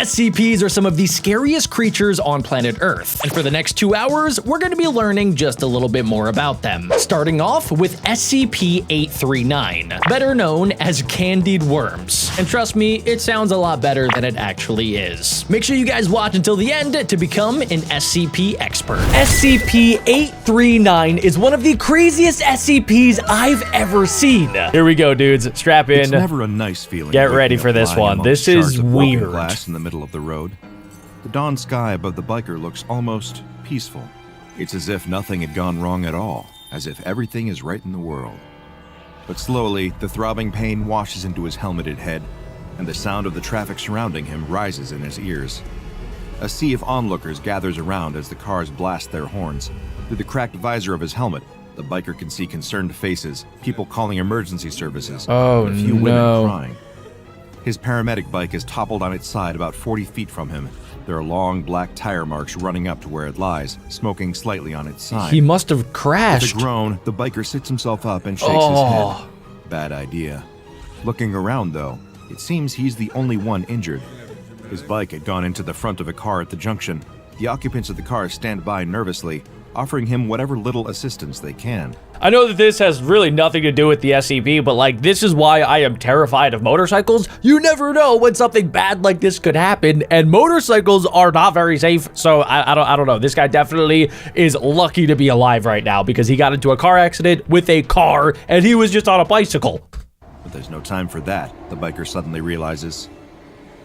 SCPs are some of the scariest creatures on planet Earth, and for the next 2 hours, we're going to be learning just a little bit more about them. Starting off with SCP-839, better known as candied worms. And trust me, it sounds a lot better than it actually is. Make sure you guys watch until the end to become an SCP expert. SCP-839 is one of the craziest SCPs I've ever seen. Here we go, dudes. Strap in. It's never a nice feeling. Get ready for this one. This is weird. Glass in the middle of the road. The dawn sky above the biker looks almost peaceful. It's as if nothing had gone wrong at all, as if everything is right in the world. But slowly, the throbbing pain washes into his helmeted head, and the sound of the traffic surrounding him rises in his ears. A sea of onlookers gathers around as the cars blast their horns. Through the cracked visor of his helmet, the biker can see concerned faces, people calling emergency services, and a few women crying. His paramedic bike is toppled on its side about 40 feet from him. There are long black tire marks running up to where it lies, smoking slightly on its side. He must have crashed. With a groan, the biker sits himself up and shakes his head. Bad idea. Looking around, though, it seems he's the only one injured. His bike had gone into the front of a car at the junction. The occupants of the car stand by nervously, offering him whatever little assistance they can. I know that this has really nothing to do with the SCP, but like, this is why I am terrified of motorcycles. You never know when something bad like this could happen, and motorcycles are not very safe. So I don't know. This guy definitely is lucky to be alive right now because he got into a car accident with a car and he was just on a bicycle. But there's no time for that, the biker suddenly realizes.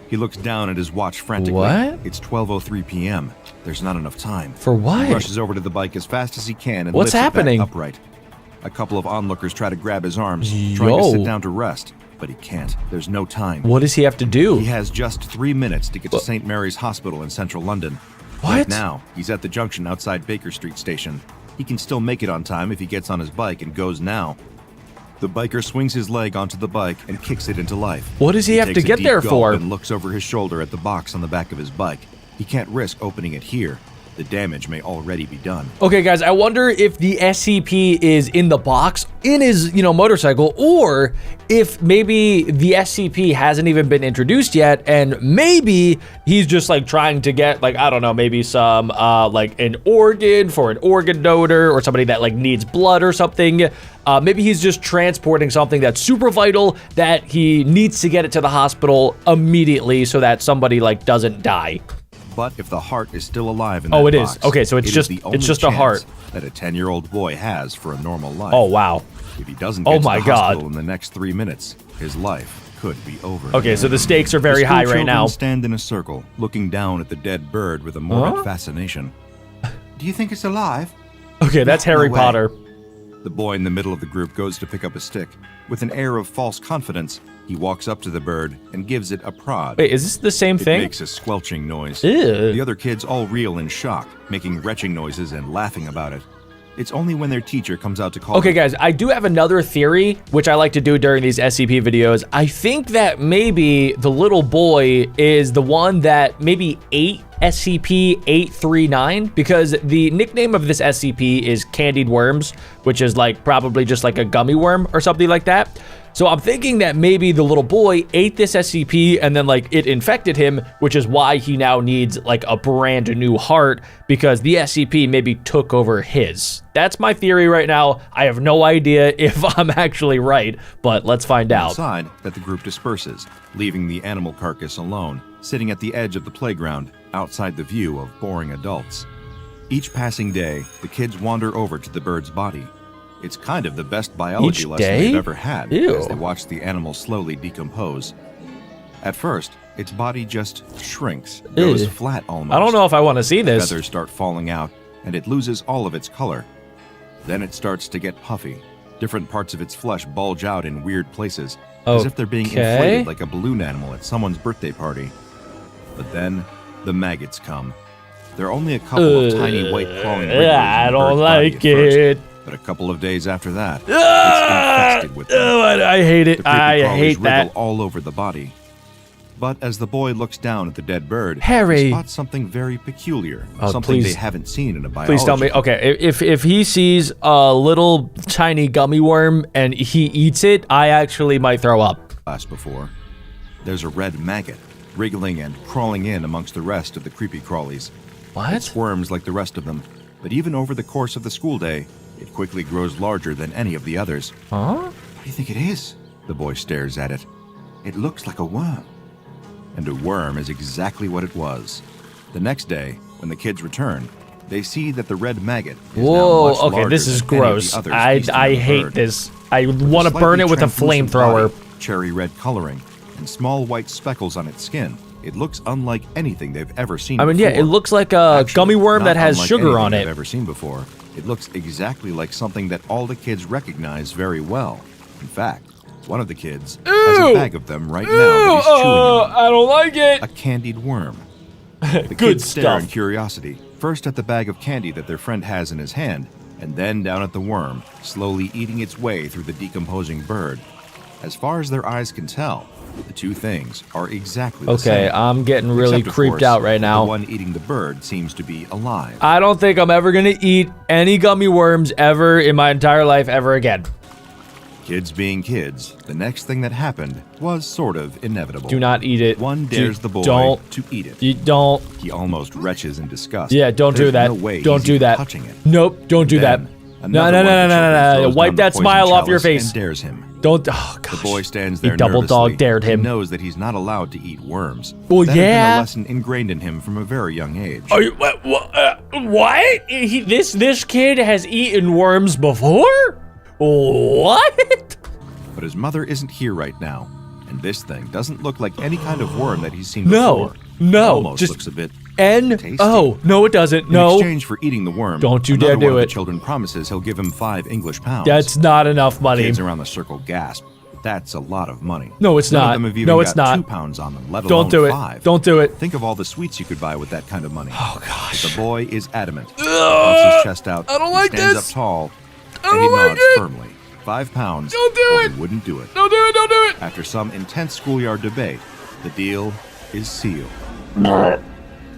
He looks down at his watch frantically. What? It's 12:03 p.m. There's not enough time. For what? He rushes over to the bike as fast as he can and What's lifts happening? it back upright. A couple of onlookers try to grab his arms, trying to sit down to rest, but he can't. There's no time. What does he have to do? He has just 3 minutes to get to St. Mary's Hospital in central London. What? Right now, he's at the junction outside Baker Street Station. He can still make it on time if he gets on his bike and goes now. The biker swings his leg onto the bike and kicks it into life. What does he have to get there for? And looks over his shoulder at the box on the back of his bike. He can't risk opening it here. The damage may already be done. Okay, guys, I wonder if the SCP is in the box in his, motorcycle, or if maybe the SCP hasn't even been introduced yet, and maybe he's just like trying to get like, I don't know, maybe some like an organ for an organ donor or somebody that like needs blood or something. Maybe he's just transporting something that's super vital that he needs to get it to the hospital immediately so that somebody like doesn't die. But if the heart is still alive in that it box, is. Okay, so it's just a heart that a 10-year-old boy has for a normal life. Oh wow. If he doesn't get to the hospital in the next 3 minutes, his life could be over. Okay, so the stakes are very high right now. The stand in a circle, looking down at the dead bird with a morbid fascination. Do you think it's alive? Okay, that's Harry Potter. The boy in the middle of the group goes to pick up a stick. With an air of false confidence, he walks up to the bird and gives it a prod. Wait, is this the same thing? It makes a squelching noise. Ew. The other kids all reel in shock, making retching noises and laughing about it. It's only when their teacher comes out to call Okay, them. guys, I do have another theory, which I like to do during these SCP videos. I think that maybe the little boy is the one that maybe ate SCP-839, because the nickname of this SCP is candied worms, which is like probably just like a gummy worm or something like that. So I'm thinking that maybe the little boy ate this SCP and then like it infected him, which is why he now needs like a brand new heart, because the SCP maybe took over his. That's my theory right now. I have no idea if I'm actually right, but let's find out. Outside, that the group disperses, leaving the animal carcass alone, sitting at the edge of the playground, outside the view of boring adults. Each passing day, the kids wander over to the bird's body. It's kind of the best biology lesson they've ever had, as they watch the animal slowly decompose. At first, its body just shrinks, goes flat almost. I don't know if I want to see this. Feathers start falling out, and it loses all of its color. Then it starts to get puffy. Different parts of its flesh bulge out in weird places, as if they're being inflated like a balloon animal at someone's birthday party. But then, the maggots come. There are only a couple of tiny white crawling wriggles I don't like it. But a couple of days after that, it's infested with them. I hate it. I hate that. Wriggle all over the body. But as the boy looks down at the dead bird, Harry, he spots something very peculiar, something please, they haven't seen in a biology. Please tell me. Okay, if he sees a little tiny gummy worm and he eats it, I actually might throw up. Before, there's a red maggot wriggling and crawling in amongst the rest of the creepy crawlies. What? It squirms like the rest of them, but even over the course of the school day, it quickly grows larger than any of the others. Huh? What do you think it is? The boy stares at it. It looks like a worm. And a worm is exactly what it was. The next day, when the kids return, they see that the red maggot is now Whoa, much okay, larger this is than any of the gross. others I feasting on the hate bird. this. I With want to slightly burn it with a translucent flamethrower. body, cherry red coloring, and small white speckles on its skin, it looks unlike anything they've ever seen I mean, before. yeah, it looks like a Actually, gummy worm not that has unlike sugar anything on they've it. ever seen before. It looks exactly like something that all the kids recognize very well. In fact, one of the kids has a bag of them right now that he's chewing on. I don't like it. A candied worm. The Good kids stare in stuff. curiosity, first at the bag of candy that their friend has in his hand, and then down at the worm, slowly eating its way through the decomposing bird. As far as their eyes can tell, the two things are exactly the same. Okay, I'm getting really Except, of creeped course, out right the now. one eating the bird seems to be alive. I don't think I'm ever gonna eat any gummy worms ever in my entire life ever again. Kids being kids, the next thing that happened was sort of inevitable. Do not eat it. One dares the boy Don't. to eat it. You don't. He almost retches in disgust. Yeah, don't do There's that. No way Don't he's do even that. touching it. Nope, don't do that. Then No, another no, one no, of no, the no, children no. throws Wipe down the that poison smile off your chalice face. and dares him. Don't. Oh The gosh. boy stands He there double dog nervously. dared him. He knows that he's not allowed to eat worms. Well, that yeah. had been a lesson ingrained in him from a very young age. Are you what? This kid has eaten worms before? What? But his mother isn't here right now, and this thing doesn't look like any kind of worm that he's seen No, before. no, It almost just looks a bit tasty. Oh, no, it doesn't. In No, exchange for eating the worm, Don't you another dare do one of it. the children promises he'll give him 5 English pounds. that's not enough money. Kids around the circle gasp. That's a lot of money. No, it's None not. Of them have even No, it's got not. 2 pounds on them, let Don't alone do it. 5. Don't do it. Think of all the sweets you could buy with that kind of money. Oh gosh. The boy is adamant. He pumps his chest out. I don't he like stands this. up tall. I and he don't like nods it. firmly. 5 pounds. Don't do or it. He wouldn't do it. Don't do it. Don't do it. After some intense schoolyard debate, the deal is sealed.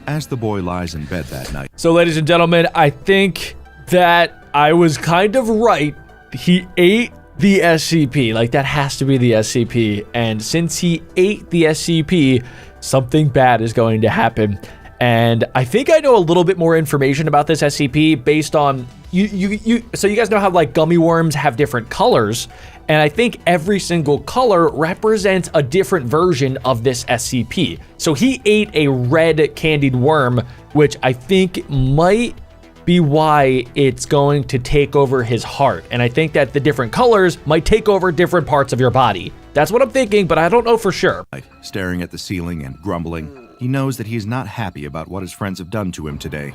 As the boy lies in bed that night, So, ladies and gentlemen, I think that I was kind of right. He ate the SCP. Like, that has to be the SCP. And since he ate the SCP, something bad is going to happen. And I think I know a little bit more information about this SCP based on so you guys know how like gummy worms have different colors, and I think every single color represents a different version of this SCP. So he ate a red candied worm, which I think might be why it's going to take over his heart. And I think that the different colors might take over different parts of your body. That's what I'm thinking, but I don't know for sure. staring at the ceiling and grumbling, he knows that he is not happy about what his friends have done to him today.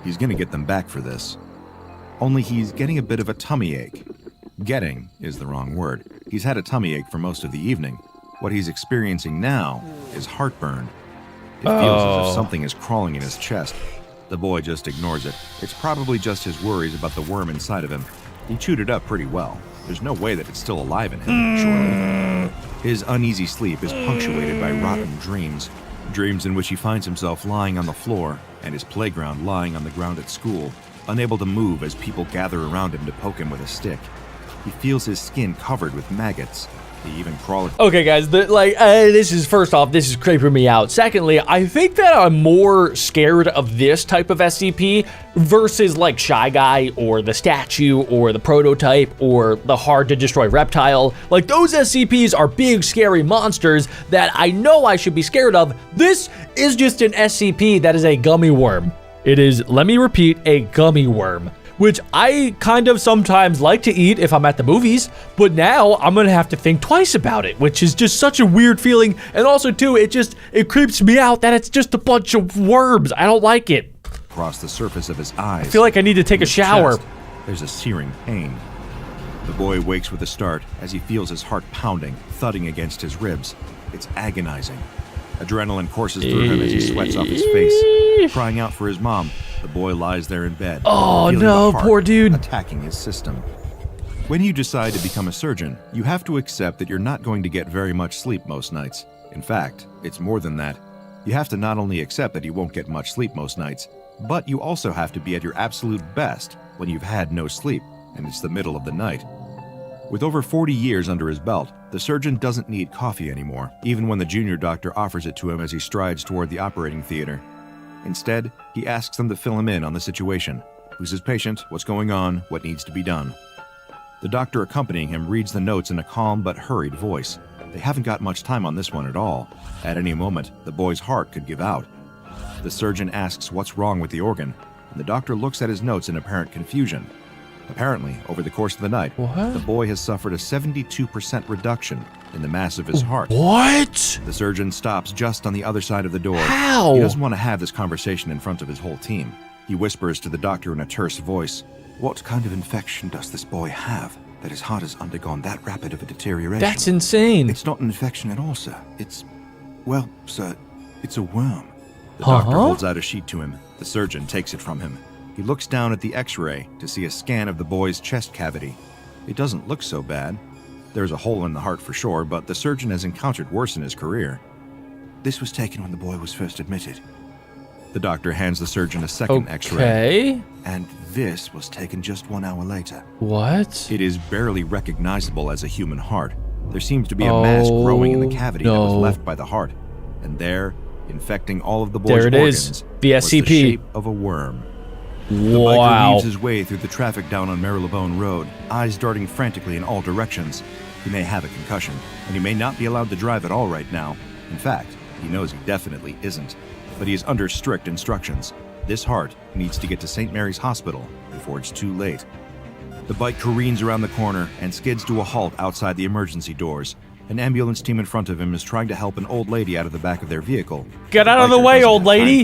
He's gonna get them back for this. Only he's getting a bit of a tummy ache. Getting is the wrong word. He's had a tummy ache for most of the evening. What he's experiencing now is heartburn. It feels as if something is crawling in his chest. The boy just ignores it. It's probably just his worries about the worm inside of him. He chewed it up pretty well. There's no way that it's still alive in him, surely. His uneasy sleep is punctuated by rotten dreams. Dreams in which he finds himself lying on the floor and his playground lying on the ground at school, unable to move as people gather around him to poke him with a stick. He feels his skin covered with maggots. They even crawl. Okay, guys, this is, first off, this is creeping me out. Secondly, I think that I'm more scared of this type of SCP versus like Shy Guy or the statue or the prototype or the hard to destroy reptile. Like, those SCPs are big, scary monsters that I know I should be scared of. This is just an SCP that is a gummy worm. It is, let me repeat, a gummy worm, which I kind of sometimes like to eat if I'm at the movies, but now I'm gonna have to think twice about it, which is just such a weird feeling. And also too, it creeps me out that it's just a bunch of worms. I don't like it. Across the surface of his eyes. I feel like I need to take a shower. There's a searing pain. The boy wakes with a start as he feels his heart pounding, thudding against his ribs. It's agonizing. Adrenaline courses through him as he sweats off his face. Crying out for his mom, the boy lies there in bed. Oh feeling no, the heart poor dude. attacking his system. When you decide to become a surgeon, you have to accept that you're not going to get very much sleep most nights. In fact, it's more than that. You have to not only accept that you won't get much sleep most nights, but you also have to be at your absolute best when you've had no sleep and it's the middle of the night. With over 40 years under his belt, the surgeon doesn't need coffee anymore, even when the junior doctor offers it to him as he strides toward the operating theater. Instead, he asks them to fill him in on the situation. Who's his patient? What's going on? What needs to be done? The doctor accompanying him reads the notes in a calm but hurried voice. They haven't got much time on this one at all. At any moment, the boy's heart could give out. The surgeon asks what's wrong with the organ, and the doctor looks at his notes in apparent confusion. Apparently, over the course of the night, the boy has suffered a 72% reduction in the mass of his heart. What? The surgeon stops just on the other side of the door. How? He doesn't want to have this conversation in front of his whole team. He whispers to the doctor in a terse voice, "What kind of infection does this boy have that his heart has undergone that rapid of a deterioration?" That's insane. "It's not an infection at all, sir. Well, sir, it's a worm." The doctor holds out a sheet to him. The surgeon takes it from him. He looks down at the x-ray to see a scan of the boy's chest cavity. It doesn't look so bad. There's a hole in the heart for sure, but the surgeon has encountered worse in his career. "This was taken when the boy was first admitted." The doctor hands the surgeon a second x-ray. Okay. "And this was taken just 1 hour later." What? It is barely recognizable as a human heart. There seems to be a mass growing in the cavity that was left by the heart. And there, infecting all of the boy's organs, the was SCP. the shape of a worm. The biker weaves his way through the traffic down on Marylebone Road, eyes darting frantically in all directions. He may have a concussion, and he may not be allowed to drive at all right now. In fact, he knows he definitely isn't. But he is under strict instructions. This heart needs to get to St. Mary's Hospital before it's too late. The bike careens around the corner and skids to a halt outside the emergency doors. An ambulance team in front of him is trying to help an old lady out of the back of their vehicle. Get out of the way, old lady!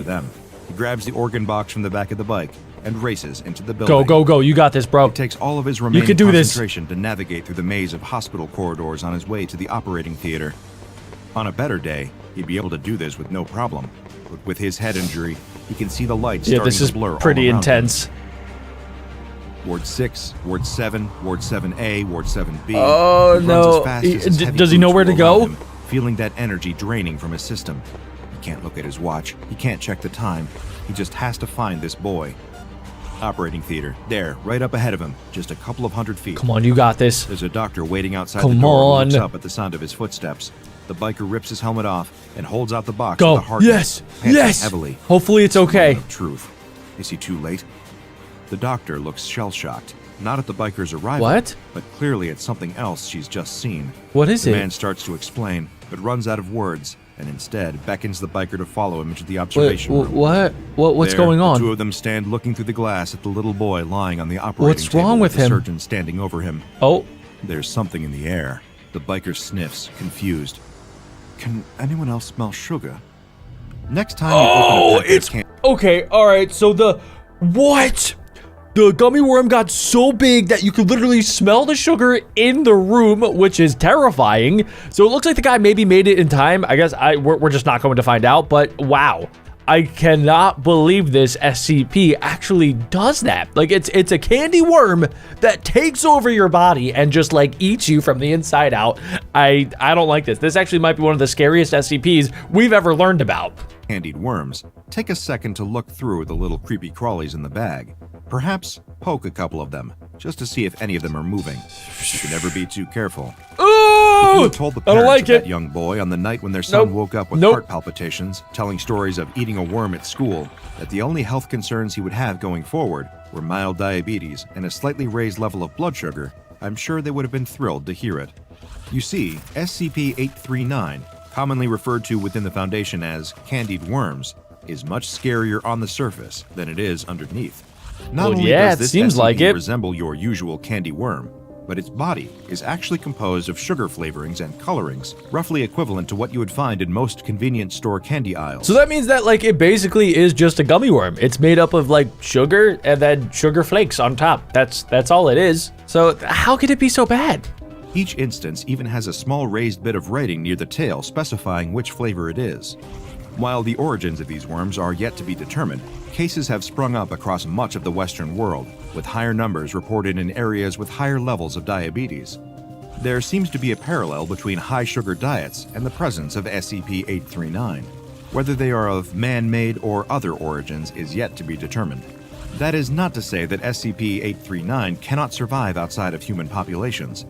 He grabs the organ box from the back of the bike and races into the building. Go, go, go. You got this, bro. It takes all of his remaining can do this. concentration to navigate through the maze of hospital corridors on his way to the operating theater. On a better day, he'd be able to do this with no problem. But with his head injury, he can see the lights starting this is to blur pretty all around intense. him. Ward 6, Ward 7, Ward 7A, Ward 7B. Oh, He runs no. as fast as his heavy Does he know boots where to will allow go? him, feeling that energy draining from his system. He can't look at his watch. He can't check the time. He just has to find this boy. Operating theater. There, right up ahead of him. Just a couple of 100 feet. Come on, you got this. There's a doctor waiting outside Come the door who on. looks up at the sound of his footsteps. The biker rips his helmet off and holds out the box Go. with the heart. Yes. panting Yes. heavily. Hopefully it's okay. Moment of truth. Is he too late? The doctor looks shell-shocked. Not at the biker's arrival. What? But clearly at something else she's just seen. What is The it? man starts to explain, but runs out of words, and instead beckons the biker to follow him into the Wait, observation room. what's There, going The on? two of them stand looking through the glass at the little boy lying on the operating What's table wrong with the him? surgeon standing over him. Oh, There's something in the air. The biker sniffs, confused. Can anyone else smell sugar? Next time you open a pack of candy, okay. All right. So what? The gummy worm got so big that you could literally smell the sugar in the room, which is terrifying. So it looks like the guy maybe made it in time. I guess we're just not going to find out. But wow, I cannot believe this SCP actually does that. Like it's a candy worm that takes over your body and just like eats you from the inside out. I don't like this. This actually might be one of the scariest SCPs we've ever learned about. candied worms, take a second to look through the little creepy crawlies in the bag. Perhaps poke a couple of them, just to see if any of them are moving. You should never be too careful. If you had told the I don't parents like of that it. young boy on the night when their son Nope. woke up with Nope. heart palpitations, telling stories of eating a worm at school, that the only health concerns he would have going forward were mild diabetes and a slightly raised level of blood sugar, I'm sure they would have been thrilled to hear it. You see, SCP-839, commonly referred to within the Foundation as candied worms, is much scarier on the surface than it is underneath. Not Well, only yeah, does it this seems SCP like it. resemble your usual candy worm, but its body is actually composed of sugar flavorings and colorings, roughly equivalent to what you would find in most convenience store candy aisles. So that means that like it basically is just a gummy worm. It's made up of like sugar and then sugar flakes on top. That's all it is. So how could it be so bad? Each instance even has a small raised bit of writing near the tail specifying which flavor it is. While the origins of these worms are yet to be determined, cases have sprung up across much of the Western world, with higher numbers reported in areas with higher levels of diabetes. There seems to be a parallel between high sugar diets and the presence of SCP-839. Whether they are of man-made or other origins is yet to be determined. That is not to say that SCP-839 cannot survive outside of human populations.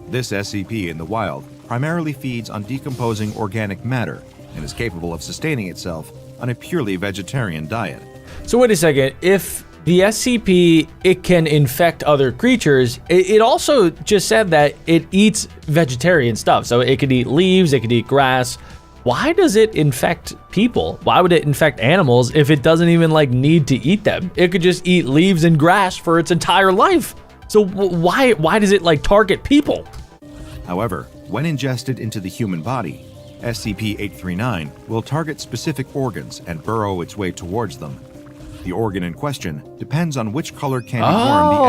This SCP in the wild primarily feeds on decomposing organic matter and is capable of sustaining itself on a purely vegetarian diet. So wait a second, if the SCP, it can infect other creatures, it also just said that it eats vegetarian stuff. So it could eat leaves, it could eat grass. Why does it infect people? Why would it infect animals if it doesn't even like need to eat them? It could just eat leaves and grass for its entire life. So why does it like target people? However, when ingested into the human body, SCP-839 will target specific organs and burrow its way towards them. The organ in question depends on which color candied worm the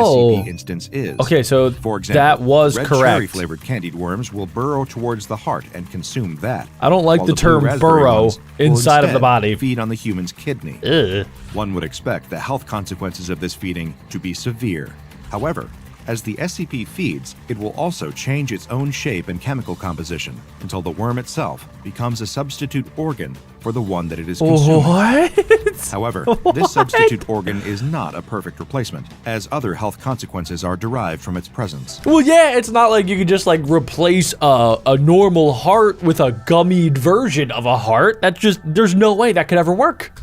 SCP instance is. Okay, so for example, that was red correct. cherry-flavored candied worms will burrow towards the heart and consume that. I don't like while the term blue raspberry burrow ones will inside of the instead body. feed on the human's kidney. Ugh. One would expect the health consequences of this feeding to be severe. However, as the SCP feeds, it will also change its own shape and chemical composition until the worm itself becomes a substitute organ for the one that it is consuming. What? However, this substitute organ is not a perfect replacement, as other health consequences are derived from its presence. Well, yeah, it's not like you could just like replace a normal heart with a gummied version of a heart. That's just, there's no way that could ever work.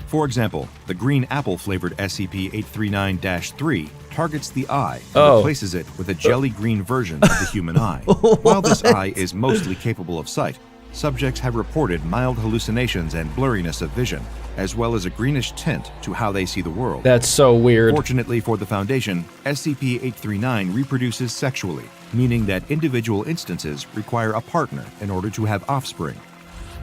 For example, the green apple flavored SCP-839-3 targets the eye and Oh. replaces it with a jelly green version of the human eye. While this eye is mostly capable of sight, subjects have reported mild hallucinations and blurriness of vision, as well as a greenish tint to how they see the world. That's so weird. Fortunately for the Foundation, SCP-839 reproduces sexually, meaning that individual instances require a partner in order to have offspring.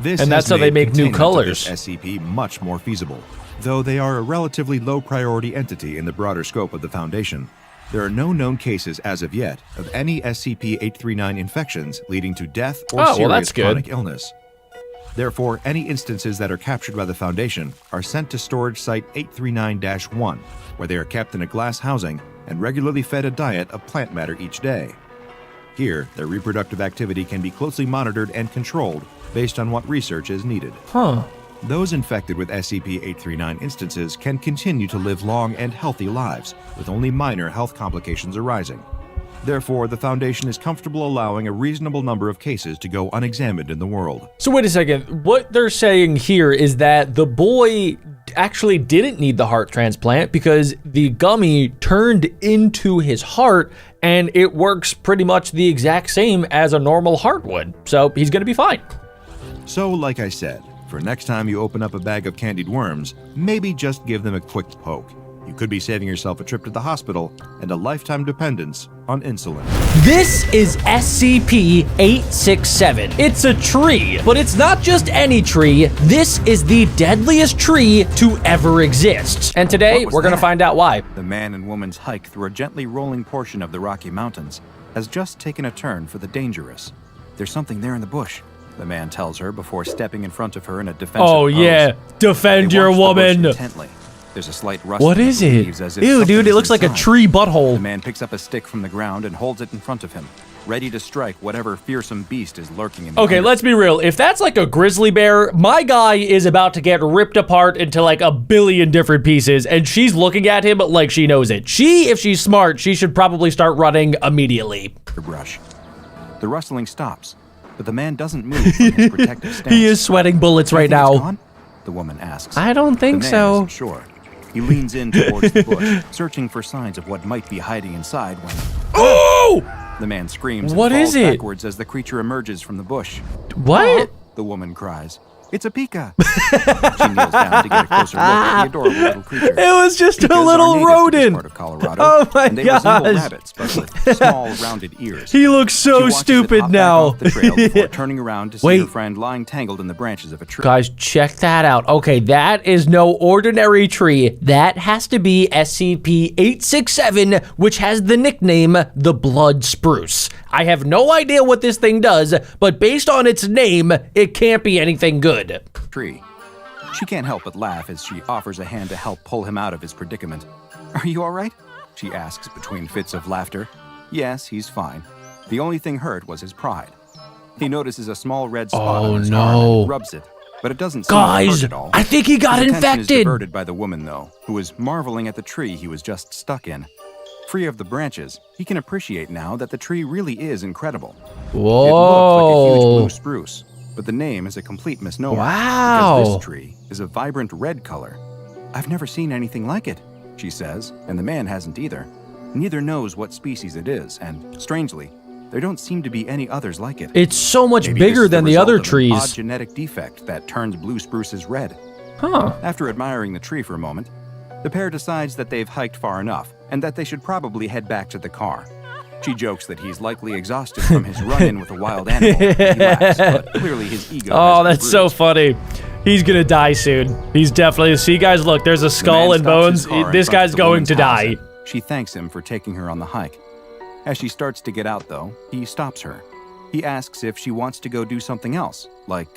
This And has that's how they made make new containment of this colors. SCP much more feasible. Though they are a relatively low-priority entity in the broader scope of the Foundation, there are no known cases as of yet of any SCP-839 infections leading to death or Oh, well, serious that's good. chronic illness. Therefore, any instances that are captured by the Foundation are sent to storage site 839-1, where they are kept in a glass housing and regularly fed a diet of plant matter each day. Here, their reproductive activity can be closely monitored and controlled based on what research is needed. Huh. Those infected with SCP-839 instances can continue to live long and healthy lives, with only minor health complications arising. Therefore, the Foundation is comfortable allowing a reasonable number of cases to go unexamined in the world. So wait a second. What they're saying here is that the boy actually didn't need the heart transplant because the gummy turned into his heart and it works pretty much the exact same as a normal heart would. So he's going to be fine. So, like I said, for next time you open up a bag of candied worms, maybe just give them a quick poke. You could be saving yourself a trip to the hospital and a lifetime dependence on insulin. This is SCP-867. It's a tree, but it's not just any tree. This is the deadliest tree to ever exist. And today, What was we're going to that? find out why. The man and woman's hike through a gently rolling portion of the Rocky Mountains has just taken a turn for the dangerous. There's something there in the bush, the man tells her before stepping in front of her in a defensive Oh, pose. yeah. Defend They your watch the bush woman. intently. There's a slight rustling What is of the it? leaves as if Ew, something dude, it is looks like a inside. tree The butthole. man picks up a stick from the ground and holds it in front of him, ready to strike whatever fearsome beast is lurking in the Okay, undergrowth. let's be real. If that's like a grizzly bear, my guy is about to get ripped apart into like a billion different pieces, and she's looking at him like she knows it. If she's smart, she should probably start running immediately. Brush. The rustling stops, but the man doesn't move from his protective stance. He is sweating bullets "Do you right think it's now. gone?" The woman asks. I don't think the man so. isn't sure. He leans in towards the bush, searching for signs of what might be hiding inside when Oh! the man screams and What falls is it? backwards as the creature emerges from the bush. What? The woman cries. It's a pika. She kneels down to get a closer look at the adorable little creature. It was just a Pikas are little native to this rodent. part of Colorado, Oh my and they resemble gosh. rabbits, but with small, rounded ears. He looks She so watches it stupid hop back now. off the trail before turning around to see Wait. her friend lying tangled in the branches of a tree. Guys, check that out. Okay, that is no ordinary tree. That has to be SCP-867, which has the nickname the Blood Spruce. I have no idea what this thing does, but based on its name, it can't be anything good. Tree. She can't help but laugh as she offers a hand to help pull him out of his predicament. Are you all right? She asks between fits of laughter. Yes, he's fine. The only thing hurt was his pride. He notices a small red spot Oh, on his no. arm and rubs it, but it doesn't seem to Guys, hurt at all. I think he got His attention is infected. diverted by the woman, though, who is marveling at the tree he was just stuck in. free of the branches, he can appreciate now that the tree really is incredible. Whoa. It looks like a huge blue spruce, but the name is a complete misnomer. Wow. Because this tree is a vibrant red color. I've never seen anything like it, she says, and the man hasn't either. Neither knows what species it is, and strangely, there don't seem to be any others like it. It's so much Maybe bigger this is than the result other of an trees. odd genetic defect that turns blue spruces red. Huh. After admiring the tree for a moment, the pair decides that they've hiked far enough and that they should probably head back to the car. She jokes that he's likely exhausted from his run-in with a wild animal. He laughs, but clearly his ego Oh, has been that's so bruised. funny. He's gonna die soon. He's definitely. See, guys, look, there's a The skull man and stops bones. his car in This front of guy's the going woman's to house, die. and she thanks him for taking her on the hike. As she starts to get out, though, he stops her. He asks if she wants to go do something else, like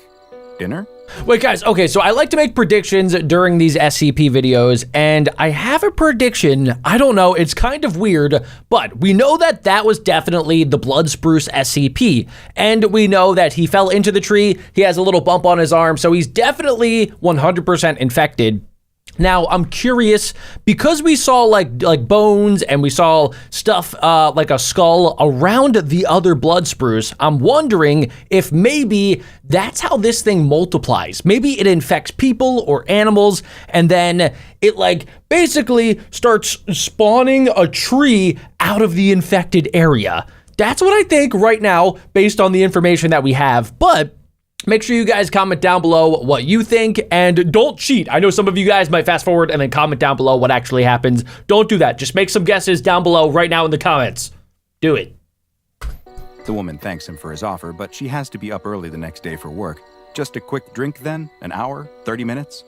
dinner? Wait, guys, okay, so I like to make predictions during these SCP videos, and I have a prediction. I don't know, it's kind of weird, but we know that that was definitely the blood spruce SCP, and we know that he fell into the tree, he has a little bump on his arm, so he's definitely 100% infected. Now, I'm curious, because we saw like bones and we saw stuff like a skull around the other blood spruce, I'm wondering if maybe that's how this thing multiplies. Maybe it infects people or animals, and then it like basically starts spawning a tree out of the infected area. That's what I think right now, based on the information that we have, but make sure you guys comment down below what you think, and don't cheat. I know some of you guys might fast forward and then comment down below what actually happens. Don't do that. Just make some guesses down below right now in the comments. Do it. The woman thanks him for his offer, but she has to be up early the next day for work. Just a quick drink then? An hour? 30 minutes?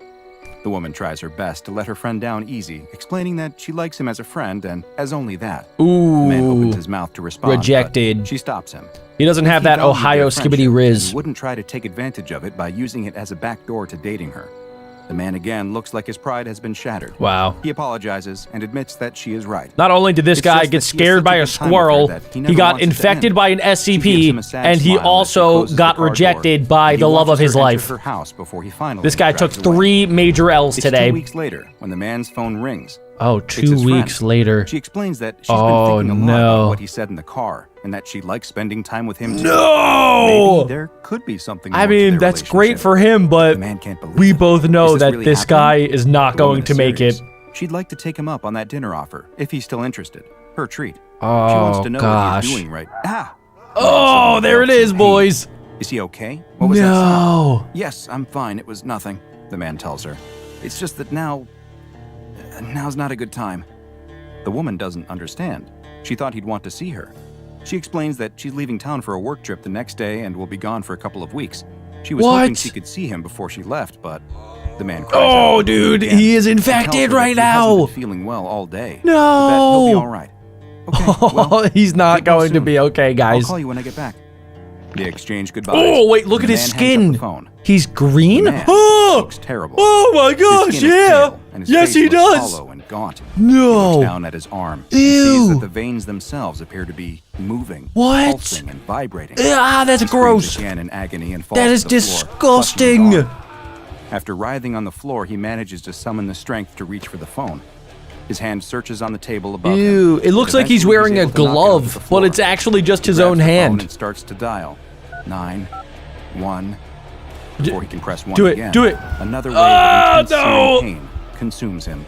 The woman tries her best to let her friend down easy, explaining that she likes him as a friend and as only that. Ooh. The man opens his mouth to respond, Rejected. but she stops him. He doesn't have He that valued Ohio their skibbity friendship riz. and wouldn't try to take advantage of it by using it as a backdoor to dating her. The man again looks like his pride has been shattered. Wow. He apologizes and admits that she is right. Not only did this It's guy just get that he has scared such by a a good time with her squirrel, that he he never got wants it to infected end. by an She gives SCP, him a sad and he smile as she also closes got the car door. rejected by He the love of watches his her enter life. her house before he finally This guy took drives away. 3 major L's It's today. 2 weeks later when the man's phone rings. Oh, It's 2 his weeks friend. later. She explains that she's Oh, been thinking a lot no. about what he said in the car, and that she likes spending time with him too. No! Maybe there could be something I more to mean, their that's great relationship. for him, but The man can't believe we it. both know Is this that really this guy happening? is not The woman going is to make it. serious. She'd like to take him up on that dinner offer, if he's still interested. Her treat. She Oh, wants to know what gosh. he's doing right. Ah! Oh, there it is, boys. Is he okay? What was that sound? No. Yes, I'm fine. It was nothing, the man tells her. It's just that now's not a good time. The woman doesn't understand. She thought he'd want to see her. She explains that she's leaving town for a work trip the next day and will be gone for a couple of weeks. She was hoping What? she could see him before she left, but the man cries Oh, out dude, again. he is He tells her infected that right he hasn't now. been feeling well all day. No. But that he'll be all right. Okay, well, Oh, he's not get well going to soon. be okay, I'll guys. call you when I get back. They exchange goodbyes. Oh, wait, look The at his man hangs up skin. the phone. He's green? The man Oh! looks terrible. Oh my His gosh, skin is yeah. pale, and his Yes, face he looks does. hollow and gaunt. He looks No. down at his arm. Ew. He sees that the veins themselves appear to be moving, What? pulsing, and vibrating. Ah, that's He screams gross. again in agony and falls That to is the floor, disgusting. clutching his arm. After writhing on the floor, he manages to summon the strength to reach for the phone. His hand searches on the table above him. Ew, it looks like he's Eventually, wearing a able to knock it onto glove, the but floor. it's actually just his He grabs own the phone hand. and starts to dial. 911. Before he can press 1 do it, again, do it. another wave Ah, of intense no. searing pain consumes him.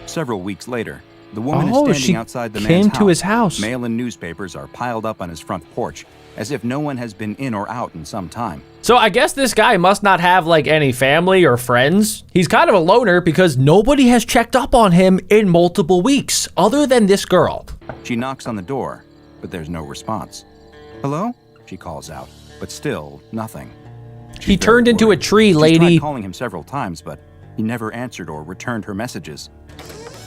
Several weeks later, the woman Oh, is she standing outside the came man's to his house. Mail and newspapers are piled up on his front porch, as if no one has been in or out in some time. So I guess this guy must not have like any family or friends. He's kind of a loner because nobody has checked up on him in multiple weeks, other than this girl. She knocks on the door, but there's no response. Hello? She calls out, but still nothing. He She's turned very into a worried. tree, She's lady. tried calling him several times, but he never answered or returned her messages.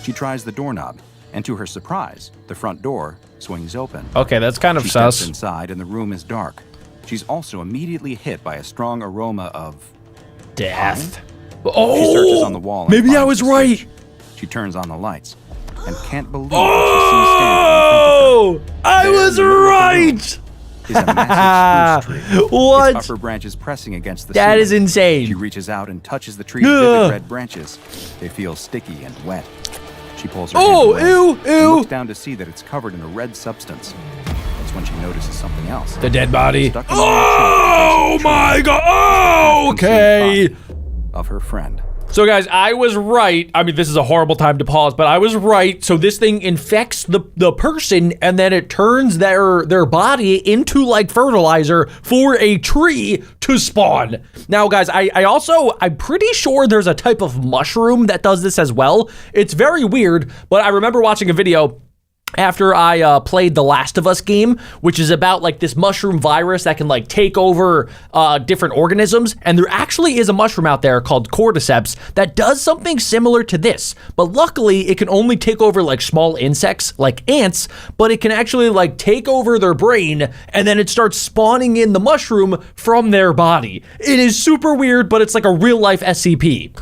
She tries the doorknob, and to her surprise, the front door swings open. Okay, that's kind of She steps sus. inside, and the room is dark. She's also immediately hit by a strong aroma of Death. She searches on the wall. And maybe I finds was the right. switch. She turns on the lights and can't believe what she sees standing in front of her. Oh, I There in was the middle of the right. Is a massive spruce tree. What? Its upper branches pressing against the That ceiling. is insane. She reaches out and touches the tree's Ugh. vivid red branches. They feel sticky and wet. She pulls her Oh, hand away and ew. looks down to see that it's covered in a red substance. That's when she notices something else. The dead body. Stuck in the Oh tree my god. Oh, okay. of her friend. So guys, I was right. I mean, this is a horrible time to pause, but I was right. So this thing infects the person, and then it turns their body into like fertilizer for a tree to spawn. Now guys, I'm pretty sure there's a type of mushroom that does this as well. It's very weird, but I remember watching a video after I played the Last of Us game, which is about like this mushroom virus that can like take over different organisms. And there actually is a mushroom out there called cordyceps that does something similar to this. But luckily it can only take over like small insects like ants, but it can actually like take over their brain and then it starts spawning in the mushroom from their body. It is super weird, but it's like a real life SCP.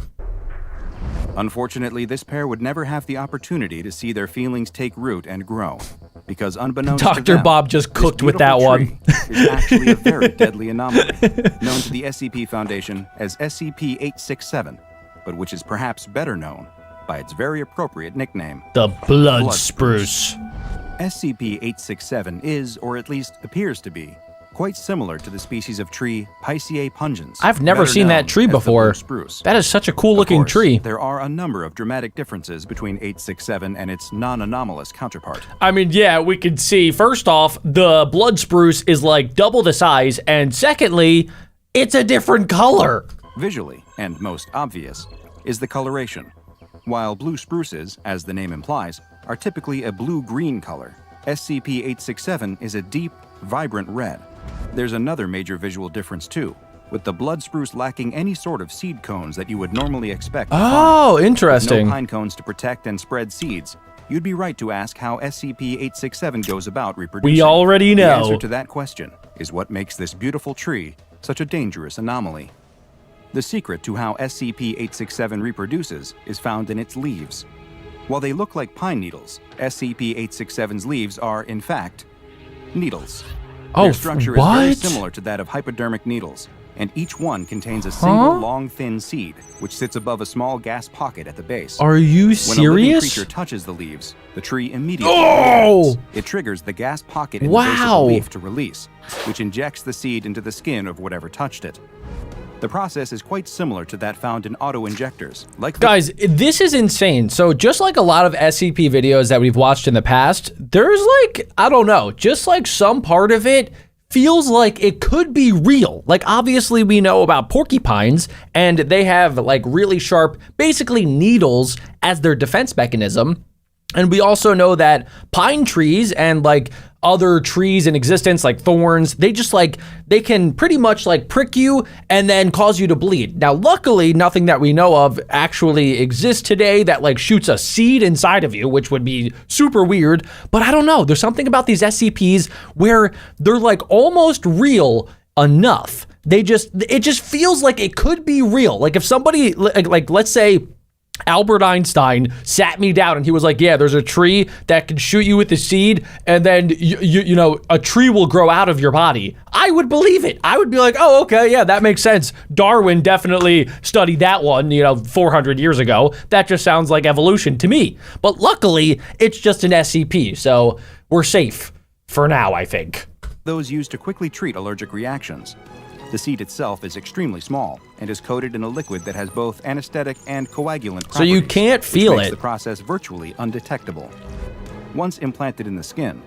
Unfortunately, this pair would never have the opportunity to see their feelings take root and grow, because unbeknownst to Dr. them, Bob just this cooked with that beautiful one. tree is actually a very deadly anomaly, known to the SCP Foundation as SCP-867, but which is perhaps better known by its very appropriate nickname, The blood spruce. SCP-867 is, or at least appears to be, quite similar to the species of tree Pisceae pungens. I've never better seen that known tree as the before. blue spruce. That is such a cool Of looking course, tree. there are a number of dramatic differences between 867 and its non-anomalous counterpart. I mean, yeah, we could see, first off, the blood spruce is like double the size, and secondly, it's a different color. Visually, and most obvious, is the coloration. While blue spruces, as the name implies, are typically a blue-green color, SCP-867 is a deep, vibrant red. There's another major visual difference too, with the blood spruce lacking any sort of seed cones that you would normally expect to Oh, find. interesting. No pine cones to protect and spread seeds. You'd be right to ask how SCP-867 goes about reproducing. We already know. The answer to that question is what makes this beautiful tree such a dangerous anomaly. The secret to how SCP-867 reproduces is found in its leaves. While they look like pine needles, SCP-867's leaves are, in fact, needles. Oh, Their structure is very what? similar to that of hypodermic needles, and each one contains a single long, thin seed, which sits above a small gas pocket at the base. Are you When a living serious? creature touches the leaves, the tree immediately Oh! reacts. It triggers the gas pocket in the base of the Wow. leaf to release, which injects the seed into the skin of whatever touched it. The process is quite similar to that found in auto-injectors. Guys, this is insane. So just like a lot of SCP videos that we've watched in the past, there's like, I don't know, just like some part of it feels like it could be real. Like obviously we know about porcupines and they have like really sharp, basically needles as their defense mechanism. And we also know that pine trees and like other trees in existence like thorns, they can pretty much like prick you and then cause you to bleed. Now, luckily, nothing that we know of actually exists today that like shoots a seed inside of you, which would be super weird. But I don't know. There's something about these SCPs where they're like almost real enough. It just feels like it could be real. Like if somebody like let's say Albert Einstein sat me down and he was like, yeah, there's a tree that can shoot you with the seed and then, you know, a tree will grow out of your body. I would believe it. I would be like, oh, okay, yeah, that makes sense. Darwin definitely studied that one, 400 years ago. That just sounds like evolution to me. But luckily, it's just an SCP, so we're safe for now, I think. Those used to quickly treat allergic reactions. The seed itself is extremely small and is coated in a liquid that has both anesthetic and coagulant properties. So you can't feel which makes it. the process virtually undetectable. Once implanted in the skin,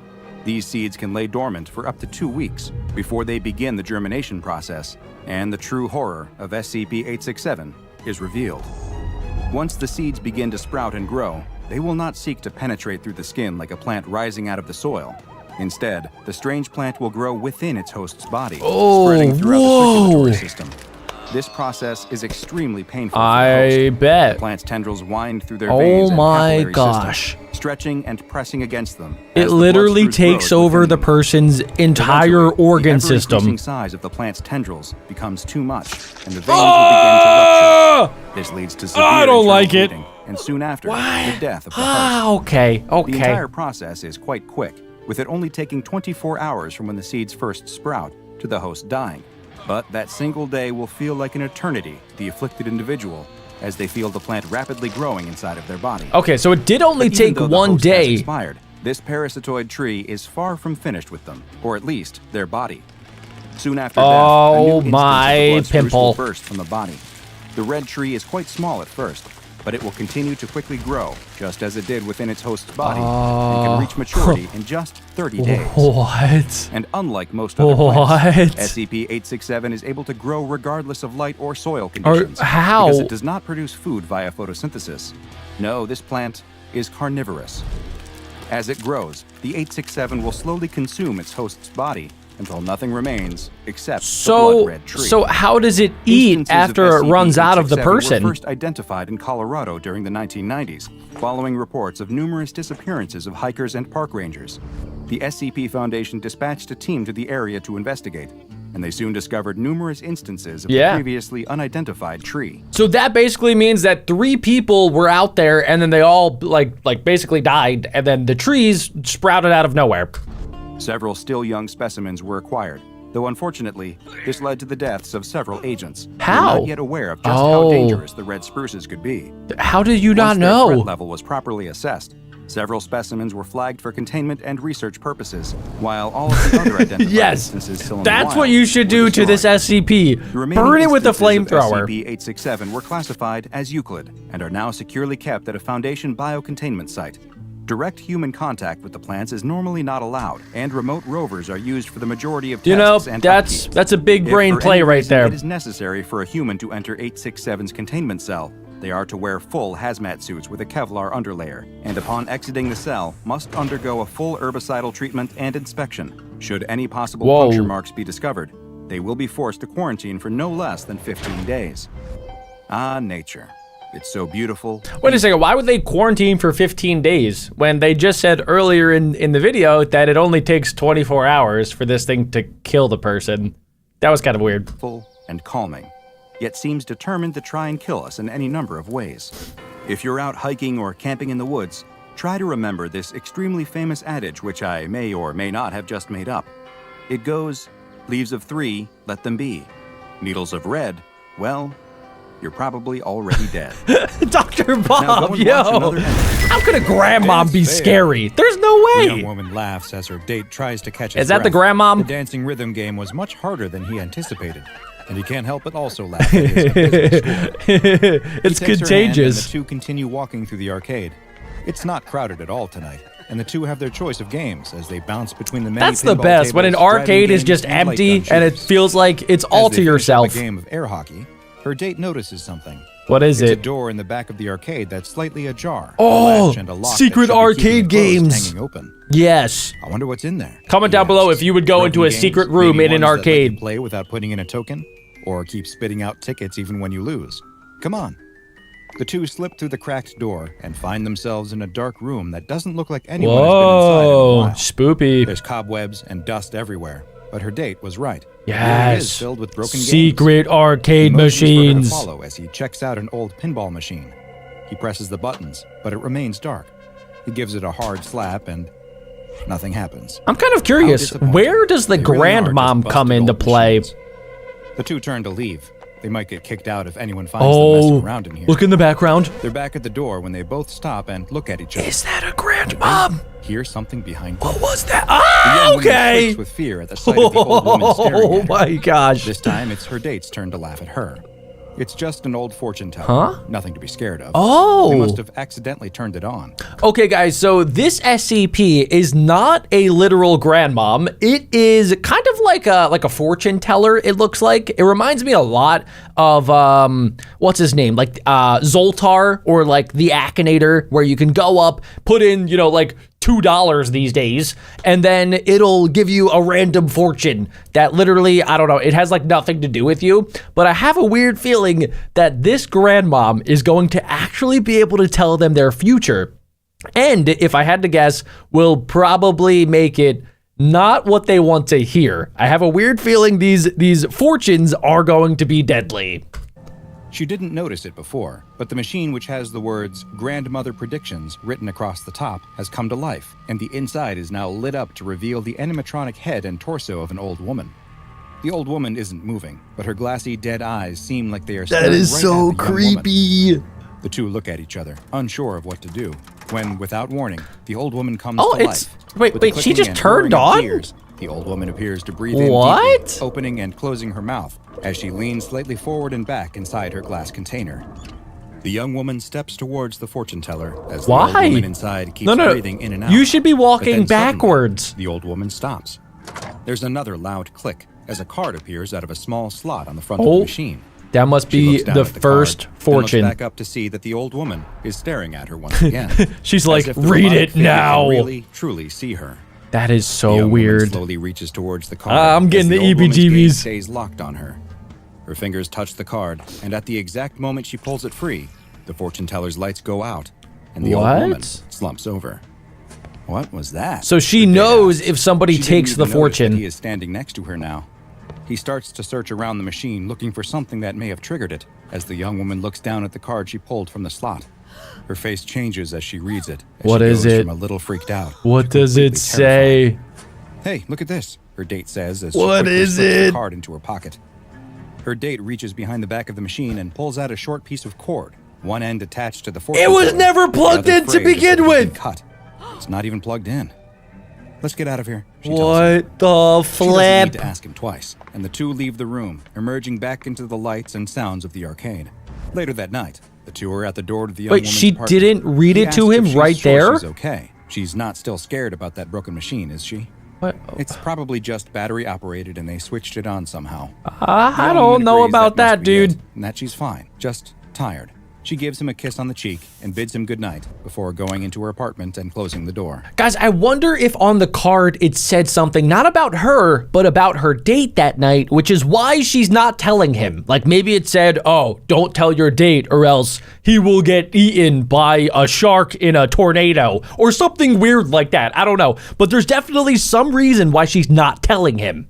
these seeds can lay dormant for up to 2 weeks before they begin the germination process, and the true horror of SCP-867 is revealed. Once the seeds begin to sprout and grow, they will not seek to penetrate through the skin like a plant rising out of the soil. Instead, the strange plant will grow within its host's body, spreading throughout the circulatory system. This process is extremely painful for the host. I bet. The plant's tendrils wind through their veins and my capillary gosh. system, stretching and pressing against them. It as the literally blood spruce takes grows over within the them. person's entire Eventually, organ the ever-increasing system. size of the plant's tendrils becomes too much, and the veins will begin to rupture. This leads to severe I don't internal like it. bleeding, and soon after, What? the death of the host. Okay, The okay. entire process is quite quick, with it only taking 24 hours from when the seeds first sprout to the host dying. But that single day will feel like an eternity to the afflicted individual, as they feel the plant rapidly growing inside of their body. Okay, so it did only But even take though the one host has day. expired, this parasitoid tree is far from finished with them, or at least their body. Soon after death, a new instance of the blood spruce pimple. will burst from the body. The red tree is quite small at first, but it will continue to quickly grow, just as it did within its host's body, and can reach maturity in just 30 days. What? And unlike most other plants, What? SCP-867 is able to grow regardless of light or soil conditions. how? Because it does not produce food via photosynthesis. No, this plant is carnivorous. As it grows, the 867 will slowly consume its host's body until nothing remains except the blood red tree. So how does it eat Instances after it runs out of the SCP-867 person? were first identified in Colorado during the 1990s, following reports of numerous disappearances of hikers and park rangers. The SCP Foundation dispatched a team to the area to investigate, and they soon discovered numerous instances of the previously unidentified tree. So that basically means that 3 people were out there and then they all like basically died, and then the trees sprouted out of nowhere. Several still young specimens were acquired, though unfortunately, this led to the deaths of several agents. How? Who were not yet aware of just how dangerous the red spruces could be. How did you not Once their know? threat level was properly assessed, several specimens were flagged for containment and research purposes, while all of the other identified Yes, instances still in the that's wild what you should were do to this destroyed. SCP. The remaining Burn it with a instances of flamethrower. SCP-867 were classified as Euclid and are now securely kept at a Foundation biocontainment site. Direct human contact with the plants is normally not allowed, and remote rovers are used for the majority of You know, tests and that's upkeep. a big If brain for play any right reason there. It is necessary for a human to enter 867's containment cell. They are to wear full hazmat suits with a Kevlar underlayer, and upon exiting the cell, must undergo a full herbicidal treatment and inspection. Should any possible puncture marks be discovered, they will be forced to quarantine for no less than 15 days. Ah, nature. It's so beautiful. Wait a second, why would they quarantine for 15 days when they just said earlier in the video that it only takes 24 hours for this thing to kill the person? That was kind of weird. Full and calming, yet seems determined to try and kill us in any number of ways. If you're out hiking or camping in the woods, try to remember this extremely famous adage which I may or may not have just made up. It goes, leaves of 3, let them be. Needles of red, well, you're probably already dead. Dr. Now Bob, go and watch another yo! episode. How could a grandmom be Dance fair. scary? There's no The young way! woman laughs as her date tries to catch his Is that the breath. grandmom? The dancing rhythm game was much harder than he anticipated, and he can't help but also laugh at his abysmal score. It's He takes her hand and contagious. the two continue walking through the arcade. It's not crowded at all tonight, and the two have their choice of games as they bounce between the many That's the pinball best, when an tables, arcade driving is just games, and light empty gun and it shooters. feels like it's all As they to finish up yourself. a game of air hockey, her date notices something. What is It's a it? door in the back of the arcade that's slightly ajar. Oh, a latch and a lock secret that should be keeping arcade it closed, games. hanging open. Yes. I wonder what's in there. Comment He down below asks. if you would go into a Broken secret games, room maybe in an ones that let you arcade. play without putting in a token, or keep spitting out tickets even when you lose. Come on. The two slip through the cracked door and find themselves in a dark room that doesn't look like anyone has been inside in a Whoa, while. spoopy. There's cobwebs and dust everywhere, but her date was right. The area is Yes. filled with broken Secret games. arcade He motions for her to machines. follow as he checks out an old pinball machine. He presses the buttons, but it remains dark. He gives it a hard slap and nothing happens. I'm kind of curious, disappointing. where does the They really are just grandmom come busted into old play? machines. The two turn to leave. They might get kicked out if anyone finds them messing around in here. Look in the background. They're back at the door when they both stop and look at each other. Is that a grandmom? Hear something behind them. What was that? The Ah, young woman okay. shrieks with fear at the sight of the old woman staring Oh at her. my gosh. This time, it's her date's turn to laugh at her. It's just an old fortune teller. Huh? Nothing to be scared of. Oh. They must have accidentally turned it on. Okay, guys, so this SCP is not a literal grandmom. It is kind of like a fortune teller, it looks like. It reminds me a lot of, what's his name? Like Zoltar or like the Akinator, where you can go up, put in, you know, like $2 these days, and then it'll give you a random fortune that literally, I don't know, it has like nothing to do with you. But I have a weird feeling that this grandmom is going to actually be able to tell them their future. And if I had to guess, will probably make it not what they want to hear. I have a weird feeling these fortunes are going to be deadly. She didn't notice it before, but the machine which has the words Grandmother Predictions written across the top has come to life, and the inside is now lit up to reveal the animatronic head and torso of an old woman. The old woman isn't moving, but her glassy, dead eyes seem like they are That staring is right so at the young woman. creepy. The two look at each other, unsure of what to do, when, without warning, the old woman comes Oh, to it's- life. wait, With the wait, she clicking just and turned whirring of on? gears, the old woman appears to breathe in What? deeply, opening and closing her mouth as she leans slightly forward and back inside her glass container. The young woman steps towards the fortune teller as the old Why? woman inside keeps No. breathing in and out. You should be But walking then suddenly, backwards. the old woman stops. There's another loud click as a card appears out of a small slot on the front of the machine. That must She be looks down the at the first card, then fortune. looks back up to see that the old woman is staring at her once again. She's as like, if the read robotic it figure now. can really, truly see her. That is The so young woman weird. slowly reaches towards the card. I'm getting as the old woman's EBGBs. gaze stays locked on her. Her fingers touch the card, and at the exact moment she pulls it free, the fortune teller's lights go out, and the old woman What? slumps over. What was that? So she Her dad knows asks. if somebody She didn't takes even the notice that fortune. He is standing next to her now. He starts to search around the machine, looking for something that may have triggered it, as the young woman looks down at the card she pulled from the slot. Her face changes as she reads it. As What she is goes it? From a little freaked out. What to does it completely say? terrified. Hey, look at this, her date says as What she quickly is slips it? the card into her pocket. Her date reaches behind the back of the machine and pulls out a short piece of cord, one end attached to the fortune It was teller, never the plugged other in to frayed as if begin it had been with. Cut. It's not even plugged in. Let's get out of here, she tells him. What the She doesn't need flip? to ask him twice, and the two leave the room, emerging back into the lights and sounds of the arcade. Later that night, the two are at the door to the young Wait, woman's she apartment. didn't read He it to asks him if she's right sure there? She's okay. She's not still scared about that broken machine, is she? What? It's probably just battery operated and they switched it on somehow. I The young don't woman know agrees about must that, be dude. it, and that she's fine, just tired. She gives him a kiss on the cheek and bids him goodnight before going into her apartment and closing the door. Guys, I wonder if on the card it said something not about her, but about her date that night, which is why she's not telling him. Like maybe it said, oh, don't tell your date or else he will get eaten by a shark in a tornado or something weird like that. I don't know. But there's definitely some reason why she's not telling him.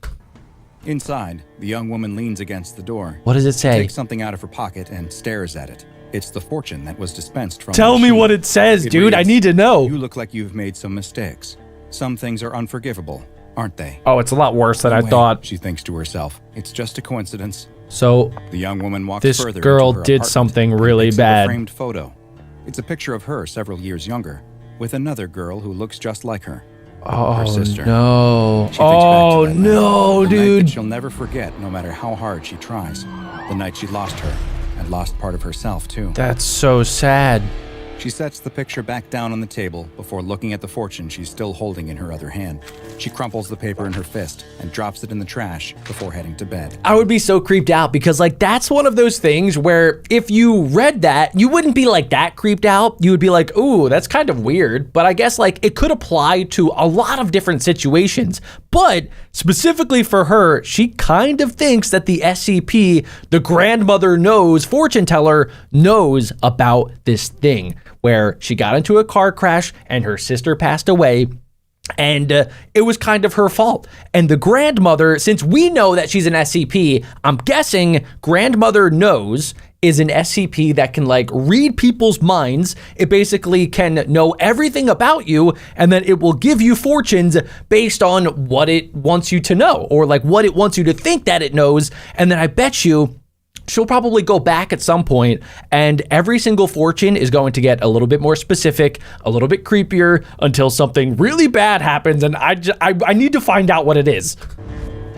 Inside, the young woman leans against the door. What does it She say? takes something out of her pocket and stares at it. It's the fortune that was dispensed from the Tell me machine. what it says, It dude. I reads, need to know. You look like you've made some mistakes. Some things are unforgivable, aren't they? Oh, it's a lot worse than I Wait, thought. she thinks to herself. It's just a coincidence. So The young woman walks This further girl into her did apartment something and really picks up bad. a framed photo. It's a picture of her several years younger, with another girl who looks just like her. oh sister. no. She thinks back to Oh that no, night, the night that dude. she'll never forget, no matter how hard she tries. The night she lost her, and lost part of herself too. That's so sad. She sets the picture back down on the table before looking at the fortune she's still holding in her other hand. She crumples the paper in her fist and drops it in the trash before heading to bed. I would be so creeped out because like that's one of those things where if you read that, you wouldn't be like that creeped out. You would be like, ooh, that's kind of weird. But I guess like it could apply to a lot of different situations. But specifically for her, she kind of thinks that the SCP, the grandmother knows, fortune teller knows about this thing where she got into a car crash and her sister passed away. And it was kind of her fault. And the grandmother, since we know that she's an SCP, I'm guessing grandmother knows is an SCP that can like read people's minds. It basically can know everything about you, and then it will give you fortunes based on what it wants you to know or like what it wants you to think that it knows. And then I bet you she'll probably go back at some point and every single fortune is going to get a little bit more specific, a little bit creepier until something really bad happens. And I need to find out what it is.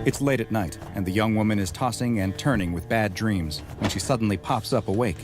It's late at night, and the young woman is tossing and turning with bad dreams when she suddenly pops up awake.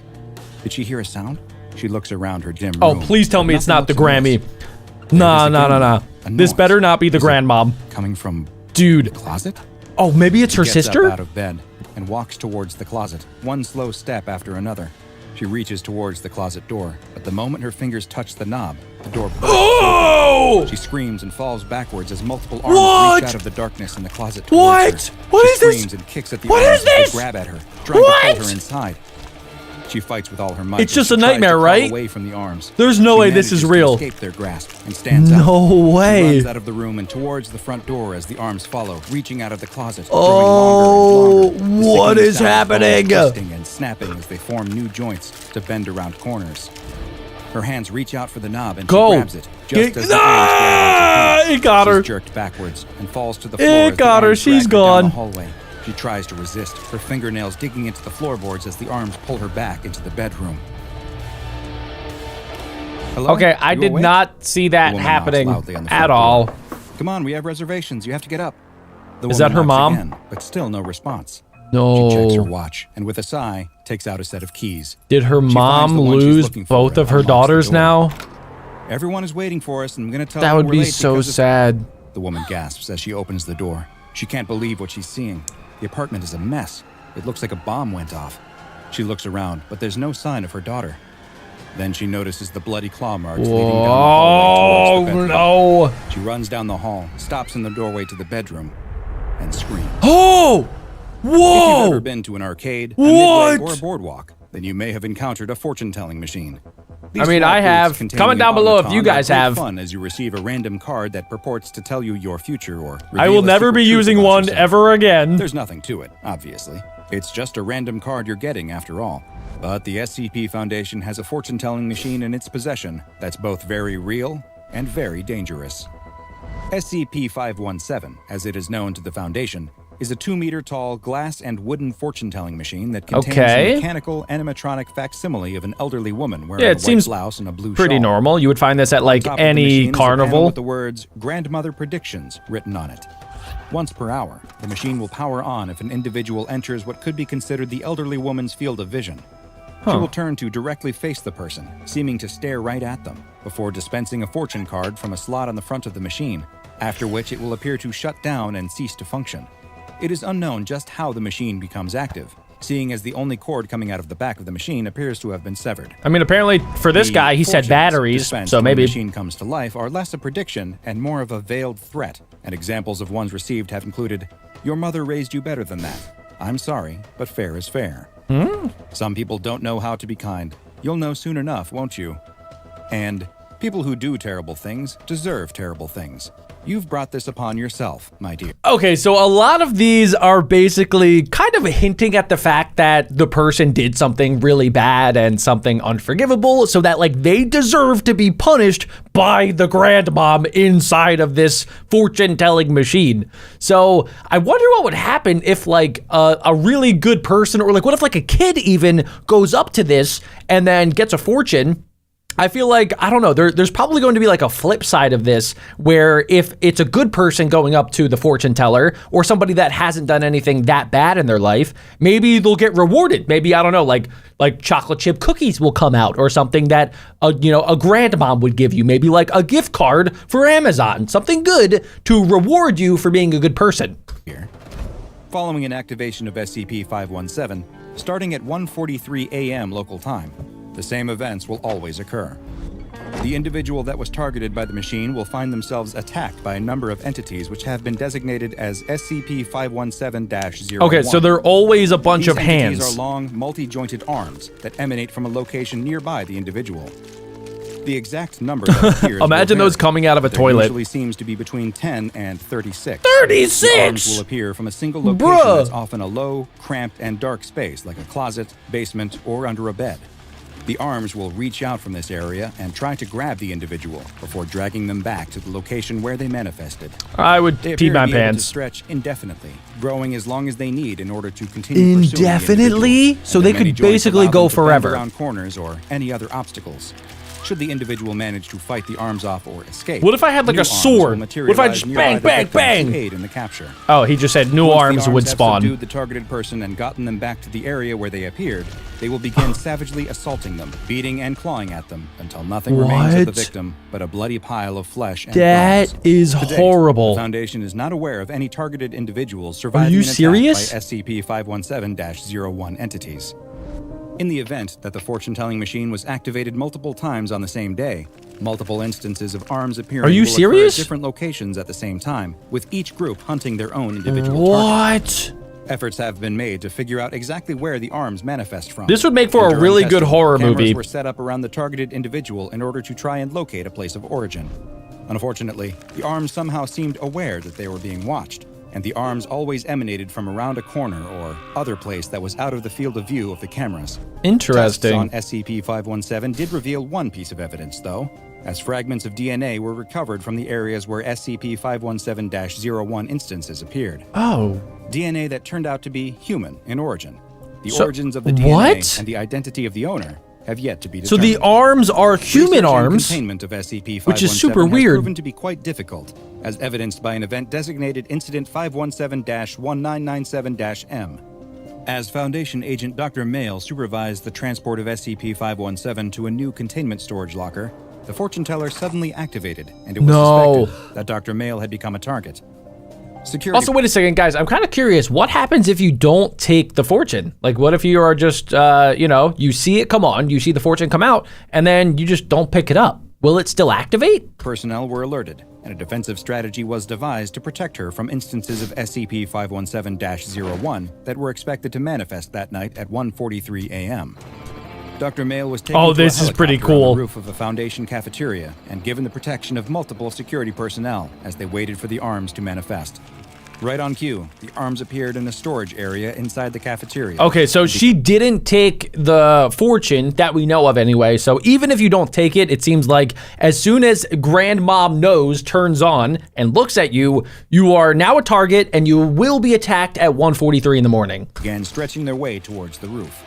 Did she hear a sound? She looks around her dim room. Oh, please tell me but it's not the nothing looks Grammy. amiss. Nah. A This noise. better not be the Is it grandmom. Coming from the Dude. closet? Oh, maybe it's her She gets up sister? out of bed and walks towards the closet, one slow step after another. She reaches towards the closet door, but the moment her fingers touch the knob, the door bursts. Oh! She screams and falls backwards as multiple arms What? reach out of the darkness in the closet What? towards her. What She is this? screams and kicks at the What arms is as they this? grab at her, trying What? to pull her inside. She fights with all her might. It's as just she a tries nightmare, to crawl right? away from the arms. There's no She way this is manages to real. escape their grasp and stands up. No way. She runs out of the room and towards the front door as the arms follow, reaching out of the closet. Oh, growing longer and longer. The what sticking is sound of bones happening? twisting and snapping as they form new joints to bend around corners. Her hands reach out for the knob and Go. she grabs it. Just as the Ah, arms grab onto her. it got her. She's jerked backwards and falls to the floor. It as the got her. arms She's drag her down gone. the hallway. She tries to resist, her fingernails digging into the floorboards as the arms pull her back into the bedroom. Hello? Okay, I You did awake? not see The that woman happening knocks loudly on the at front all. door. Come on, we have reservations. You have to get up. The Is woman that her knocks mom? Again, but still no response. She checks her No. watch and with a sigh, takes out a set of keys. Did her She finds mom the one she's lose looking for both and of her unlocks the daughters door. now? Everyone is waiting for us, and I'm going to tell That them would we're be late so because of-" sad. The woman gasps as she opens the door. She can't believe what she's seeing. The apartment is a mess. It looks like a bomb went off. She looks around, but there's no sign of her daughter. Then she notices the bloody claw marks leading down the hallway towards the bedroom. No. She runs down the hall, stops in the doorway to the bedroom, and screams. Oh! If you've ever Whoa! been to an arcade, a midway, What? or a boardwalk, then you may have encountered a fortune-telling machine. I mean, I have. Comment down below if you guys have. Fun as you receive a random card that purports to tell you your future or I will reveal a never secret be truth using about one yourself. ever again. There's nothing to it, obviously. It's just a random card you're getting after all. But the SCP Foundation has a fortune-telling machine in its possession that's both very real and very dangerous. SCP-517, as it is known to the Foundation, is a 2-meter-tall glass and wooden fortune-telling machine that contains Okay. a mechanical animatronic facsimile of an elderly woman wearing Yeah, a it white seems blouse and a blue Pretty shawl. normal. You would find this at like On top of the any machine is a panel carnival. with the words "Grandmother Predictions" written on it. Once per hour, the machine will power on if an individual enters what could be considered the elderly woman's field of vision. She will turn to directly face the person, seeming to stare right at them, before dispensing a fortune card from a slot on the front of the machine, after which it will appear to shut down and cease to function. It is unknown just how the machine becomes active, seeing as the only cord coming out of the back of the machine appears to have been severed. I mean, apparently for this The guy, he said fortunes batteries, dispensed so when maybe. the machine comes to life are less a prediction and more of a veiled threat, and examples of ones received have included, "Your mother raised you better than that. I'm sorry, but fair is fair." Some people don't know how to be kind. You'll know soon enough, won't you? And people who do terrible things deserve terrible things. You've brought this upon yourself, my dear. Okay, so a lot of these are basically kind of hinting at the fact that the person did something really bad and something unforgivable, so that like they deserve to be punished by the grandmom inside of this fortune-telling machine. So I wonder what would happen if like a really good person, or like what if like a kid even goes up to this and then gets a fortune. I feel like, I don't know, there's probably going to be like a flip side of this where if it's a good person going up to the fortune teller or somebody that hasn't done anything that bad in their life, maybe they'll get rewarded. Maybe, I don't know, like chocolate chip cookies will come out or something that, a grandmom would give you. Maybe like a gift card for Amazon, something good to reward you for being a good person. Following an activation of SCP-517, starting at 1:43 a.m. local time, the same events will always occur. The individual that was targeted by the machine will find themselves attacked by a number of entities which have been designated as SCP-517-01. Okay, so they're always a bunch These of entities hands. are long, multi-jointed arms that emanate from a location nearby the individual. The exact number that appears Imagine will those vary, coming out of a but there toilet. usually seems to be between 10 and 36. 36? The arms will appear from a single location Bruh. that's often a low, cramped, and dark space like a closet, basement, or under a bed. The arms will reach out from this area and try to grab the individual before dragging them back to the location where they manifested. I would They pee appear my to be able to pants. stretch indefinitely, growing as long as they need in order to continue pursuing the Indefinitely? individual, So and they the many could joints basically allow go them to bend forever. around corners or any other obstacles. Should the individual manage to fight the arms off or escape, What if I had, like, new a arms sword? will What if I materialize just nearby bang, the bang, victim bang? to aid in the capture. Oh, he just said new Once the arms would have spawn. subdued the targeted person and gotten them back to the area where they appeared, they will begin savagely assaulting them, beating and clawing at them until nothing remains of the What? victim but a bloody pile of flesh and That bones. is To date, horrible. The Foundation is not aware of any targeted individuals surviving you an attack serious? by SCP-517-01 entities. In the event that the fortune-telling machine was activated multiple times on the same day, multiple instances of arms appearing Are you will occur serious? at different locations at the same time, with each group hunting their own individual target. What? Efforts have been made to figure out exactly where the arms manifest from. This would make for And a during really good testing, horror cameras movie. were set up around the targeted individual in order to try and locate a place of origin. Unfortunately, the arms somehow seemed aware that they were being watched, and the arms always emanated from around a corner or other place that was out of the field of view of the cameras. Interesting. Tests on SCP-517 did reveal one piece of evidence, though, as fragments of DNA were recovered from the areas where SCP-517-01 instances appeared. Oh. DNA that turned out to be human in origin. The origins of the DNA and the identity of the owner have yet to be So determined. the arms are human arms, Containment of SCP-517 which is super has weird. proven to be quite difficult, as evidenced by an event designated Incident 517-1997-M. As Foundation Agent Dr. Mail supervised the transport of SCP-517 to a new containment storage locker, the fortune teller suddenly activated, and it was suspected that Dr. Mail had become a target. Security. Also, wait a second, guys. I'm kind of curious. What happens if you don't take the fortune? Like, what if you are just, you see it come on, you see the fortune come out, and then you just don't pick it up? Will it still activate? Personnel were alerted, and a defensive strategy was devised to protect her from instances of SCP-517-01 that were expected to manifest that night at 1:43 a.m. Dr. Mail was taken to a this is pretty helicopter on cool. the roof of a Foundation cafeteria and given the protection of multiple security personnel as they waited for the arms to manifest. Right on cue, the arms appeared in a storage area inside the cafeteria. Okay, so she didn't take the fortune that we know of anyway. So even if you don't take it, it seems like as soon as Grandmom Nose turns on and looks at you, you are now a target and you will be attacked at 1:43 in the morning. Began stretching their way towards the roof.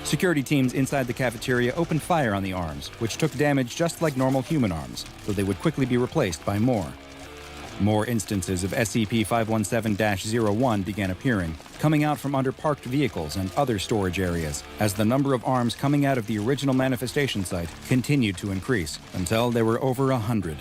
Security teams inside the cafeteria opened fire on the arms, which took damage just like normal human arms, though they would quickly be replaced by more. More instances of SCP-517-01 began appearing, coming out from under parked vehicles and other storage areas, as the number of arms coming out of the original manifestation site continued to increase until there were over 100.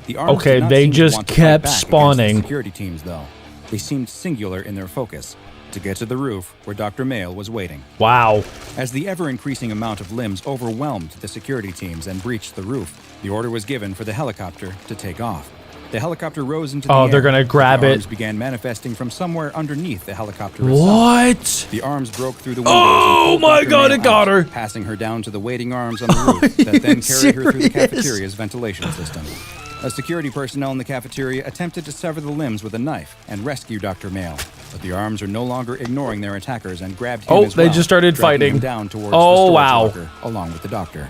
The arms did not they seem to just want to fight kept back against the spawning. security teams, though. They seemed singular in their focus, to get to the roof where Dr. Mail was waiting. Wow. As the ever-increasing amount of limbs overwhelmed the security teams and breached the roof, the order was given for the helicopter to take off. The helicopter rose into the air. They're gonna grab the it. arms began manifesting from somewhere underneath the helicopter itself. What? The arms broke through the windows. Oh and pulled my Dr. God, Mail it got out, her. passing her down to the waiting arms on the roof that then carried her through the cafeteria's ventilation system. A security personnel in the cafeteria attempted to sever the limbs with a knife and rescue Dr. Mail, but the arms are no longer ignoring their attackers and grabbed him as well, they just started dragging fighting. him down towards the Oh, storage wow. locker, along with the doctor.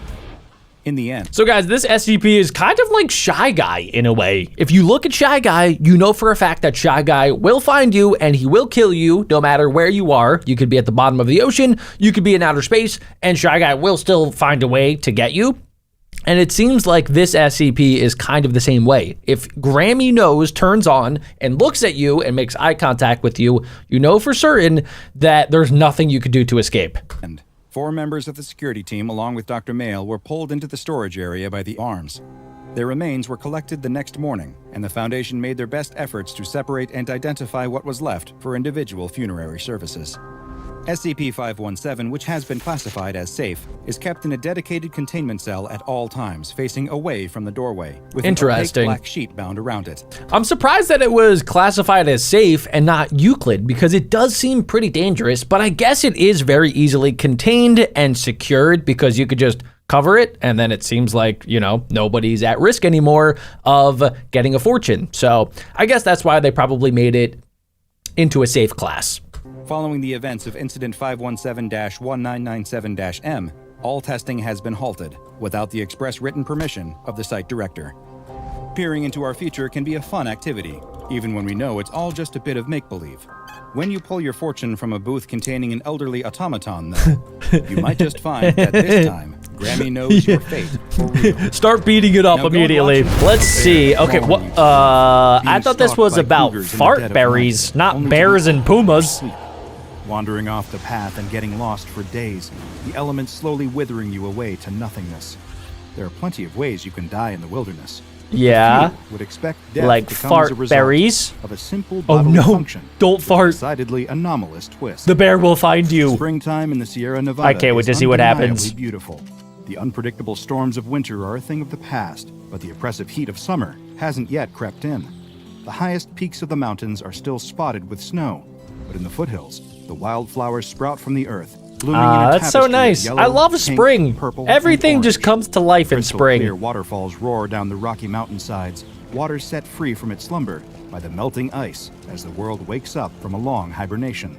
In the end, So guys, this SCP is kind of like Shy Guy in a way. If you look at Shy Guy, you know for a fact that Shy Guy will find you and he will kill you no matter where you are. You could be at the bottom of the ocean, you could be in outer space, and Shy Guy will still find a way to get you. And it seems like this SCP is kind of the same way. If Grammy Nose turns on and looks at you and makes eye contact with you, you know for certain that there's nothing you could do to escape. and 4 members of the security team, along with Dr. Mail, were pulled into the storage area by the arms. Their remains were collected the next morning, and the Foundation made their best efforts to separate and identify what was left for individual funerary services. SCP-517, which has been classified as safe, is kept in a dedicated containment cell at all times, facing away from the doorway, with an opaque Interesting. black sheet bound around it. I'm surprised that it was classified as safe and not Euclid because it does seem pretty dangerous, but I guess it is very easily contained and secured because you could just cover it and then it seems like, nobody's at risk anymore of getting a fortune. So I guess that's why they probably made it into a safe class. Following the events of Incident 517-1997-M, all testing has been halted without the express written permission of the site director. Peering into our future can be a fun activity, even when we know it's all just a bit of make-believe. When you pull your fortune from a booth containing an elderly automaton, though, you might just find that this time, Grammy knows your fate. Start beating it up Now go and immediately. watch it. Let's see. Okay, what? I thought this was stalked by about cougars in the fart dead of berries, night, not only to bears be and pumas. asleep. Wandering off the path and getting lost for days, the elements slowly withering you away to nothingness. There are plenty of ways you can die in the wilderness. Yeah, Few would expect death like to come as a fart result berries. of a simple Oh bodily no, function don't with a fart. decidedly anomalous twist. The bear will find you. Springtime in the Sierra Nevada I can't wait to is see what undeniably happens. beautiful. The unpredictable storms of winter are a thing of the past, but the oppressive heat of summer hasn't yet crept in. The highest peaks of the mountains are still spotted with snow, but in the foothills, the wildflowers sprout from the earth, blooming in a That's so tapestry of nice. yellow, I love pink, spring. purple, and Everything just orange. comes to life in Crystal spring. clear waterfalls roar down the rocky mountainsides, water set free from its slumber by the melting ice as the world wakes up from a long hibernation.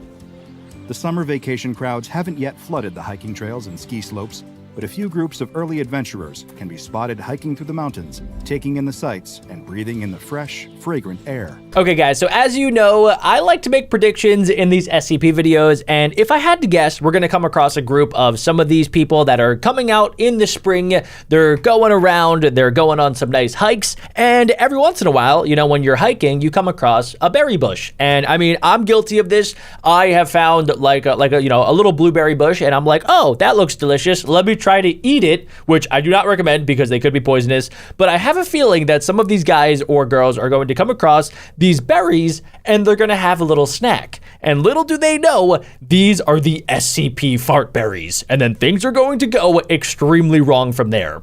The summer vacation crowds haven't yet flooded the hiking trails and ski slopes, but a few groups of early adventurers can be spotted hiking through the mountains, taking in the sights and breathing in the fresh, fragrant air. Okay, guys, so as you know, I like to make predictions in these SCP videos, and if I had to guess, we're going to come across a group of some of these people that are coming out in the spring. They're going around, they're going on some nice hikes, and every once in a while, you know, when you're hiking, you come across a berry bush. And I mean, I'm guilty of this. I have found like a you know, a little blueberry bush, and I'm like, oh, that looks delicious. Let me try to eat it, which I do not recommend because they could be poisonous. But I have a feeling that some of these guys or girls are going to come across these berries and they're going to have a little snack. And little do they know, these are the SCP fart berries. And then things are going to go extremely wrong from there.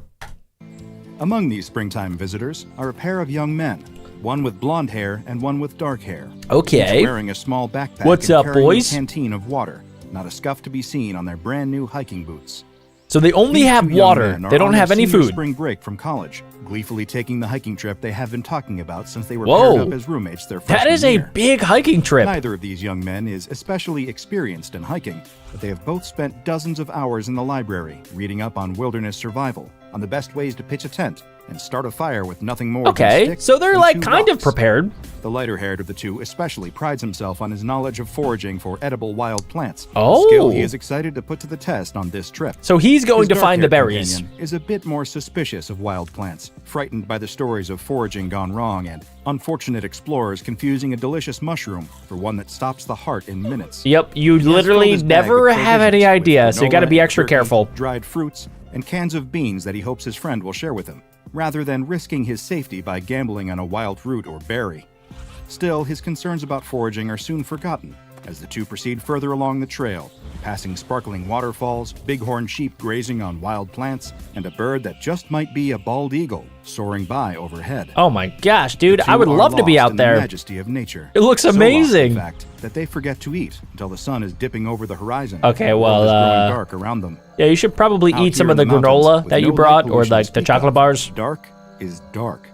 Among these springtime visitors are a pair of young men, one with blonde hair and one with dark hair. Okay. Each wearing a small backpack What's and up, carrying boys? a canteen of water, not a scuff to be seen on their brand new hiking boots. So they only These have two young water. men are They don't on have their any senior food. Spring break from college, gleefully taking the hiking trip they have been talking about since they were Whoa. paired up as roommates their That freshman is a year. big hiking trip. Neither of these young men is especially experienced in hiking, but they have both spent dozens of hours in the library reading up on wilderness survival, on the best ways to pitch a tent and start a fire with nothing more than Okay, sticks so they're and like two kind of rocks. prepared. The lighter-haired of the two especially prides himself on his knowledge of foraging for edible wild plants. Oh. A skill he is excited to put to the test on this trip. So he's going His to find the dark-haired berries. companion is a bit more suspicious of wild plants, frightened by the stories of foraging gone wrong and unfortunate explorers confusing a delicious mushroom for one that stops the heart in minutes. Yep, you He has literally filled his bag never with have any provisions, with idea, so you got to granola be and extra turkey, careful. Dried fruits, and cans of beans that he hopes his friend will share with him, rather than risking his safety by gambling on a wild root or berry. Still, his concerns about foraging are soon forgotten as the two proceed further along the trail, passing sparkling waterfalls, bighorn sheep grazing on wild plants, and a bird that just might be a bald eagle soaring by overhead. Oh my gosh, dude, The two I would are love to be lost out in there. The majesty of nature. It looks So lost, in amazing. fact, that they forget to eat until the sun is dipping over the horizon. Okay, The world well, is growing dark around them. Yeah, you should probably Out eat some here of the in mountains, granola with that no you light brought, or pollution to like the speak chocolate of, bars. Dark is dark.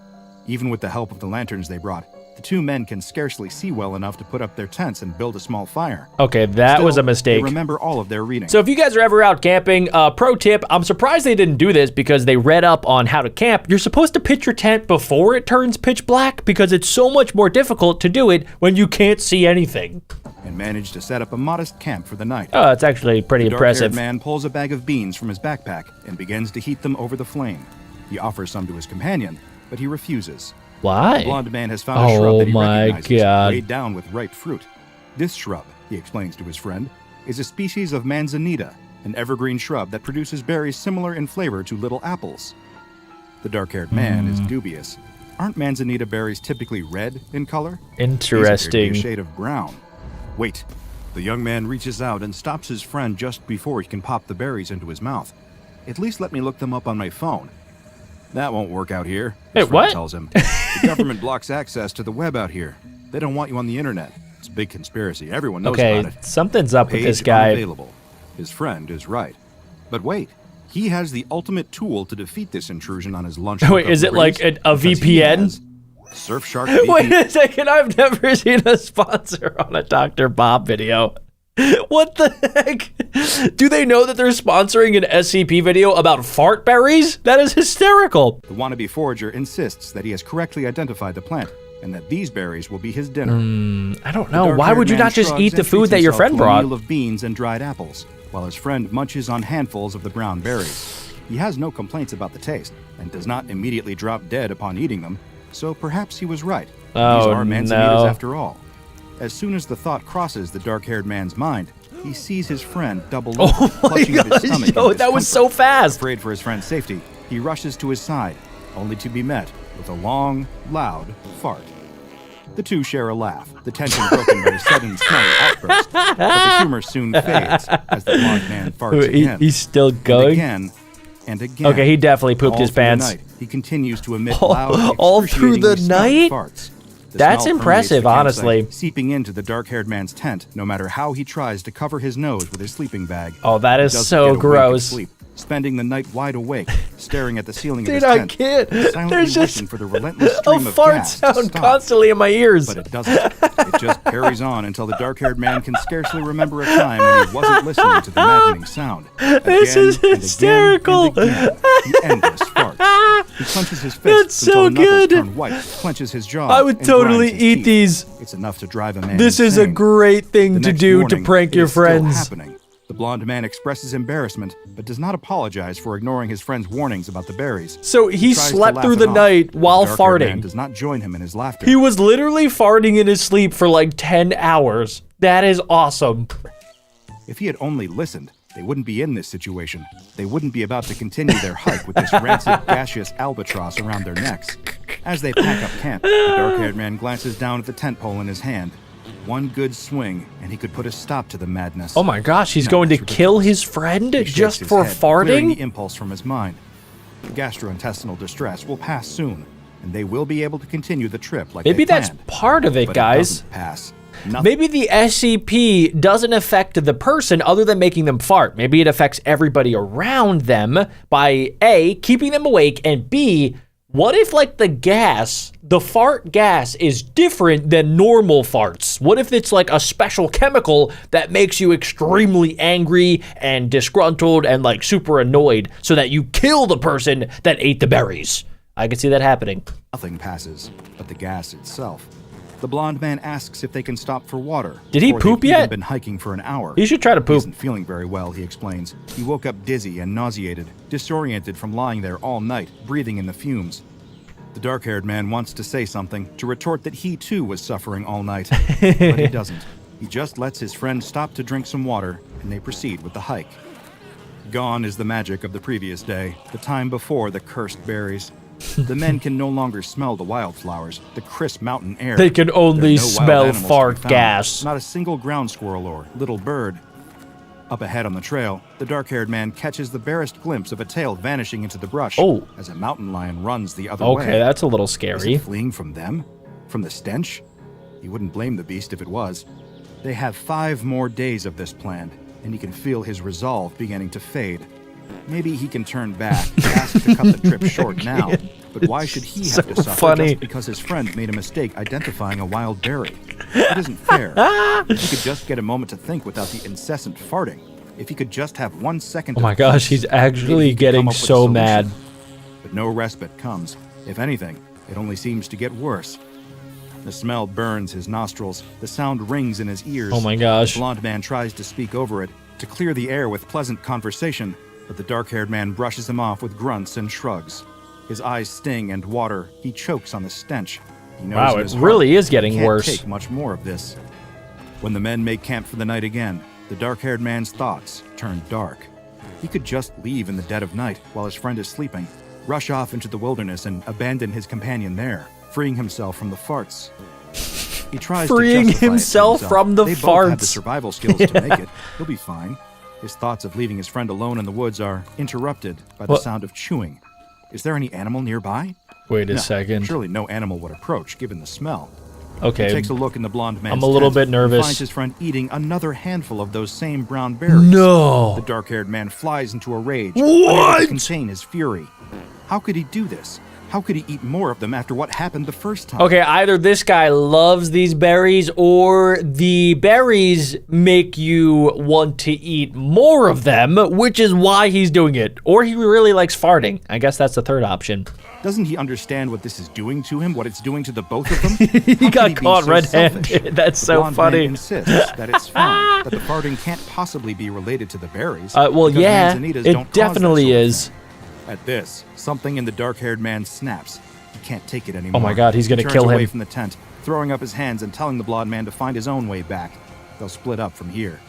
Even with the help of the lanterns they brought, the two men can scarcely see well enough to put up their tents and build a small fire. Okay, that Still, was a mistake. They remember all of their reading. So if you guys are ever out camping, pro tip, I'm surprised they didn't do this because they read up on how to camp. You're supposed to pitch your tent before it turns pitch black because it's so much more difficult to do it when you can't see anything. and managed to set up a modest camp for the night. Oh, it's actually pretty The dark-haired impressive. man pulls a bag of beans from his backpack and begins to heat them over the flame. He offers some to his companion, but he refuses. The Why? blonde man has found a shrub that he my recognizes, God. weighed down with ripe fruit. This shrub, he explains to his friend, is a species of manzanita, an evergreen shrub that produces berries similar in flavor to little apples. The dark-haired man is dubious. Aren't manzanita berries typically red in color? These appear to Interesting. be a shade of brown. Wait. The young man reaches out and stops his friend just before he can pop the berries into his mouth. At least let me look them up on my phone. That won't work out here, his Wait, friend what? tells him. The government blocks access to the web out here. They don't want you on the internet. It's a big conspiracy. Everyone knows Okay, about it. something's up with Page this guy. unavailable. His friend is right. But wait, he has the ultimate tool to defeat this intrusion on his lunch. Wait, is it like a VPN? Surfshark Wait VPN. a second, I've never seen a sponsor on a Dr. Bob video. What the heck? Do they know that they're sponsoring an SCP video about fart berries? That is hysterical. The wannabe forager insists that he has correctly identified the plant and that these berries will be his dinner. I don't The know. Why dark-haired would you man not just shrugs eat the and food treats that your himself friend to a brought? meal of beans and dried apples, while his friend munches on handfuls of the brown berries. He has no complaints about the taste and does not immediately drop dead upon eating them, so perhaps he was right. These Oh, are manzanitas no. after all. As soon as the thought crosses the dark-haired man's mind, he sees his friend double over, Oh my clutching at his gosh, stomach yo, in that was so discomfort. fast. Afraid for his friend's safety, he rushes to his side, only to be met with a long, loud fart. The two share a laugh, the tension broken by a sudden smelly outburst, but the humor soon fades as the blonde man farts again. He's still and going? again and again. Okay, he definitely pooped All his through the pants. night, he continues to emit All- loud, all through the excruciatingly smelly night? farts. The That's smell impressive, permeates the campsite, honestly. seeping into the dark-haired man's tent, no matter how he tries to cover his nose with his sleeping bag. Oh, that is He doesn't so get a wink of gross. sleep, spending the night wide awake, staring at the ceiling Dude, of his I tent, can't. silently There's just wishing for the relentless a stream of fart gas to sound stop. constantly in my ears. But it doesn't. It just carries on until the dark-haired man can scarcely remember a time when he wasn't listening to the maddening sound. This Again is and again hysterical. and again, the endless farts. He clenches his fists That's until so the knuckles good. turn white, clenches his jaw. I would and totally grinds his eat teeth. these. It's enough to drive a man This is a insane. great thing The to next do to morning, prank it your is still friends. happening. The blonde man expresses embarrassment, but does not apologize for ignoring his friend's warnings about the berries. So he tries to slept laugh through it the off, night but while the dark-haired man farting. does not join him in his laughter. He was literally farting in his sleep for like 10 hours. That is awesome. If he had only listened, they wouldn't be in this situation. They wouldn't be about to continue their hike with this rancid, gaseous albatross around their necks. As they pack up camp, the dark-haired man glances down at the tent pole in his hand. One good swing, and he could put a stop to the madness. Oh my gosh, he's No, going to it's kill ridiculous. his friend He shakes just his for head, clearing the farting? impulse from his mind. The gastrointestinal distress will pass soon, and they will be able to continue the trip like Maybe they that's planned. part of it, But guys. It doesn't pass. Nothing. Maybe the SCP doesn't affect the person other than making them fart. Maybe it affects everybody around them by A, keeping them awake, and B, what if like the fart gas is different than normal farts? What if it's like a special chemical that makes you extremely angry and disgruntled and like super annoyed so that you kill the person that ate the berries? I could see that happening. Nothing passes, but the gas itself. The blonde man asks if they can stop for water. Did he before poop they've even yet? Been hiking for an hour. You should try to He poop. isn't feeling very well, he explains. He woke up dizzy and nauseated, disoriented from lying there all night, breathing in the fumes. The dark-haired man wants to say something, to retort that he too was suffering all night, but he doesn't. He just lets his friend stop to drink some water, and they proceed with the hike. Gone is the magic of the previous day, the time before the cursed berries. The men can no longer smell the wildflowers, the crisp mountain air. They can There only are no wild smell animals to be fart found, gas. Not a single ground squirrel or little bird. Up ahead on the trail, the dark-haired man catches the barest glimpse of a tail vanishing into the brush Oh. as a mountain lion runs the other way. Okay, that's a little Is scary. it fleeing from them? From the stench? He wouldn't blame the beast if it was. They have 5 more days of this planned, and he can feel his resolve beginning to fade. Maybe he can turn back, ask to cut the trip short now. But why should he have to So suffer funny. just because his friend made a mistake identifying a wild berry? It isn't fair. If he could just get a moment to think without the incessant farting. If he could just have 1 second Oh my of gosh, peace, he's maybe actually he could getting come up with a so solution. mad. But no respite comes. If anything, it only seems to get worse. The smell burns his nostrils. The sound rings in his ears. Oh my gosh. The blonde man tries to speak over it, to clear the air with pleasant conversation, but the dark-haired man brushes him off with grunts and shrugs. His eyes sting and water. He chokes on the stench. He knows Wow, in it his really heart is getting he can't worse. take much more of this. When the men make camp for the night again, the dark-haired man's thoughts turn dark. He could just leave in the dead of night while his friend is sleeping, rush off into the wilderness and abandon his companion there, freeing himself from the farts. He tries Freeing to justify it to himself from the They both have the farts. survival skills to make it. He'll be fine. His thoughts of leaving his friend alone in the woods are interrupted by the What? sound of chewing. Is there any animal nearby? Wait a No, second. Surely no animal would approach, given the smell. He Okay. takes a look in the blonde man's I'm a little tent bit and nervous. finds his friend eating another handful of those same brown berries. No. The dark-haired man flies into a rage, What? unable to contain his fury. How could he do this? How could he eat more of them after what happened the first time? Okay, either this guy loves these berries or the berries make you want to eat more of them, which is why he's doing it. Or he really likes farting. I guess that's the third option. Doesn't he understand what this is doing to him, what it's doing to the both of them? He got caught red-handed. That's so funny. He insists that it's fine, that the farting can't possibly be related to the berries. Well, because yeah, manzanitas don't it cause that definitely sort of is. thing. At this, something in the dark-haired man snaps. He can't take it anymore. Oh my God, he's gonna He turns kill away him. from the tent, throwing up his hands and telling the blonde man to find his own way back. They'll split up from here.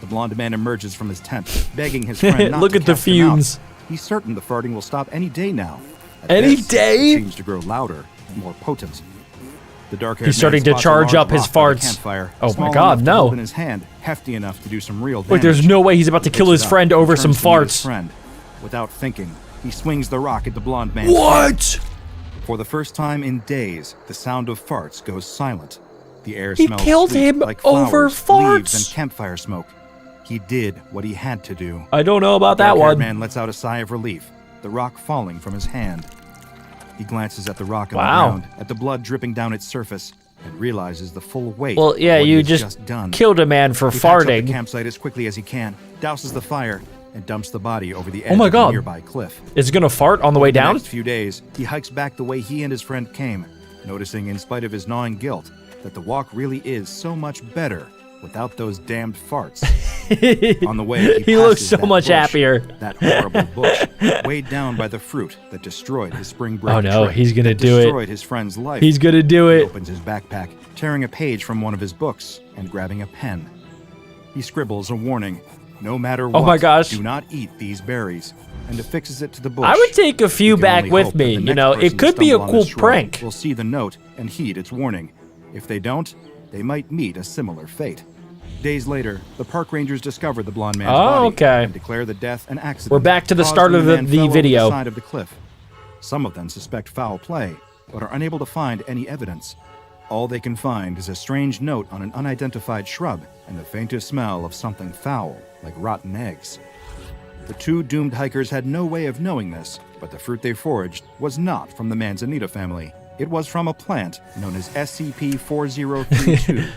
The blonde man emerges from his tent, begging his friend not Look to at the cast him out. fumes. He's certain the farting will stop any day now. At Any this, day? It seems to grow louder and more potent. The dark-haired He's starting man to spots a charge large up his rock by the farts. campfire, Oh my small God, enough to no. hold in his hand, hefty enough to do some real damage. Wait, there's no way he's about to He kill picks his it up friend and over turns some to meet his farts. friend. Without thinking, he swings the rock at the blonde man's head. What? For the first time in days, the sound of farts goes silent. The air He smells killed sweet, him like over flowers, leaves, and farts. campfire smoke. He did what he had to do. I don't know about The that dark-haired one. man lets out a sigh of relief, the rock falling from his hand. He glances at the rock on Wow. the ground, at the blood dripping down its surface, and realizes the full weight Well, of yeah, what he you has just done. killed a man for He packs up the farting. campsite as quickly as he can, douses the fire, and dumps the body over the edge Oh my of God. a nearby cliff. Is it gonna fart on the way The down? next few days, he hikes back the way he and his friend came, noticing, in spite of his gnawing guilt, that the walk really is so much better without those damned farts. On the way, He looks passes so that much bush, happier. That horrible bush, weighed down by the fruit that destroyed his spring break. Oh no, trip, he's gonna that do it. Destroyed his friend's life. He's gonna do He it. opens his backpack, tearing a page from one of his books and grabbing a pen. He scribbles a warning: no matter what, Oh my gosh. do not eat these berries, and affixes it to the bush. I would take a few You can back only with hope me. that the You next know, person it to could be a stumble on cool this shrub prank. will see the note and heed its warning. If they don't, they might meet a similar fate. Days later, the park rangers discover the blonde man's body okay. and declare the death an accident. We're back to the caused start when of man the fell over video. The side of the cliff. Some of them suspect foul play, but are unable to find any evidence. All they can find is a strange note on an unidentified shrub and the faintest smell of something foul, like rotten eggs. The two doomed hikers had no way of knowing this, but the fruit they foraged was not from the Manzanita family. It was from a plant known as SCP-4032.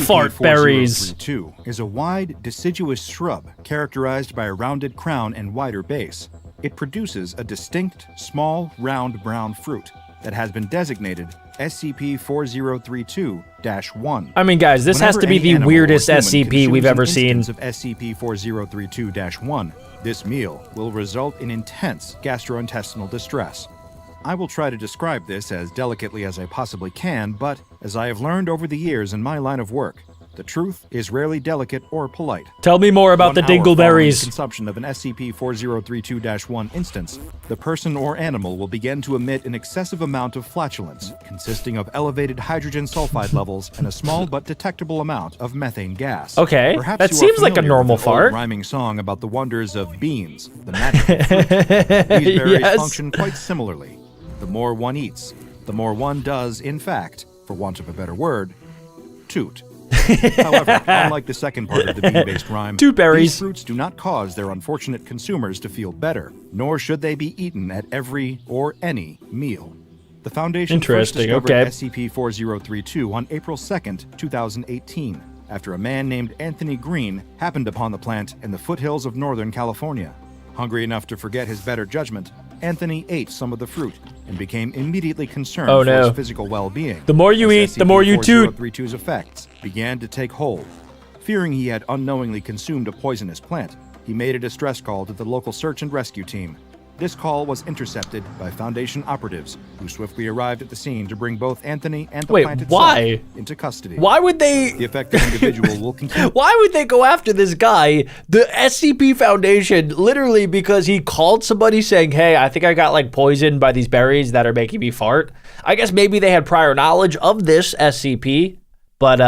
Fart berries. SCP-4032 is a wide, deciduous shrub characterized by a rounded crown and wider base. It produces a distinct, small, round brown fruit that has been designated SCP-4032-1. I mean, guys, this has to be the weirdest SCP we've ever seen. Of SCP-4032-1, this meal will result in intense gastrointestinal distress. I will try to describe this as delicately as I possibly can, but as I have learned over the years in my line of work, the truth is rarely delicate or polite. Tell me more about the 1 hour following dingleberries. consumption of an SCP-4032-1 instance, the person or animal will begin to emit an excessive amount of flatulence, consisting of elevated hydrogen sulfide levels and a small but detectable amount of methane gas. Okay, Perhaps that you are seems like a familiar normal with an old fart. rhyming song about the wonders of beans, the magical fruit. These berries Yes. function quite similarly. The more one eats, the more one does, in fact, for want of a better word, toot. However, unlike the second part of the bean-based rhyme, Toot berries. these fruits do not cause their unfortunate consumers to feel better, nor should they be eaten at every or any meal. The Foundation first Interesting, discovered okay. SCP-4032 on April 2nd, 2018, after a man named Anthony Green happened upon the plant in the foothills of Northern California. Hungry enough to forget his better judgment, Anthony ate some of the fruit and became immediately concerned Oh, for no. his physical well-being. The more you as eat, the more you toot. SCP-4032's effects began to take hold. Fearing he had unknowingly consumed a poisonous plant, he made a distress call to the local search and rescue team. This call was intercepted by Foundation operatives, who swiftly arrived at the scene to bring both Anthony and the Wait, plant why? itself into custody. Why would The they? affected individual will continue. Why would they go after this guy, the SCP Foundation, literally because he called somebody saying, "Hey, I think I got like poisoned by these berries that are making me fart." I guess maybe they had prior knowledge of this SCP, but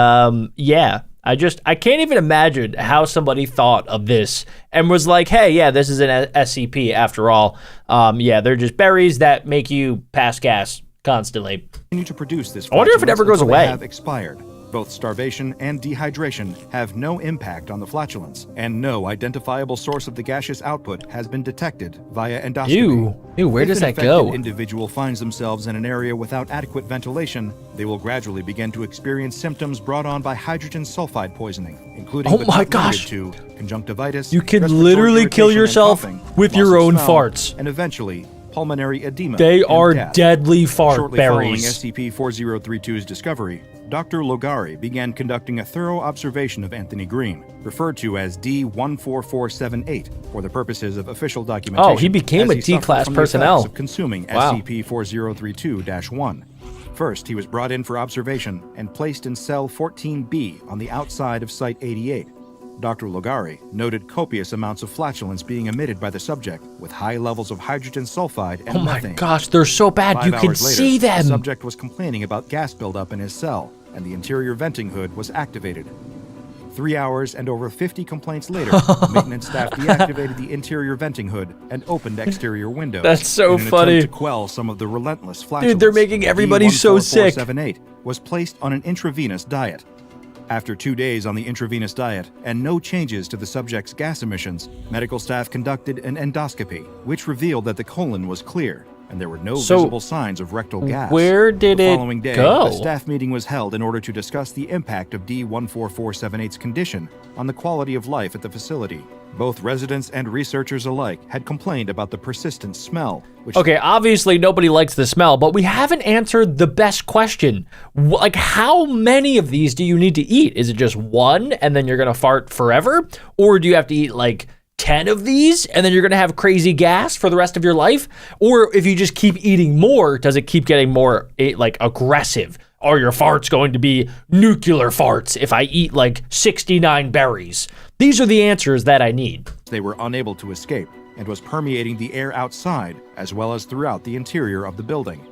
yeah. I can't even imagine how somebody thought of this and was like, hey, yeah, this is an SCP after all. Yeah, they're just berries that make you pass gas constantly. Continue to produce this. I wonder if it ever goes flatulence until they away. Have expired. Both starvation and dehydration have no impact on the flatulence, and no identifiable source of the gaseous output has been detected via endoscopy. Ew, where If does an that affected go? individual finds themselves in an area without adequate ventilation, they will gradually begin to experience symptoms brought on by hydrogen sulfide poisoning, including Oh but my not gosh. limited to conjunctivitis. You can respiratory literally kill irritation and yourself coughing, with loss your of own smell, farts. and eventually pulmonary edema. They and are death. deadly fart Shortly berries. following SCP-4032's discovery, Dr. Logari began conducting a thorough observation of Anthony Green, referred to as D-14478 for the purposes of official documentation. Oh, he became as a he suffered D-class from the effects personnel. of consuming Wow. SCP-4032-1. First, he was brought in for observation and placed in cell 14B on the outside of Site 88. Dr. Logari noted copious amounts of flatulence being emitted by the subject, with high levels of hydrogen sulfide and Oh my methane. gosh, they're so bad. 5 You can hours later, see The them. subject was complaining about gas buildup in his cell, and the interior venting hood was activated. 3 hours and over 50 complaints later, maintenance staff deactivated the interior venting hood and opened exterior windows. That's so in an funny. attempt to quell some of the relentless flatulence. Dude, they're making everybody so sick. D14478 was placed on an intravenous diet. After 2 days on the intravenous diet and no changes to the subject's gas emissions, medical staff conducted an endoscopy, which revealed that the colon was clear and there were no visible signs of rectal gas. Where did the it following day, go? a staff meeting was held in order to discuss the impact of D14478's condition on the quality of life at the facility. Both residents and researchers alike had complained about the persistent smell, which Okay, obviously nobody likes the smell, but we haven't answered the best question. Like, how many of these do you need to eat? Is it just one and then you're gonna fart forever? Or do you have to eat like 10 of these and then you're gonna have crazy gas for the rest of your life? Or if you just keep eating more, does it keep getting more like aggressive? Are your farts going to be nuclear farts if I eat like 69 berries? These are the answers that I need. they were unable to escape and was permeating the air outside as well as throughout the interior of the building.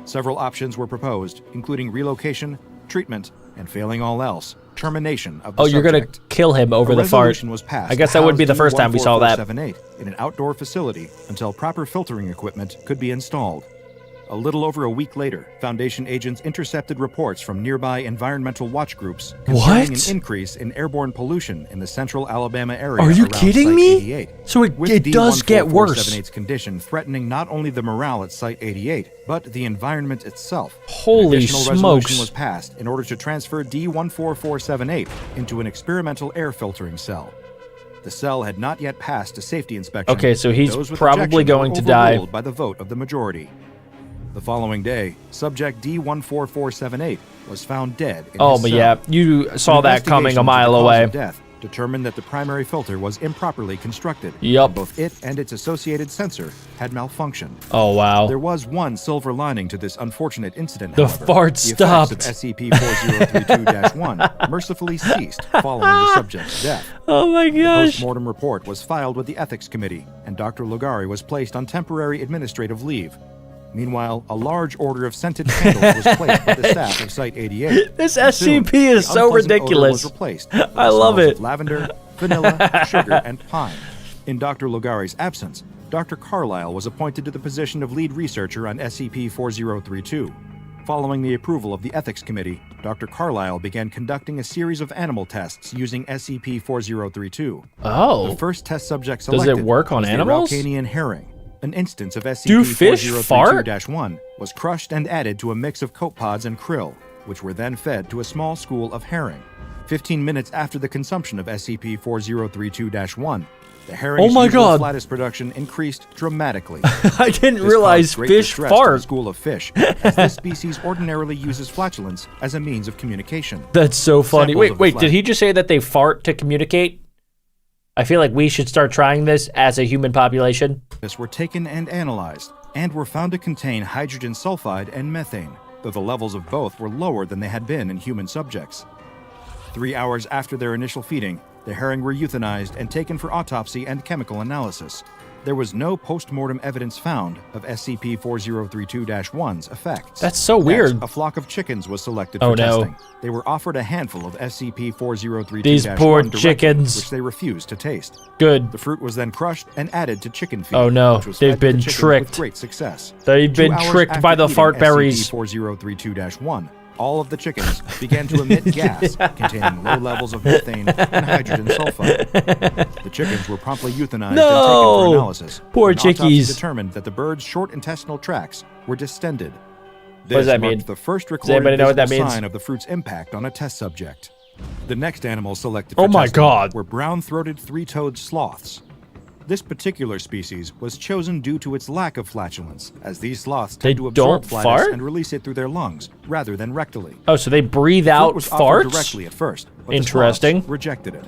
Several options were proposed, including relocation, treatment, and failing all else, termination of the subject. You're gonna kill him over the fart. Was passed I guess that would be the first time we saw that. In an outdoor facility until proper filtering equipment could be installed. A little over a week later, Foundation agents intercepted reports from nearby environmental watch groups concerning an increase in airborne pollution in the central Alabama area. Are you kidding me? 88, so it does get worse. 78's condition threatening not only the morale at Site 88, but the environment itself. Holy An additional smokes. resolution was passed in order to transfer D14478 into an experimental air filtering cell. The cell had not yet passed a safety inspection. Okay, so he's Those with probably objection going were to die. overruled by the vote of the majority. The following day, subject D14478 was found dead in Oh, his but cell. yeah, you saw that coming a Investigation mile into the cause away. of death determined that the primary filter was improperly constructed. Yup. And both it and its associated sensor had malfunctioned. Oh, wow. There was one silver lining to this unfortunate incident, The however. fart The stopped. effects of SCP-4032-1 mercifully ceased following the subject's death. Oh my The gosh. post-mortem report was filed with the Ethics Committee, and Dr. Lugari was placed on temporary administrative leave. Meanwhile, a large order of scented candles was placed by the staff of Site 88. This And soon, SCP is the so unpleasant odor ridiculous. was replaced with I the love smells it. of lavender, vanilla, sugar, and pine. In Dr. Lugari's absence, Dr. Carlisle was appointed to the position of lead researcher on SCP-4032. Following the approval of the Ethics Committee, Dr. Carlisle began conducting a series of animal tests using SCP-4032. Oh. The first test subject Does selected it work on was animals? the Raucanian herring. An instance of Do fish fart? SCP-4032-1 was crushed and added to a mix of copepods and krill, which were then fed to a small school of herring. 15 minutes after the consumption of SCP-4032-1, the herring's usual flatus production increased dramatically. I didn't This realize caused great fish distress to the fart. school of fish, as this species ordinarily uses flatulence as a means of communication. That's so funny. Samples of Wait, the did he just say that they fart to communicate? I feel like we should start trying this as a human population. Were taken and analyzed, and were found to contain hydrogen sulfide and methane, though the levels of both were lower than they had been in human subjects. 3 hours after their initial feeding, the herring were euthanized and taken for autopsy and chemical analysis. There was no post-mortem evidence found of SCP-4032-1's effects. That's so weird. Next, a flock of chickens was selected Oh, for no. testing. They were offered a handful of SCP-4032-1 These poor directly, chickens. which they refused to taste. Good. The fruit was then crushed and added to chicken feed. Oh, no. Which was They've fed to the been chickens tricked. With great success. They've 2 been hours tricked after by the eating fart berries. SCP-4032-1, all of the chickens began to emit gas containing low levels of methane and hydrogen sulfide. The chickens were promptly euthanized and taken for analysis. Poor An autopsy chickies. determined that the birds' short intestinal tracts were distended. This What does that marked mean? the first Does anybody recorded know what that visible means? sign of the fruit's impact on a test subject. The next animal selected Oh for my testing God. were brown-throated three-toed sloths. This particular species was chosen due to its lack of flatulence, as these sloths They tend to absorb don't flatus fart? and release it through their lungs, rather than rectally. Oh, so they breathe Fruit out was offered farts? directly at first, but Interesting. the sloths rejected it.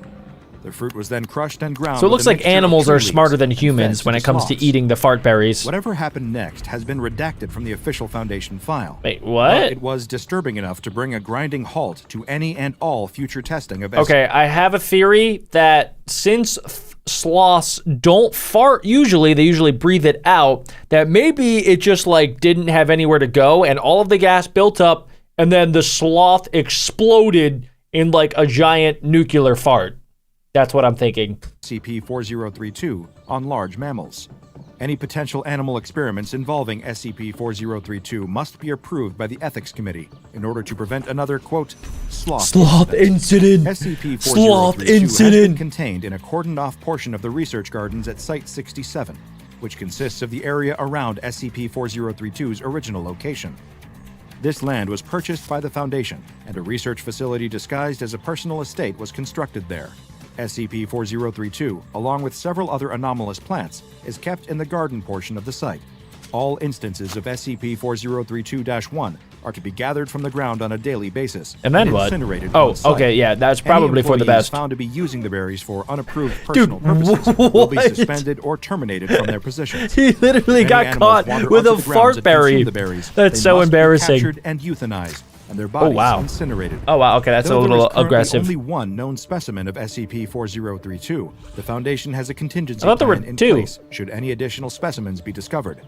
The fruit was then crushed and ground. So it with looks a like mixture of animals tree are leaves smarter than and humans fed when to it comes to sloths. eating the fart berries. Whatever happened next has been redacted from the official Foundation file. Wait, But what? it was disturbing enough to bring a grinding halt to any and all future testing of Okay, I have a theory that since sloths don't fart usually, they usually breathe it out, that maybe it just like didn't have anywhere to go and all of the gas built up and then the sloth exploded in like a giant nuclear fart. That's what I'm thinking. SCP-4032 on large mammals. Any potential animal experiments involving SCP-4032 must be approved by the Ethics Committee in order to prevent another, quote, sloth incident. SCP-4032 has been contained in a cordoned-off portion of the research gardens at Site-67, which consists of the area around SCP-4032's original location. This land was purchased by the Foundation, and a research facility disguised as a personal estate was constructed there. SCP-4032, along with several other anomalous plants, is kept in the garden portion of the site. All instances of SCP-4032-1 are to be gathered from the ground on a daily basis and then what? Incinerated Oh, okay, yeah, that's probably for the best. Found to be using the berries for unapproved personal purposes will be suspended or terminated from their positions. He literally got caught with a fart berry. That's so embarrassing. Captured and euthanized, and their bodies incinerated. Oh wow, okay, that's a little aggressive. Only one known specimen of SCP-4032. The Foundation has a contingency I thought there were plan in two. place should any additional specimens be discovered.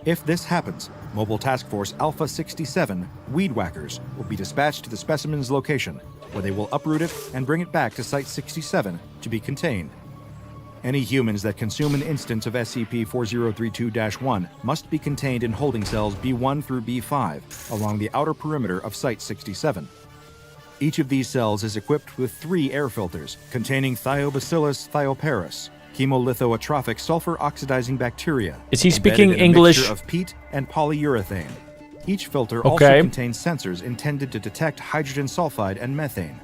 If this happens, Mobile Task Force Alpha 67 Weed Whackers will be dispatched to the specimen's location, where they will uproot it and bring it back to Site 67 to be contained. Any humans that consume an instance of SCP-4032-1 must be contained in holding cells B1 through B5 along the outer perimeter of Site 67. Each of these cells is equipped with 3 air filters containing Thiobacillus thioparus, chemolithoatrophic sulfur-oxidizing bacteria. Is he speaking embedded in a English? mixture of peat and polyurethane. Each filter also contains sensors intended to detect hydrogen sulfide and methane.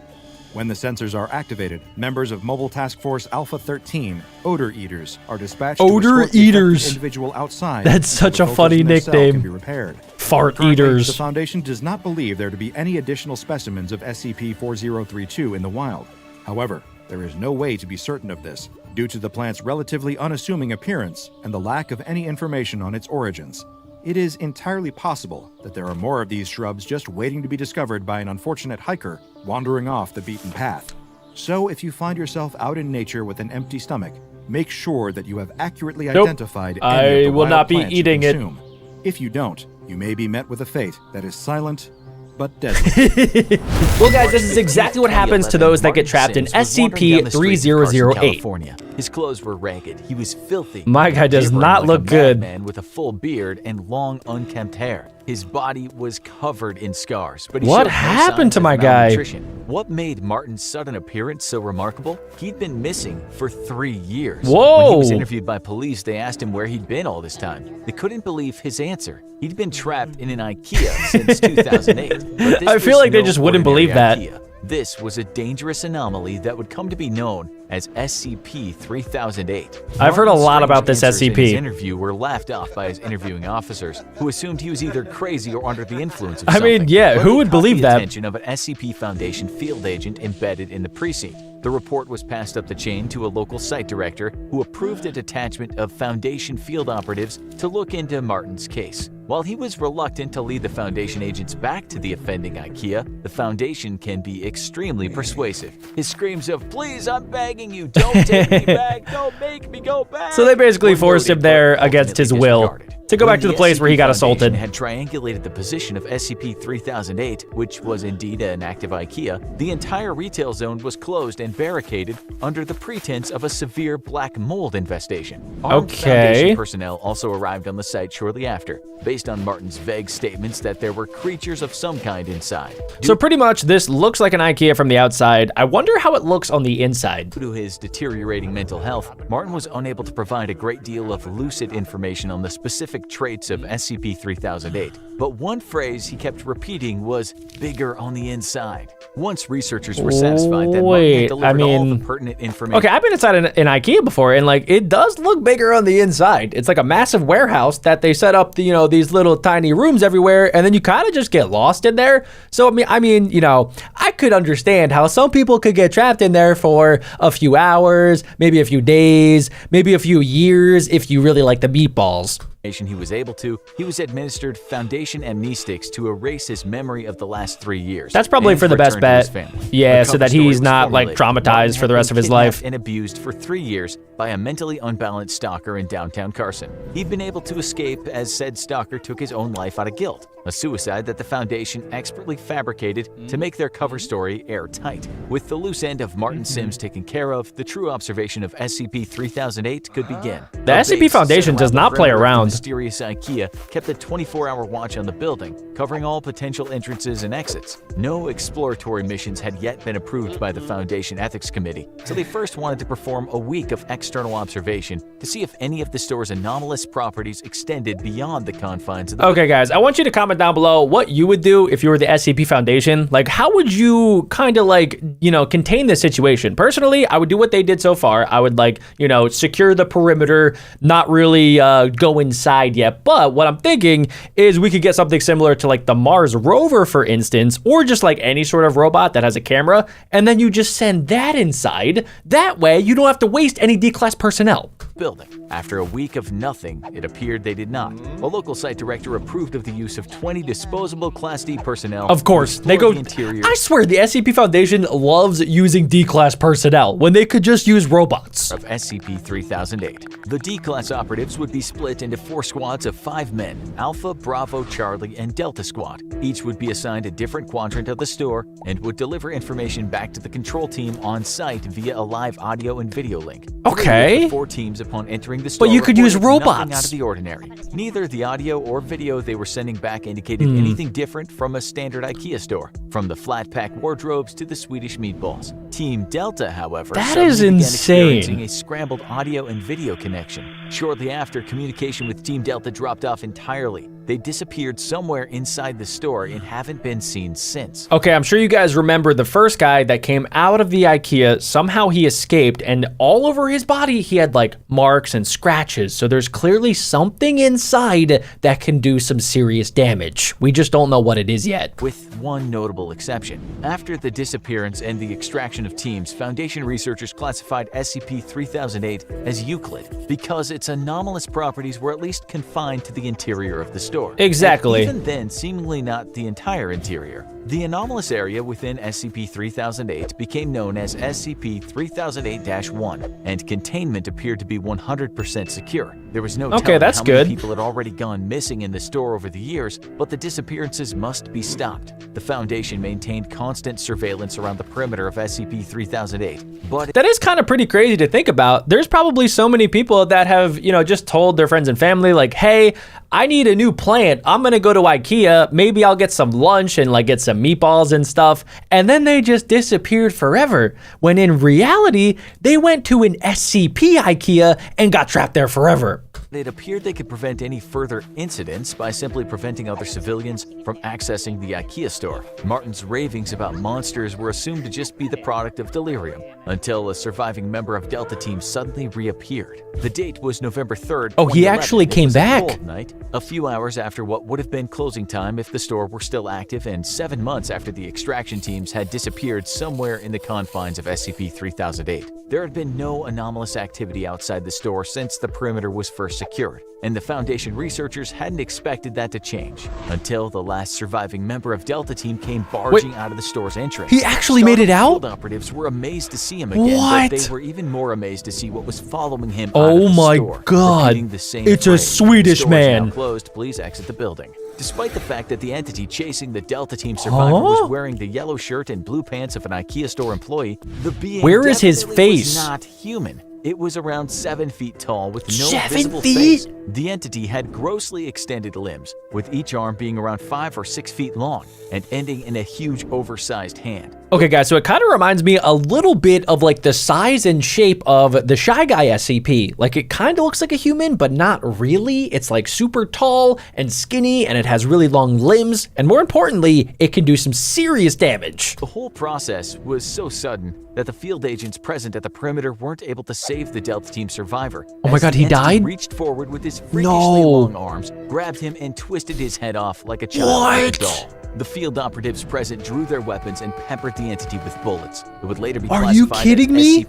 When the sensors are activated, members of Mobile Task Force Alpha 13, Odor Eaters, are dispatched to escort the affected individual outside. That's such a funny nickname. Can be repaired. Fart Currently, Eaters. The Foundation does not believe there to be any additional specimens of SCP-4032 in the wild. However, there is no way to be certain of this, due to the plant's relatively unassuming appearance and the lack of any information on its origins. It is entirely possible that there are more of these shrubs just waiting to be discovered by an unfortunate hiker wandering off the beaten path. So if you find yourself out in nature with an empty stomach, make sure that you have accurately identified any of the will not be plants you eating it. consume. If you don't, you may be met with a fate that is silent but deadly. Well, guys, this is exactly what happens to those that get trapped in SCP-3008. His clothes were ragged. He was filthy. My guy does not look good. Man with a full beard and long, unkempt hair. His body was covered in scars. But what happened to my guy? What made Martin's sudden appearance so remarkable? He'd been missing for 3 years. Whoa! When he was interviewed by police, they asked him where he'd been all this time. They couldn't believe his answer. He'd been trapped in an IKEA since 2008. I feel like they just wouldn't believe that. This was a dangerous anomaly that would come to be known as SCP-3008. I've heard a lot about this SCP. In his interview were laughed off by his interviewing officers, who assumed he was either crazy or under the influence of something. I mean, yeah, who would believe that? Attention of an SCP Foundation field agent embedded in the precinct. The report was passed up the chain to a local site director, who approved a detachment of Foundation field operatives to look into Martin's case. While he was reluctant to lead the Foundation agents back to the offending IKEA, the Foundation can be extremely persuasive. His screams of, "Please, I'm begging you, don't take me back, don't make me go back." So they basically forced him there against his will to go back to the place where he got assaulted. Had triangulated the position of SCP-3008, which was indeed an active IKEA. The entire retail zone was closed and barricaded under the pretense of a severe black mold infestation. Armed Foundation personnel also arrived on the site shortly after, based on Martin's vague statements that there were creatures of some kind inside. So pretty much this looks like an IKEA from the outside. I wonder how it looks on the inside. Due to his deteriorating mental health, Martin was unable to provide a great deal of lucid information on the specific traits of SCP-3008. But one phrase he kept repeating was, "bigger on the inside." Once researchers were satisfied that Martin had delivered all the pertinent information. Okay, I've been inside an IKEA before, and like it does look bigger on the inside. It's like a massive warehouse that they set up, these little tiny rooms everywhere, and then you kind of just get lost in there. So I mean, I could understand how some people could get trapped in there for a few hours, maybe a few days, maybe a few years if you really like the meatballs. He was administered Foundation amnestics to erase his memory of the last 3 years. That's probably for the best bet. Yeah, so that he's not like traumatized for the rest of his life. And abused for 3 years by a mentally unbalanced stalker in downtown Carson. He'd been able to escape as said stalker took his own life out of guilt. a suicide that the Foundation expertly fabricated to make their cover story airtight. With the loose end of Martin Sims taken care of, the true observation of SCP-3008 could begin. The SCP Foundation does not play around. The mysterious IKEA kept a 24-hour watch on the building, covering all potential entrances and exits. No exploratory missions had yet been approved by the Foundation Ethics Committee, so they first wanted to perform a week of external observation to see if any of the store's anomalous properties extended beyond the confines of the Okay, guys, I want you to comment down below what you would do if you were the SCP Foundation. Like, how would you kind of like, contain this situation? Personally, I would do what they did so far. I would secure the perimeter, not really go inside yet. But what I'm thinking is we could get something similar to like the Mars rover, for instance, or just like any sort of robot that has a camera, and then you just send that inside. That way, you don't have to waste any D-class personnel. building. After a week of nothing, it appeared they did not. A local site director approved of the use of 20 disposable Class D personnel. Of course, they go. I swear, the SCP Foundation loves using D-class personnel when they could just use robots. Of SCP-3008. The D-class operatives would be split into 4 squads of 5 men: Alpha, Bravo, Charlie, and Delta Squad. Each would be assigned a different quadrant of the store and would deliver information back to the control team on site via a live audio and video link. Okay. 4 teams upon entering the store. But you could use reported robots. nothing out of the ordinary. Neither the audio or video they were sending back indicated anything different from a standard IKEA store, from the flat pack wardrobes to the Swedish meatballs. Team Delta, however, That suddenly is began insane. experiencing a scrambled audio and video connection. Shortly after, communication with Team Delta dropped off entirely. They disappeared somewhere inside the store and haven't been seen since. Okay, I'm sure you guys remember the first guy that came out of the IKEA. Somehow he escaped, and all over his body he had like marks and scratches. So there's clearly something inside that can do some serious damage. We just don't know what it is yet. With one notable exception. After the disappearance and the extraction of teams, Foundation researchers classified SCP-3008 as Euclid because its anomalous properties were at least confined to the interior of the store. Exactly. And even then, seemingly not the entire interior. The anomalous area within SCP-3008 became known as SCP-3008-1, and containment appeared to be 100% secure. There was no telling that's how many good. people had already gone missing in the store over the years, but the disappearances must be stopped. The Foundation maintained constant surveillance around the perimeter of SCP-3008, but That is kind of pretty crazy to think about. There's probably so many people that have, just told their friends and family, like, hey, I need a new plant. I'm going to go to IKEA. Maybe I'll get some lunch and like get some meatballs and stuff. And then they just disappeared forever. When in reality, they went to an SCP IKEA and got trapped there forever. it appeared they could prevent any further incidents by simply preventing other civilians from accessing the IKEA store. Martin's ravings about monsters were assumed to just be the product of delirium, until a surviving member of Delta Team suddenly reappeared. The date was November 3rd, Oh, he 2011. actually It came was a back. cold night, a few hours after what would have been closing time if the store were still active, and 7 months after the extraction teams had disappeared somewhere in the confines of SCP-3008. There had been no anomalous activity outside the store since the perimeter was first secured, and the Foundation researchers hadn't expected that to change until the last surviving member of Delta Team came barging out of the store's entrance. He actually made it Startled out? field operatives were amazed to see him again, What? but they were even more amazed to see what was following him out Oh of the my store, God. repeating the same It's a phrase, Swedish "Store is now man." closed, please exit the building." Despite the fact that the entity chasing the Delta Team survivor Huh? was wearing the yellow shirt and blue pants of an IKEA store employee, the being Where is his definitely was face? not human. It was around 7 feet tall with no 7 visible feet? face. The entity had grossly extended limbs, with each arm being around 5 or 6 feet long and ending in a huge oversized hand. Okay, guys, so it kind of reminds me a little bit of like the size and shape of the Shy Guy SCP. Like it kind of looks like a human, but not really. It's like super tall and skinny, and it has really long limbs. And more importantly, it can do some serious damage. The whole process was so sudden that the field agents present at the perimeter weren't able to save the Delta Team survivor. Oh my as God, the he entity died? reached forward with his freakishly No. long arms, grabbed him, and twisted his head off like a child's What? doll. The field operatives present drew their weapons and peppered the entity with bullets. It would later be Are you classified kidding as me?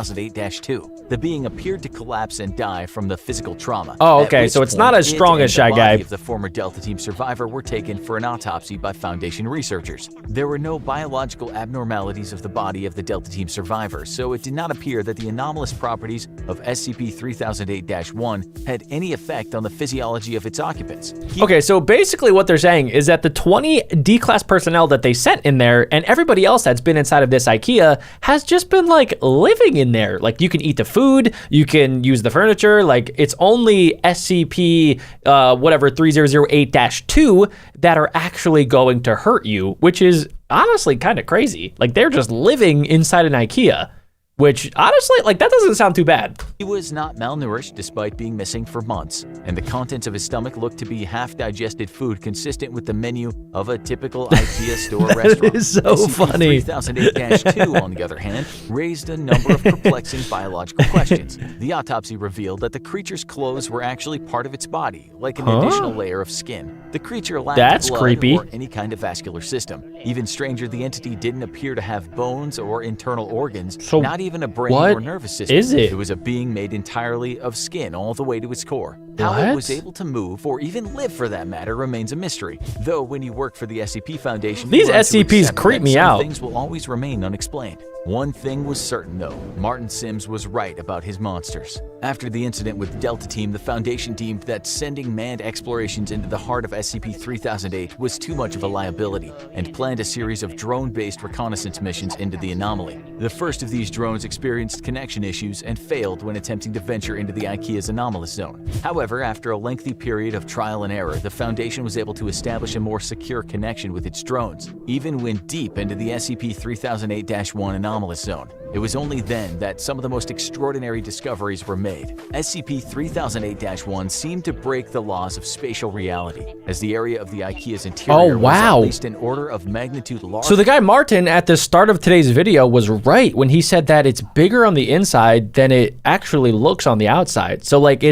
SCP-3008-2. The being appeared to collapse and die from the physical trauma. Oh, at okay, which so it's not point as it strong and as the Shy Guy. body of the former Delta Team survivor were taken for an autopsy by Foundation researchers. There were no biological abnormalities of the body of the Delta Team survivor, so it did not appear that the anomalous properties of SCP-3008-1 had any effect on the physiology of its occupants. Okay, so basically what they're saying is that the 20 D-class personnel that they sent in there and everybody else that's been inside of this IKEA has just been like living in there. Like you can eat the food, you can use the furniture, like it's only SCP whatever 3008-2 that are actually going to hurt you, which is honestly kind of crazy. Like they're just living inside an IKEA, which honestly, like that doesn't sound too bad. He was not malnourished despite being missing for months, and the contents of his stomach looked to be half-digested food consistent with the menu of a typical IKEA store restaurant. That is so funny. SCP-3008-2, on the other hand, raised a number of perplexing biological questions. The autopsy revealed that the creature's clothes were actually part of its body, like an additional layer of skin. The creature lacked blood creepy. or any kind of vascular system. Even stranger, the entity didn't appear to have bones or internal organs, So not even a brain what or nervous system. is it? It was a being made entirely of skin all the way to its core. How it What? was able to move, or even live for that matter, remains a mystery. Though when you work for the SCP Foundation, These you learn to SCPs accept creep that me some out. things will always remain unexplained. One thing was certain though, Martin Sims was right about his monsters. After the incident with Delta Team, the Foundation deemed that sending manned explorations into the heart of SCP-3008 was too much of a liability, and planned a series of drone-based reconnaissance missions into the anomaly. The first of these drones experienced connection issues and failed when attempting to venture into the IKEA's anomalous zone. However, after a lengthy period of trial and error, the Foundation was able to establish a more secure connection with its drones, even when deep into the SCP-3008-1 anomalous zone. It was only then that some of the most extraordinary discoveries were made. SCP-3008-1 seemed to break the laws of spatial reality, as the area of the IKEA's interior was wow. at least an order of magnitude larger. So the guy Martin at the start of today's video was right when he said that it's bigger on the inside than it actually looks on the outside. So like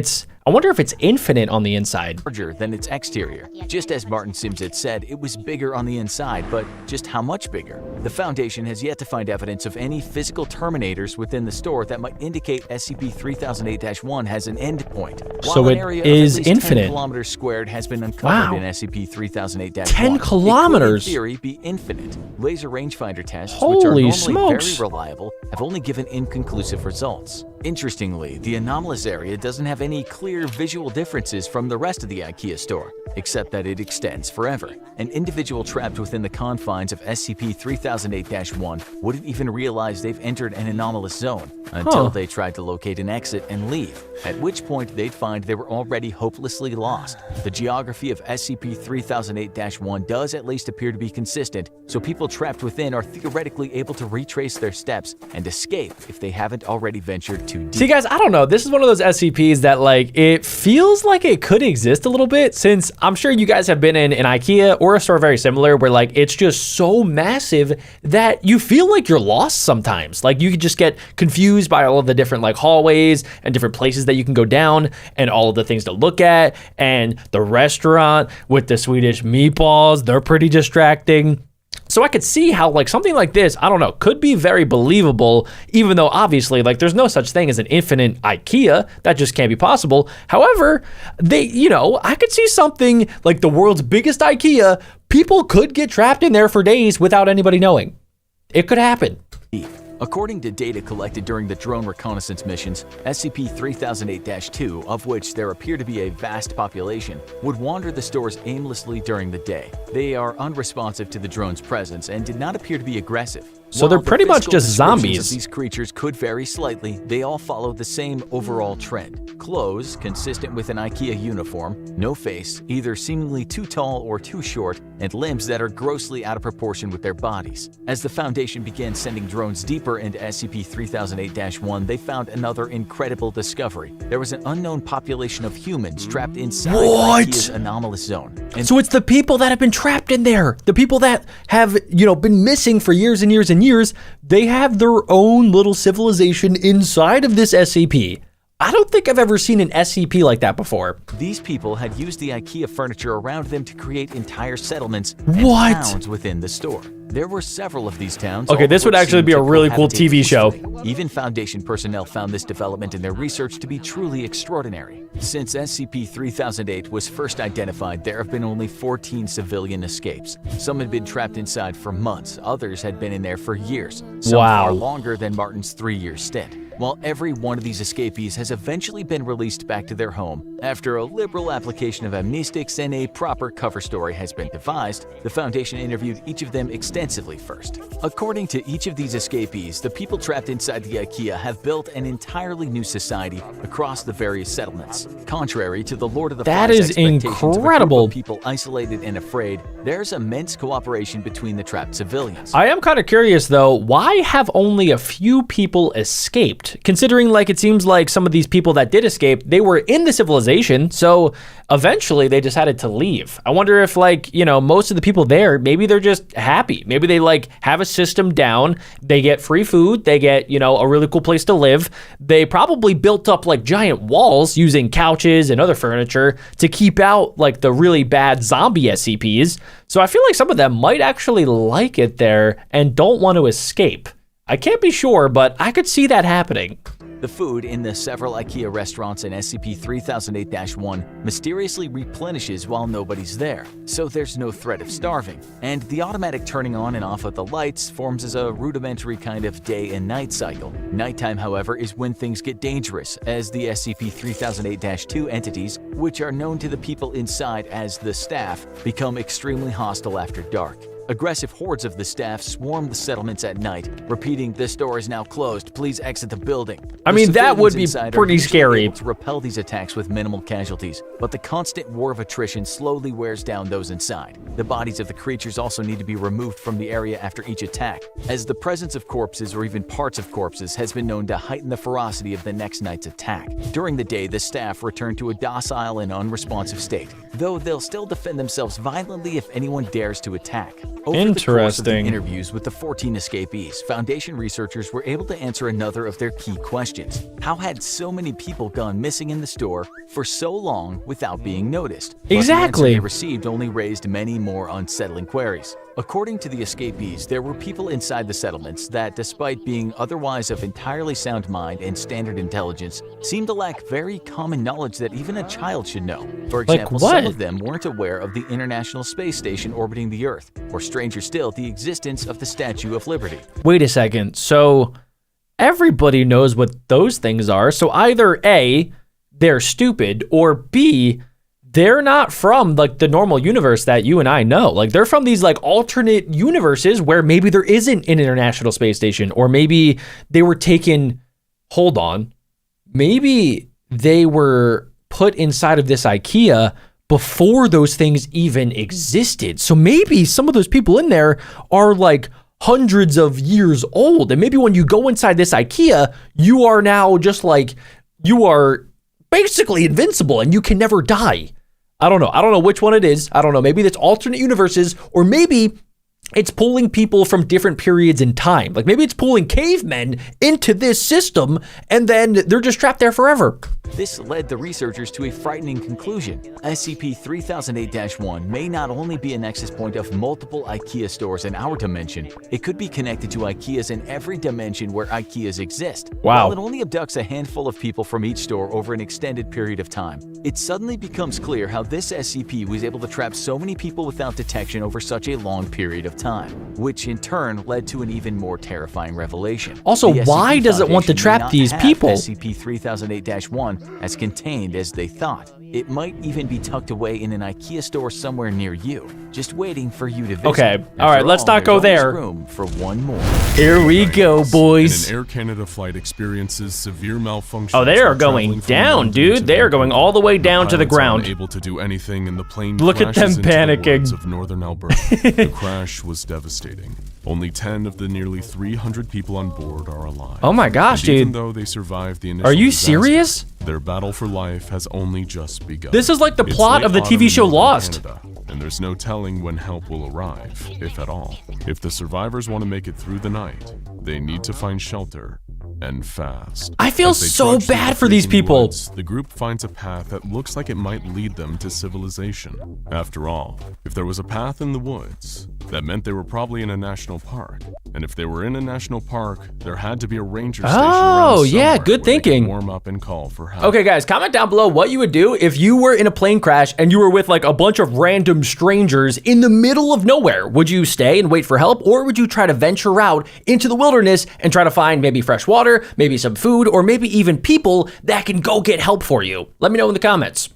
I wonder if it's infinite on the inside. Larger than its exterior. Just as Martin Sims had said, it was bigger on the inside, but just how much bigger? The Foundation has yet to find evidence of any physical terminators within the store that might indicate SCP-3008-1 has an end point. So While an it area is of at least 10 infinite. kilometers squared has been uncovered Wow. in SCP-3008-1. 10 kilometers? It could, in theory, be infinite. Laser rangefinder tests, which Holy are normally smokes. very reliable, have only given inconclusive results. Interestingly, the anomalous area doesn't have any clear visual differences from the rest of the IKEA store, except that it extends forever. An individual trapped within the confines of SCP-3008-1 wouldn't even realize they've entered an anomalous zone until they tried to locate an exit and leave, at which point they'd find they were already hopelessly lost. The geography of SCP-3008-1 does at least appear to be consistent, so people trapped within are theoretically able to retrace their steps and escape if they haven't already ventured too deep. See guys, I don't know. This is one of those SCPs that like, it feels like it could exist a little bit, since I'm sure you guys have been in an IKEA or a store very similar where like it's just so massive that you feel like you're lost sometimes. Like you could just get confused by all of the different like hallways and different places that you can go down and all of the things to look at, and the restaurant with the Swedish meatballs, they're pretty distracting. So I could see how like something like this, I don't know, could be very believable, even though obviously like there's no such thing as an infinite IKEA. That just can't be possible. However, I could see something like the world's biggest IKEA, people could get trapped in there for days without anybody knowing. It could happen. According to data collected during the drone reconnaissance missions, SCP-3008-2, of which there appear to be a vast population, would wander the stores aimlessly during the day. They are unresponsive to the drone's presence and did not appear to be aggressive. So they're While the pretty much physical just descriptions zombies. of these creatures could vary slightly, they all follow the same overall trend. Clothes consistent with an IKEA uniform, no face, either seemingly too tall or too short, and limbs that are grossly out of proportion with their bodies. As the Foundation began sending drones deeper into SCP-3008-1, they found another incredible discovery. There was an unknown population of humans trapped inside IKEA's anomalous zone. And So it's the people that have been trapped in there, the people that have, been missing for years and years and years, they have their own little civilization inside of this SCP. I don't think I've ever seen an SCP like that before. these people had used the IKEA furniture around them to create entire settlements and What? towns within the store. There were several of these towns. Okay, all of this would which actually seemed be a to really cool cohabitate TV show. peacefully. Even Foundation personnel found this development in their research to be truly extraordinary. Since SCP-3008 was first identified, there have been only 14 civilian escapes. Some had been trapped inside for months, others had been in there for years, some Wow. far longer than Martin's 3-year stint. while every one of these escapees has eventually been released back to their home after a liberal application of amnestics and a proper cover story has been devised, the Foundation interviewed each of them extensively first. According to each of these escapees, the people trapped inside the IKEA have built an entirely new society across the various settlements. Contrary to the Lord of the That Flies is expectations of a group incredible. of people isolated and afraid, there's immense cooperation between the trapped civilians. I am kind of curious though, why have only a few people escaped? Considering like it seems like some of these people that did escape, they were in the civilization, so eventually they decided to leave. I wonder if like, you know, most of the people there, maybe they're just happy. Maybe they like have a system down, they get free food, they get, you know, a really cool place to live. They probably built up like giant walls using couches and other furniture to keep out like the really bad zombie SCPs. So I feel like some of them might actually like it there and don't want to escape. I can't be sure, but I could see that happening. The food in the several IKEA restaurants in SCP-3008-1 mysteriously replenishes while nobody's there, so there's no threat of starving. And the automatic turning on and off of the lights forms as a rudimentary kind of day and night cycle. Nighttime, however, is when things get dangerous, as the SCP-3008-2 entities, which are known to the people inside as the staff, become extremely hostile after dark. Aggressive hordes of the staff swarm the settlements at night, repeating, "This door is now closed. Please exit the building." I mean, that would be pretty scary. To repel these attacks with minimal casualties, but the constant war of attrition slowly wears down those inside. The bodies of the creatures also need to be removed from the area after each attack, as the presence of corpses or even parts of corpses has been known to heighten the ferocity of the next night's attack. During the day, the staff return to a docile and unresponsive state, though they'll still defend themselves violently if anyone dares to attack. Over the course of the interviews with the 14 escapees, Foundation researchers were able to answer another of their key questions. How had so many people gone missing in the store for so long without being noticed? But Exactly. the answer they received only raised many more unsettling queries. According to the escapees, there were people inside the settlements that, despite being otherwise of entirely sound mind and standard intelligence, seemed to lack very common knowledge that even a child should know. For example, what? some of them weren't aware of the International Space Station orbiting the Earth, or stranger still, the existence of the Statue of Liberty. Wait a second. So everybody knows what those things are. So either A, they're stupid, or B, they're not from like the normal universe that you and I know. Like they're from these like alternate universes where maybe there isn't an International Space Station, or maybe they were taken, hold on, maybe they were put inside of this IKEA before those things even existed. So maybe some of those people in there are like hundreds of years old. And maybe when you go inside this IKEA, you are now just like, you are basically invincible and you can never die. I don't know which one it is. I don't know. Maybe it's alternate universes, or maybe it's pulling people from different periods in time. Like maybe it's pulling cavemen into this system and then they're just trapped there forever. This led the researchers to a frightening conclusion. SCP-3008-1 may not only be a nexus point of multiple IKEA stores in our dimension, it could be connected to IKEAs in every dimension where IKEAs exist. Wow. While it only abducts a handful of people from each store over an extended period of time, it suddenly becomes clear how this SCP was able to trap so many people without detection over such a long period of time, which in turn led to an even more terrifying revelation. Also, The why SCP does it want to Foundation may trap not these have people? SCP-3008-1 as contained as they thought. It might even be tucked away in an IKEA store somewhere near you, just waiting for you to visit. Okay, all right, After let's not go there's there. always room for one more. Here we go, boys. An Air Canada flight experiences severe malfunction. Oh, they are going down, dude. They are going all the way down to the ground. Unable to do anything, and the plane Look at crashes them into the panicking. woods of northern Alberta. The crash was devastating. Only 10 of the nearly 300 people on board are alive. Oh my gosh, And dude. even though they survived the initial Are you disaster, serious? their battle for life has only just begun. This is like the It's plot late of the autumn TV show in northern Lost. Canada, and there's no telling when help will arrive, if at all. If the survivors want to make it through the night, they need to find shelter, and fast. I feel As they so trudge through bad the for these freezing people. woods, the group finds a path that looks like it might lead them to civilization. After all, if there was a path in the woods, That meant they were probably in a national park. And if they were in a national park, there had to be a ranger station around yeah, somewhere good where they could thinking. warm up and call for help. Okay, guys, comment down below what you would do if you were in a plane crash and you were with like a bunch of random strangers in the middle of nowhere. Would you stay and wait for help, or would you try to venture out into the wilderness and try to find maybe fresh water, maybe some food, or maybe even people that can go get help for you? Let me know in the comments.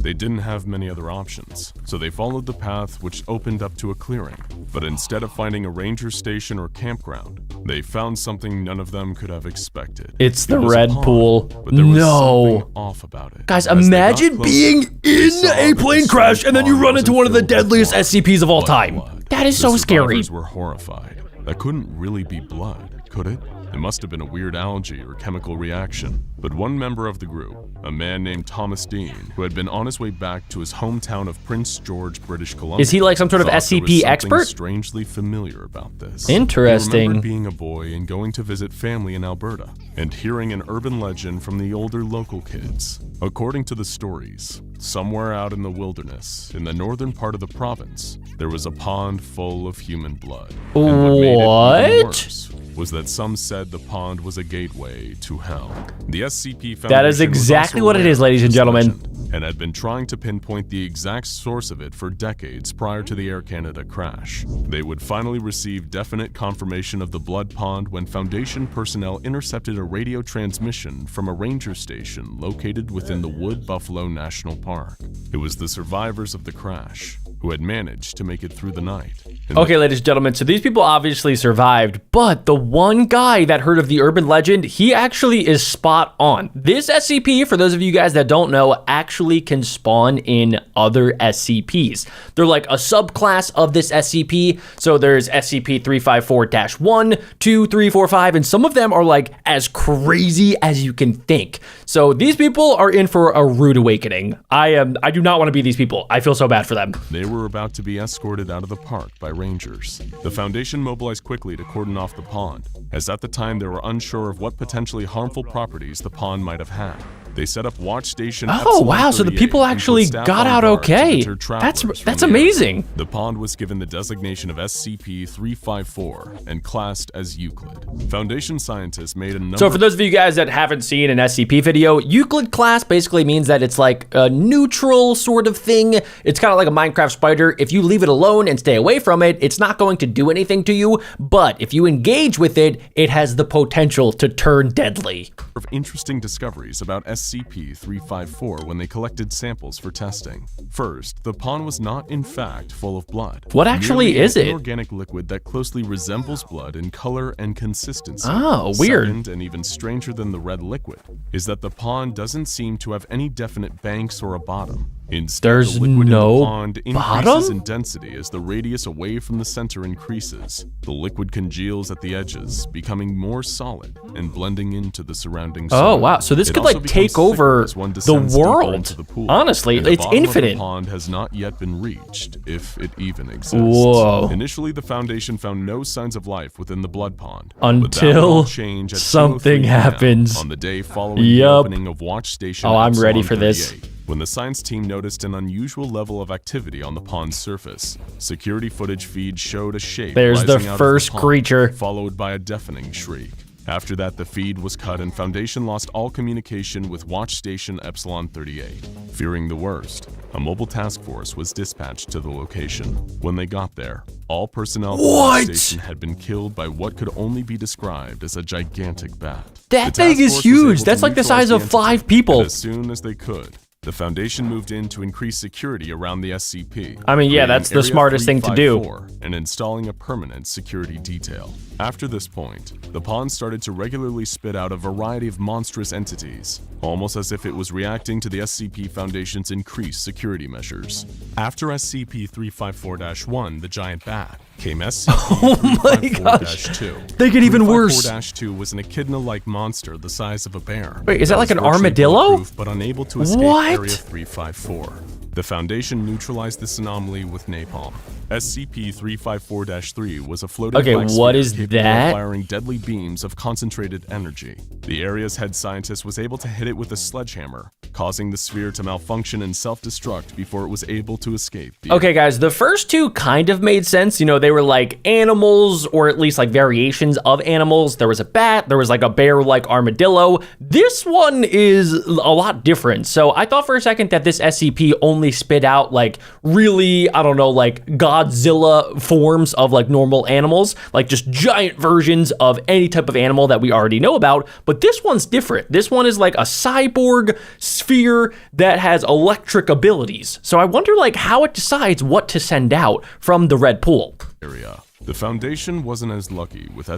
They didn't have many other options, so they followed the path which opened up to a clearing. But instead of finding a ranger station or campground, they found something none of them could have expected. It's the was a red pond, pool. But there was No. something off about it. Guys, As they got imagine closer, being they in saw a that the plane crash and then you pond run into wasn't one of the filled with deadliest blood, SCPs of all but time. blood. That is The so scary. survivors were horrified. That couldn't really be blood, could it? It must have been a weird algae or chemical reaction. But one member of the group, a man named Thomas Dean, who had been on his way back to his hometown of Prince George, British Columbia. Is he like some sort of thought there SCP was something expert? Strangely familiar about this. Interesting. He remembered being a boy and going to visit family in Alberta, and hearing an urban legend from the older local kids. According to the stories, somewhere out in the wilderness, in the northern part of the province, there was a pond full of human blood. And what made it even What? worse was that some said the pond was a gateway to hell. The SCP Foundation That is exactly what it is, ladies and gentlemen. And had been trying to pinpoint the exact source of it for decades prior to the Air Canada crash. They would finally receive definite confirmation of the blood pond when Foundation personnel intercepted a radio transmission from a ranger station located within the Wood Buffalo National Park. It was the survivors of the crash who had managed to make it through the night. Okay, ladies and gentlemen, so these people obviously survived, but the one guy that heard of the urban legend, he actually is spot on. This SCP, for those of you guys that don't know, actually can spawn in other SCPs. They're like a subclass of this SCP. So there's SCP-354-1, 2, 3, 4, 5, and some of them are like as crazy as you can think. So these people are in for a rude awakening. I do not want to be these people. I feel so bad for them. They were about to be escorted out of the park by rangers. The Foundation mobilized quickly to cordon off the pond, as at the time they were unsure of what potentially harmful properties the pond might have had. They set up watch station. Oh wow, so the people actually got out okay. That's amazing. The pond was given the designation of SCP-354 and classed as Euclid. Foundation scientists made a number. So for those of you guys that haven't seen an SCP video, Euclid class basically means that it's like a neutral sort of thing. It's kind of like a Minecraft spider. If you leave it alone and stay away from it, it's not going to do anything to you. But if you engage with it, it has the potential to turn deadly. Of interesting discoveries about SCP-354 when they collected samples for testing. First, the pond was not in fact full of blood. What actually is it? An organic liquid that closely resembles blood in color and consistency. Oh, weird. Second, and even stranger than the red liquid, is that the pond doesn't seem to have any definite banks or a bottom. Instead, There's the liquid no in the pond increases bottom? in density as the radius away from the center increases. The liquid congeals at the edges, becoming more solid and blending into the surrounding soil. Oh wow, so this It could also like becomes take over thicker as one the descends deeper world. into the pool. Honestly, And the it's bottom of infinite. the pond has not yet been reached, if it even exists. Whoa. Initially, the Foundation found no signs of life within the blood pond. but that would Until all change at something 2:03 p.m. happens. on the day following the Yup. opening of Watch Station. Oh, I'm ready Epsilon for this. 38. When the science team noticed an unusual level of activity on the pond's surface, security footage feeds showed a shape There's the rising out of first pond, creature. followed by a deafening shriek. After that, the feed was cut and Foundation lost all communication with Watch Station Epsilon 38. Fearing the worst, a mobile task force was dispatched to the location. When they got there, all personnel at the Watch Station had been killed by what could only be described as a gigantic bat. That The thing task is force was huge. able to That's like the neutralize size of entity, 5 people. and as soon as they could, the Foundation moved in to increase security around the SCP. I mean, yeah, creating that's the Area smartest thing to do. 354 and installing a permanent security detail. After this point, the pond started to regularly spit out a variety of monstrous entities, almost as if it was reacting to the SCP Foundation's increased security measures. After SCP-354-1, the giant bat, came SCP-354-2. They get even worse. 354-2 was an echidna-like monster the size of a bear. Wait, is that like was an virtually armadillo? bulletproof, but unable to escape What? Area 354. The Foundation neutralized this anomaly with napalm. SCP-354-3 was a floating Okay, black what sphere is capable of that? firing deadly beams of concentrated energy. The area's head scientist was able to hit it with a sledgehammer, causing the sphere to malfunction and self-destruct before it was able to escape. Okay, guys, the first two kind of made sense. You know, they were like animals, or at least like variations of animals. There was a bat, there was like a bear-like armadillo. This one is a lot different. So I thought for a second that this SCP only spit out like really, I don't know, like Godzilla forms of like normal animals, like just giant versions of any type of animal that we already know about. But this one's different. This one is like a cyborg sphere that has electric abilities. So I wonder like how it decides what to send out from the red pool. Area. The Foundation wasn't as lucky with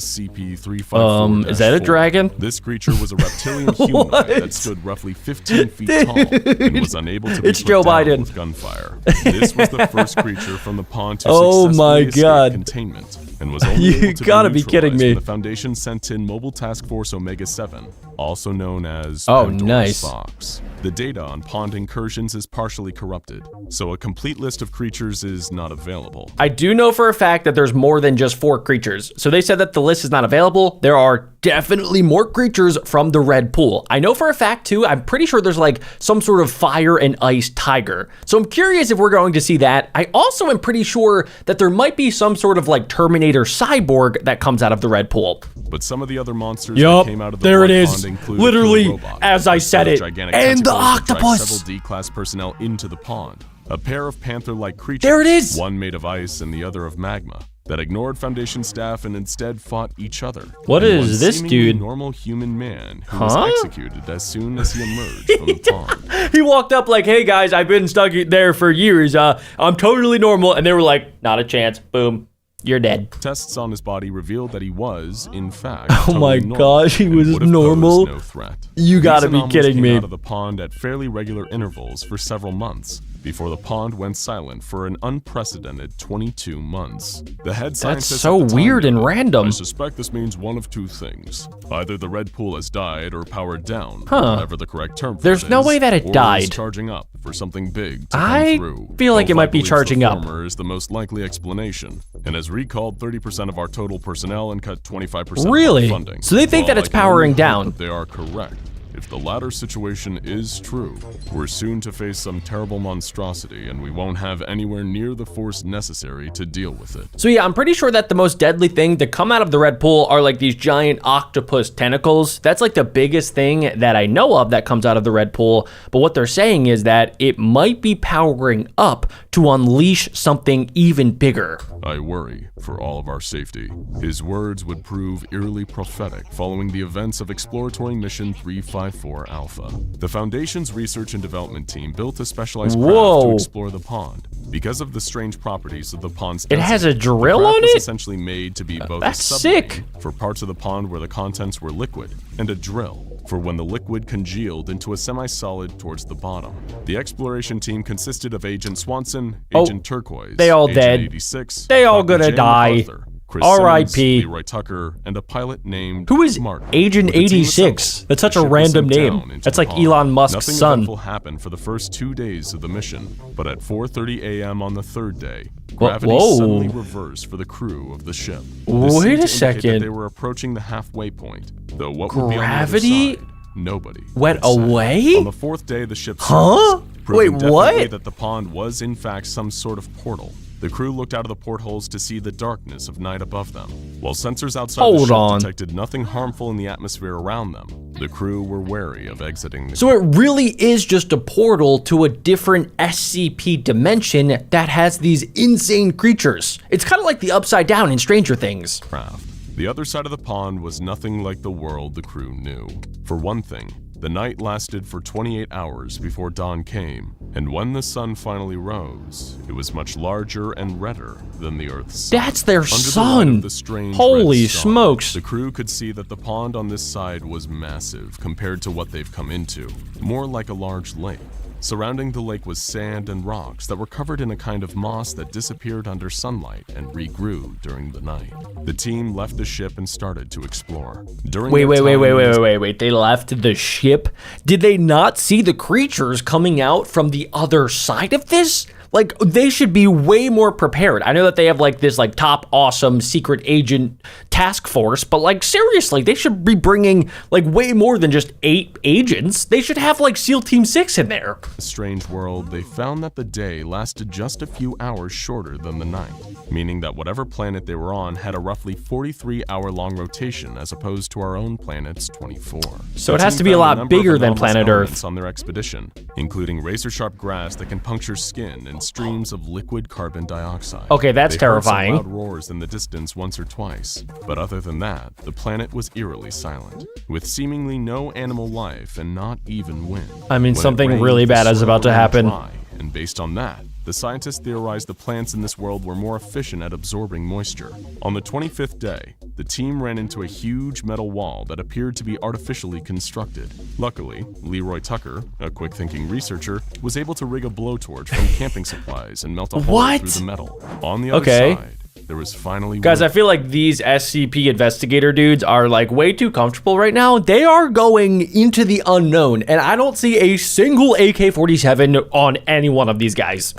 SCP-354-4. Is that a dragon? This creature was a reptilian humanoid that stood roughly 15 feet tall and was unable to be It's put Joe down Biden. with gunfire. This was the first creature from the pond to Oh my successfully God. escape containment and was only You able to gotta be be kidding neutralized me. when the Foundation sent in Mobile Task Force Omega-7, also known as Oh, Pandora's nice. Box. The data on pond incursions is partially corrupted, so a complete list of creatures is not available. I do know for a fact that there's more than just 4 creatures. So they said that the list is not available. There are definitely more creatures from the red pool. I know for a fact too, I'm pretty sure there's like some sort of fire and ice tiger. So I'm curious if we're going to see that. I also am pretty sure that there might be some sort of like Terminator cyborg that comes out of the red pool. But some of the other monsters Yup, that came out of the there it blood is. pond include Literally, a robot, as I said a it, gigantic and the tentacle that dragged octopus. several D-class personnel into the pond. A pair of panther-like creatures, There it is. one made of ice and the other of magma, that ignored Foundation staff and instead fought each other. What And is one this seemingly dude? normal human man who Huh? was executed as soon as he emerged from the pond. He walked up like, hey guys, I've been stuck there for years. I'm totally normal. And they were like, not a chance. Boom. You're dead. Tests on his body revealed that he was, in fact, Oh my totally normal gosh, he and was would have normal? posed no threat. You gotta These be anomalies kidding came me. out of the pond at fairly regular intervals for several months, before the pond went silent for an unprecedented 22 months. The head scientist so at the time weird and noted, random. I suspect this means one of two things. Either the red pool has died or powered down, Huh. whatever the correct term for There's it no is, way that it or died. is charging up for something big to I come through. feel like it Both might be believes charging the up. former is the most likely explanation, and has recalled 30% of our total personnel and cut 25% Really? of our funding. So they think that While it's I can only powering hope down. that they are correct. If the latter situation is true, we're soon to face some terrible monstrosity, and we won't have anywhere near the force necessary to deal with it. So yeah, I'm pretty sure that the most deadly thing to come out of the red pool are like these giant octopus tentacles. That's like the biggest thing that I know of that comes out of the red pool. But what they're saying is that it might be powering up to unleash something even bigger. I worry for all of our safety. His words would prove eerily prophetic following the events of exploratory mission 354 Alpha. The Foundation's research and development team built a specialized craft Whoa. to explore the pond. Because of the strange properties of the pond's It has a density, drill the craft on was it? essentially made to be both That's a submarine sick. for parts of the pond where the contents were liquid, and a drill for when the liquid congealed into a semi-solid towards the bottom. The exploration team consisted of Agent Swanson, Agent Turquoise, they all Agent dead. 86, They all Dr. gonna J. die. MacArthur, Chris R.I.P.. Simmons, Leroy Tucker, and a pilot named Who is Martin. Agent With the team 86? assembled, That's such the a ship was random sent name. down into That's the like pond. Elon Musk's Nothing son. eventful happened for the first 2 days of the mission, but at 4:30 a.m. on the third day, Whoa. gravity suddenly reversed for the crew of the ship. This Wait seemed a to indicate second. that they were approaching the halfway point, though what would be on Gravity the other side, nobody went could say. away? On the fourth day, the ship Huh? surfaced, proving Wait, definitely what? that the pond was in fact some sort of portal. The crew looked out of the portholes to see the darkness of night above them. While sensors outside the Hold ship on. detected nothing harmful in the atmosphere around them, the crew were wary of exiting the So it really is just a portal to a different SCP dimension that has these insane creatures. It's kind of like the Upside Down in Stranger Things. craft. The other side of the pond was nothing like the world the crew knew. For one thing, the night lasted for 28 hours before dawn came, and when the sun finally rose, it was much larger and redder than the Earth's sun. That's their Under the light sun. of the strange Holy red star, smokes. The crew could see that the pond on this side was massive compared to what they've come into, more like a large lake. Surrounding the lake was sand and rocks that were covered in a kind of moss that disappeared under sunlight and regrew during the night. The team left the ship and started to explore. During Wait. their time in this- They left the ship? Did they not see the creatures coming out from the other side of this? Like, they should be way more prepared. I know that they have like this like top awesome secret agent task force, but like seriously, they should be bringing like way more than just 8 agents. They should have like SEAL Team 6 in there. A strange world, they found that the day lasted just a few hours shorter than the night, meaning that whatever planet they were on had a roughly 43-hour-long rotation as opposed to our own planet's 24. So it has to be a lot bigger than planet Earth. On their expedition, including razor-sharp grass that can puncture skin and streams of liquid carbon dioxide. Okay, that's terrifying. They heard some loud roars in the distance once or twice, but other than that, the planet was eerily silent, with seemingly no animal life and not even wind. I mean, When it something rained, really the bad is soil about to ran happen. dry, and based on that, the scientists theorized the plants in this world were more efficient at absorbing moisture. On the 25th day, the team ran into a huge metal wall that appeared to be artificially constructed. Luckily, Leroy Tucker, a quick-thinking researcher, was able to rig a blowtorch from camping supplies and melt a hole What? through the metal. On the other Okay. side, there was finally Guys, I feel like these SCP investigator dudes are like way too comfortable right now. They are going into the unknown, and I don't see a single AK-47 on any one of these guys.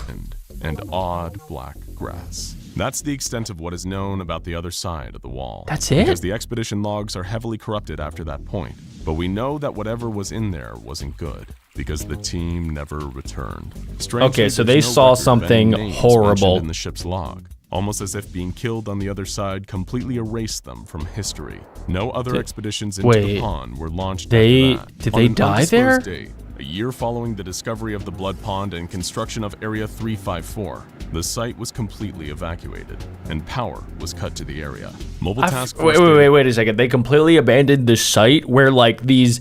and odd black grass. That's the extent of what is known about the other side of the wall. That's it? Because the expedition logs are heavily corrupted after that point. But we know that whatever was in there wasn't good, because the team never returned. Strangely, Okay, so there's they no saw record of something any names horrible. mentioned in the ship's log, almost as if being killed on the other side completely erased them from history. No other expeditions into the wait, pond were launched they- after that. did On they an die there? undisclosed date, a year following the discovery of the Blood Pond and construction of Area 354, the site was completely evacuated, and power was cut to the area. Mobile task force Wait a second. They completely abandoned the site where like these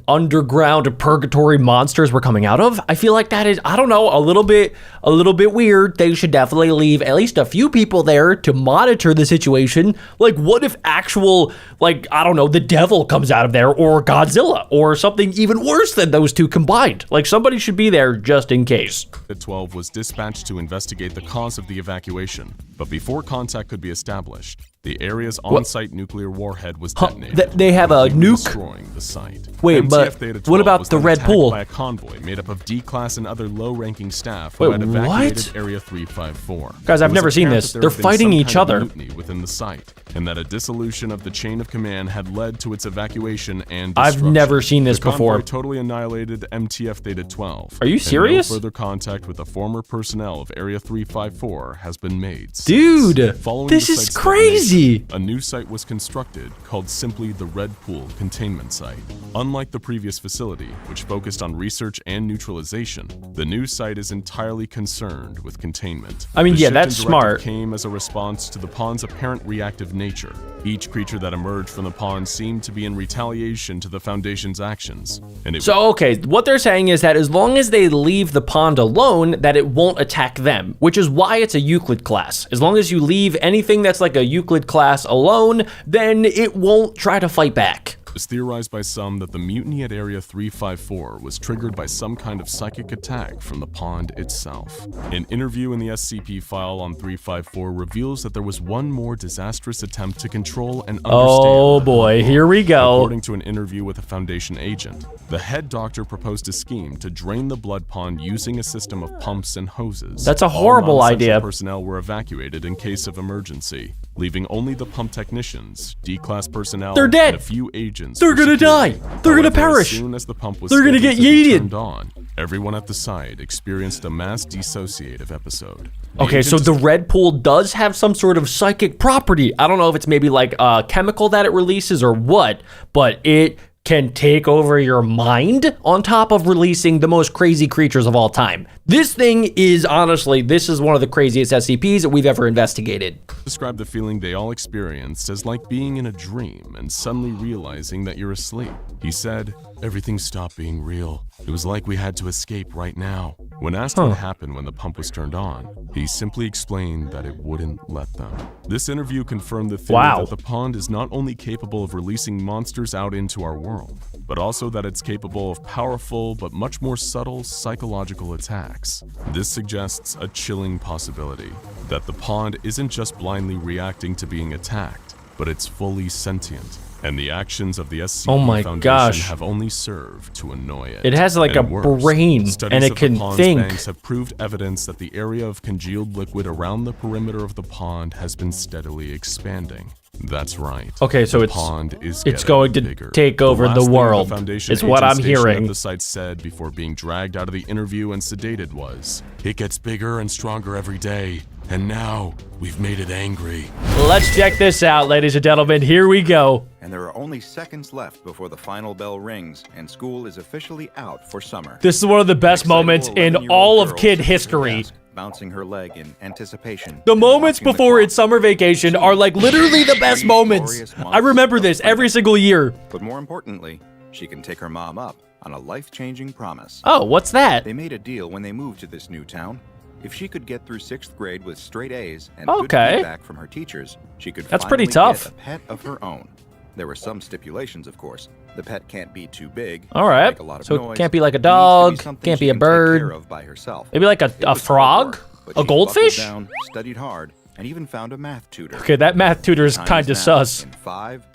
underground purgatory monsters were coming out of. I feel like that is, I don't know, a little bit weird. They should definitely leave at least a few people there to monitor the situation. Like, what if actual, like, I don't know, the devil comes out of there, or Godzilla, or something even worse than those two combined? Like, somebody should be there just in case. The 12 was dispatched to investigate the cause of the evacuation, but before contact could be established, the area's on-site nuclear warhead was detonated. They have a completely nuke? Destroying the site. Wait, but MTF Theta what 12 about was the then Red attacked Pool? by a convoy made up of D-class and other low-ranking staff Wait, who had evacuated what? Area 354. Guys, It I've was never seen apparent this. that there They're had been fighting some each kind of other. mutiny within the site, and that a dissolution of the chain of command had led to its evacuation and I've destruction. never seen this The convoy before. totally annihilated MTF Theta 12. Are you and serious? No further contact with the former personnel of Area 354 has been made since. Dude, Following this the is site's crazy. detonation, a new site was constructed called simply the Red Pool Containment Site. Unlike the previous facility, which focused on research and neutralization, the new site is entirely concerned with containment. I mean, The yeah, shift that's and directive smart. Came as a response to the pond's apparent reactive nature. Each creature that emerged from the pond seemed to be in retaliation to the Foundation's actions, and it So, okay, what they're saying is that as long as they leave the pond alone, that it won't attack them, which is why it's a Euclid class. As long as you leave anything that's like a Euclid class alone, then it won't try to fight back. It was theorized by some that the mutiny at Area 354 was triggered by some kind of psychic attack from the pond itself. An interview in the SCP file on 354 reveals that there was one more disastrous attempt to control and understand. Oh boy, here we go. According to an interview with a Foundation agent, the head doctor proposed a scheme to drain the blood pond using a system of pumps and hoses. That's a All horrible non-essential idea. Personnel were evacuated in case of emergency, leaving only the pump technicians, D-class personnel, They're dead. and a few agents. They're for gonna security. die. They're gonna However, perish. As soon as the pump was They're gonna scheduled get to be yeeted. turned on, everyone at the site experienced a mass dissociative episode. The Okay, so agent the Red Pool does have some sort of psychic property. I don't know if it's maybe like a chemical that it releases or what, but it can take over your mind on top of releasing the most crazy creatures of all time. This thing is honestly, this is one of the craziest SCPs that we've ever investigated. described the feeling they all experienced as like being in a dream and suddenly realizing that you're asleep. He said, "Everything stopped being real. It was like we had to escape right now." When asked what happened when the pump was turned on, he simply explained that it wouldn't let them. This interview confirmed the theory Wow. that the pond is not only capable of releasing monsters out into our world, but also that it's capable of powerful but much more subtle psychological attacks. This suggests a chilling possibility that the pond isn't just blindly reacting to being attacked, but it's fully sentient. And the actions of the SCP Oh my Foundation gosh. have only served to annoy it. It has like And a worse, brain, studies and it of the can pond's think. banks have proved evidence that the area of congealed liquid around the perimeter of the pond has been steadily expanding. That's right. Okay, so the it's pond is it's getting going to bigger. take over last the thing world, Foundation is what agent I'm stationed hearing. At the site said before being dragged out of the interview and sedated was, "It gets bigger and stronger every day, and now we've made it angry." Let's check this out, ladies and gentlemen. Here we go. And there are only seconds left before the final bell rings and school is officially out for summer. This is one of the best moments in all of kid history. Bouncing her leg in anticipation. The moments before it's summer vacation are like literally the best moments. I remember this every single year. But more importantly, she can take her mom up on a life-changing promise. Oh, what's that? They made a deal when they moved to this new town. If she could get through 6th grade with straight A's and good feedback from her teachers, she could That's finally pretty tough. get a pet of her own. There were some stipulations, of course. The pet can't be too big. All right. Make a lot of So noise. it can't be like a It needs to be dog, something can't she be a can take bird. care of by herself. Maybe like It a was frog? hard work, but A she goldfish? buckled down, studied hard, and even found a math tutor. Okay, that math tutor is Time kind of is now sus. in 5,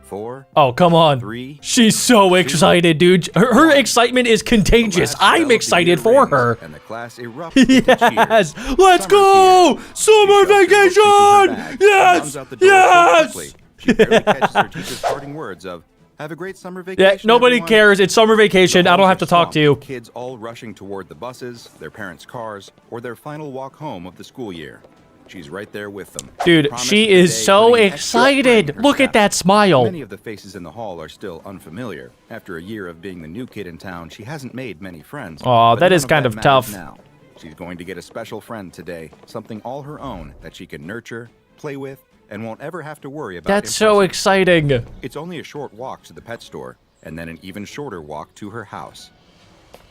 4, Oh, come on. 3. She's so excited, dude. Her excitement is contagious. I'm excited for her. And the class erupts into Yes, cheers. let's Summer's go! here. Summer She shoves her book into her vacation! bag, Yes! runs out the door so Yes! quickly, she barely catches her teacher's parting words of, "Have a great summer vacation." Yeah, nobody everyone." cares. It's summer vacation. The I don't halls have are to talk to you. swamped, Kids all rushing toward the buses, their parents' cars, or their final walk home of the school year. She's right there with them. Dude, Promise she of the is day, so putting extra spring excited. in her Look at step. that smile. Many of the faces in the hall are still unfamiliar. After a year of being the new kid in town, she hasn't made many friends. Aw, but that none is kind of matters tough. Now. She's going to get a special friend today, something all her own that she can nurture, play with, and won't ever have to worry about. That's so impressing. exciting. It's only a short walk to the pet store, and then an even shorter walk to her house.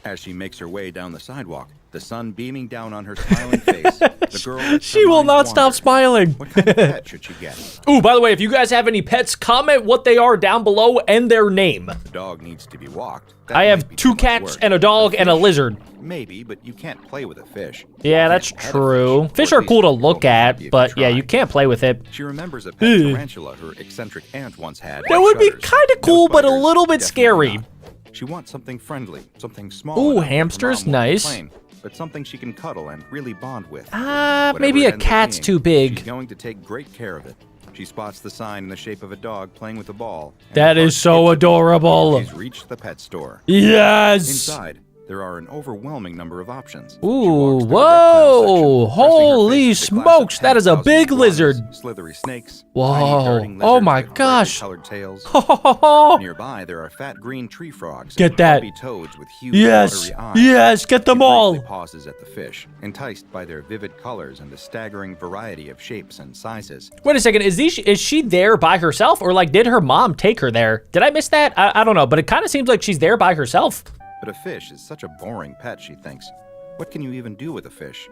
As she makes her way down the sidewalk, the sun beaming down on her smiling face, the girl lets She her will mind not stop wander. smiling. What kind of pet should she get? Ooh, by the way, if you guys have any pets, comment what they are down below and their name. The dog needs to be walked. That I might have be 2 too much cats work. and a dog and a fish? lizard. Maybe, but you can't play with a fish. Yeah, You that's can't pet a true. or Fish at are least cool to you look won't be at, if you but yeah, try. you can't play with it. She remembers a pet tarantula her eccentric aunt once had. That and would be shudders. kinda No cool, but a spiders, little bit definitely scary. not. She wants something friendly, something small. Ooh, enough that her hamsters, mom won't nice. complain, but something she can cuddle and really bond with. Maybe Whatever a it ends up cat's being, too big. She's going to take great care of it. She spots the sign in the shape of a dog playing with a ball. and That her is heart so skips a beat. adorable. She's reached the pet store. Yes. Inside, there are an overwhelming number of options. She Ooh, walks through the reptile whoa, section, pressing her holy face to the glass of smokes, that is a 10,000 big iguanas, lizard. Slithery snakes. Whoa, tiny darting oh lizards my with gosh. brightly colored tails. Oh, Nearby, there are fat green tree frogs. Get and that. chubby toads with huge yes, watery eyes. yes, get them She all. briefly pauses at the fish, enticed by their vivid colors and the staggering variety of shapes and sizes. Wait a second, is she there by herself, or like did her mom take her there? Did I miss that? I don't know, but it kind of seems like she's there by herself. But a fish is such a boring pet, she thinks. What can you even do with a fish?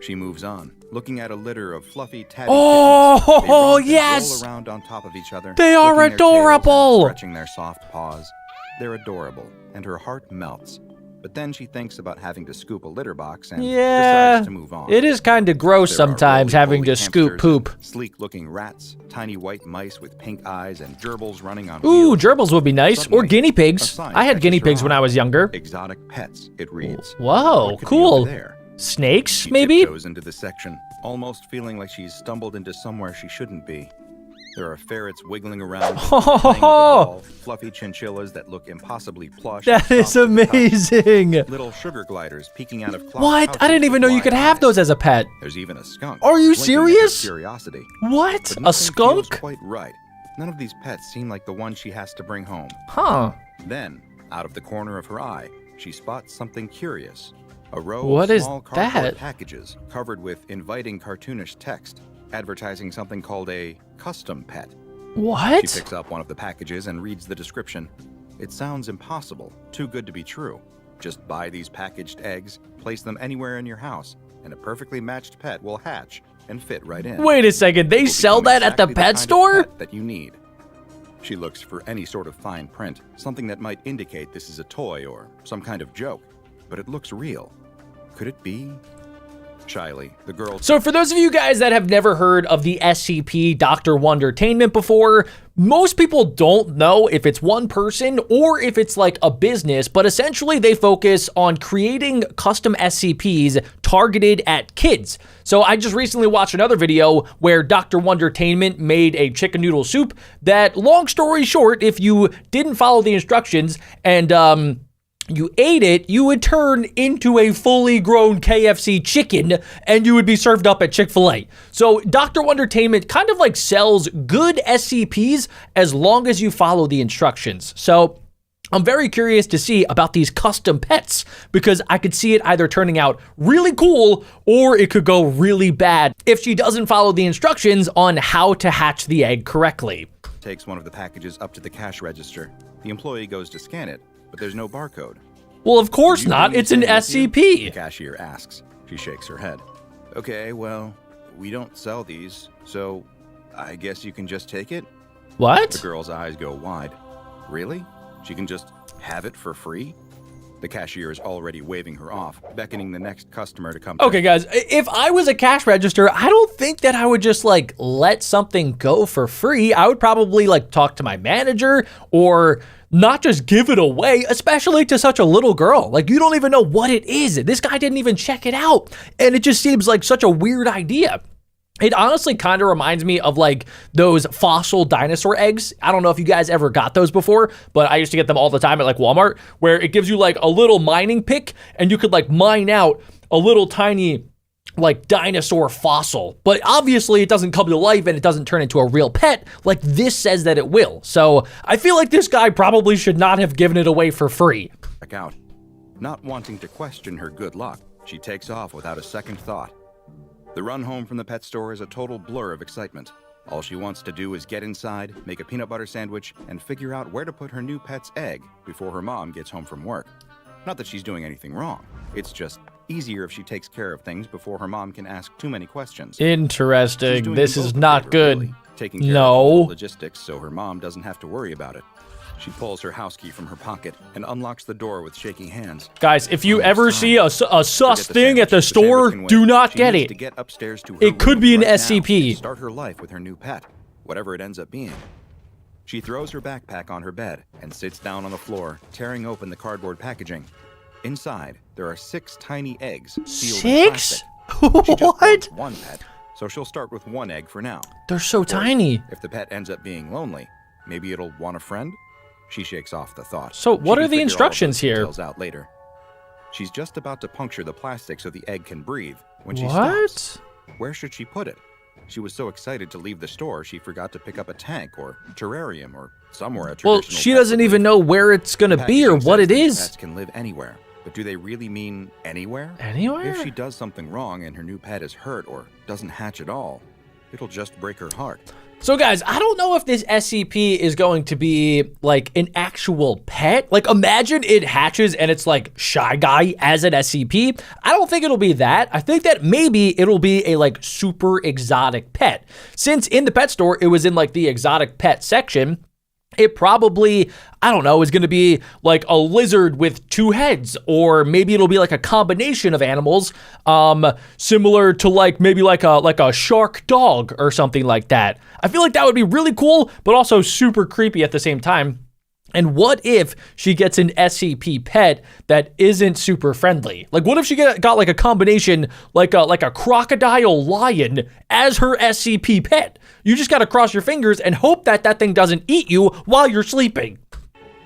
She moves on, looking at a litter of fluffy, tabby Oh, kittens. They romp and yes! roll around on top of each other. They are flicking their tails and adorable! Stretching their soft paws. They're adorable, and her heart melts. But then she thinks about having to scoop a litter box and Yeah, decides to move on. it is kind of gross There are sometimes having to roly-poly scoop hamsters, poop. Sleek-looking rats, tiny white mice with pink eyes, and gerbils running on Ooh, wheels. gerbils would be nice, or Suddenly, guinea a pigs. sign I had catches guinea her pigs when eye. I was younger. Exotic pets, it reads. Whoa, What could be cool. over there? Snakes, She maybe? tiptoes into the section, almost feeling like she's stumbled into somewhere she shouldn't be. There are ferrets wiggling around, playing with the ball, fluffy chinchillas that look impossibly plush. and That is soft to the touch, amazing. little sugar gliders peeking out of cloth What? I pouches didn't even with know you could wide have eyes. those as a pet. There's even a skunk. Are you blinking at her serious? Curiosity. What? But A nothing feels skunk? quite right. None of these pets seem like the one she has to bring home. Huh. Then, out of the corner of her eye, she spots something curious. A row What of is small cardboard that? packages covered with inviting cartoonish text, advertising something called a custom pet. She What? picks up one of the packages and reads the description. It sounds impossible, too good to be true. Just buy these packaged eggs, place them anywhere in your house, and a perfectly matched pet will hatch and fit right in. Wait a second, they Will sell become that at the exactly pet kind of store? pet that you need. She looks for any sort of fine print, something that might indicate this is a toy or some kind of joke, but it looks real. Could it be? Shyly, the girl. So for those of you guys that have never heard of the SCP Dr. Wondertainment before, most people don't know if it's one person or if it's like a business, but essentially they focus on creating custom SCPs targeted at kids. So I just recently watched another video where Dr. Wondertainment made a chicken noodle soup that, long story short, if you didn't follow the instructions and you ate it, you would turn into a fully grown KFC chicken and you would be served up at Chick-fil-A. So Dr. Wondertainment kind of like sells good SCPs as long as you follow the instructions. So I'm very curious to see about these custom pets because I could see it either turning out really cool or it could go really bad if she doesn't follow the instructions on how to hatch the egg correctly. Takes one of the packages up to the cash register. The employee goes to scan it, but there's no barcode. Well, of course not. It's an SCP. The cashier asks. She shakes her head. Okay, well, we don't sell these, so I guess you can just take it? What? The girl's eyes go wide. Really? She can just have it for free? The cashier is already waving her off, beckoning the next customer to come. Okay, guys, if I was a cash register, I don't think that I would just like let something go for free. I would probably like talk to my manager or not just give it away, especially to such a little girl. Like, you don't even know what it is. This guy didn't even check it out. And it just seems like such a weird idea. It honestly kind of reminds me of like those fossil dinosaur eggs. I don't know if you guys ever got those before, but I used to get them all the time at like Walmart, where it gives you like a little mining pick and you could like mine out a little tiny like dinosaur fossil. But obviously it doesn't come to life and it doesn't turn into a real pet like this says that it will. So I feel like this guy probably should not have given it away for free. Check out. Not wanting to question her good luck, she takes off without a second thought. The run home from the pet store is a total blur of excitement. All she wants to do is get inside, make a peanut butter sandwich, and figure out where to put her new pet's egg before her mom gets home from work. Not that she's doing anything wrong. It's just easier if she takes care of things before her mom can ask too many questions. Interesting. This is not good. Really, taking care of the logistics so her mom doesn't have to worry about it. She pulls her house key from her pocket and unlocks the door with shaking hands. Guys, if you ever see a sus thing at the store, do not get it. It could be an SCP. Start her life with her new pet, whatever it ends up being. She throws her backpack on her bed and sits down on the floor, tearing open the cardboard packaging. Inside, there are 6 tiny eggs sealed in plastic. 6? She just What? wants one pet, so she'll start with 1 egg for now. They're so Of course, tiny. If the pet ends up being lonely, maybe it'll want a friend? She shakes off the thought. So what She are can the figure all of instructions those here? details out later. She's just about to puncture the plastic so the egg can breathe when she What? stops. Where should she put it? She was so excited to leave the store, she forgot to pick up a tank or terrarium or somewhere a traditional Well, she pet doesn't would even live. know where it's going to The be or packaging what says it these is. Pets can live anywhere, but do they really mean anywhere? Anywhere? If she does something wrong and her new pet is hurt or doesn't hatch at all, it'll just break her heart. So guys, I don't know if this SCP is going to be like an actual pet. Like imagine it hatches and it's like Shy Guy as an SCP. I don't think it'll be that. I think that maybe it'll be a like super exotic pet. Since in the pet store, it was in like the exotic pet section, it probably, I don't know, is going to be like a lizard with 2 heads, or maybe it'll be like a combination of animals, similar to like maybe like a shark dog or something like that. I feel like that would be really cool, but also super creepy at the same time. And what if she gets an SCP pet that isn't super friendly? Like, what if she got like a combination, like a crocodile lion as her SCP pet? You just got to cross your fingers and hope that that thing doesn't eat you while you're sleeping.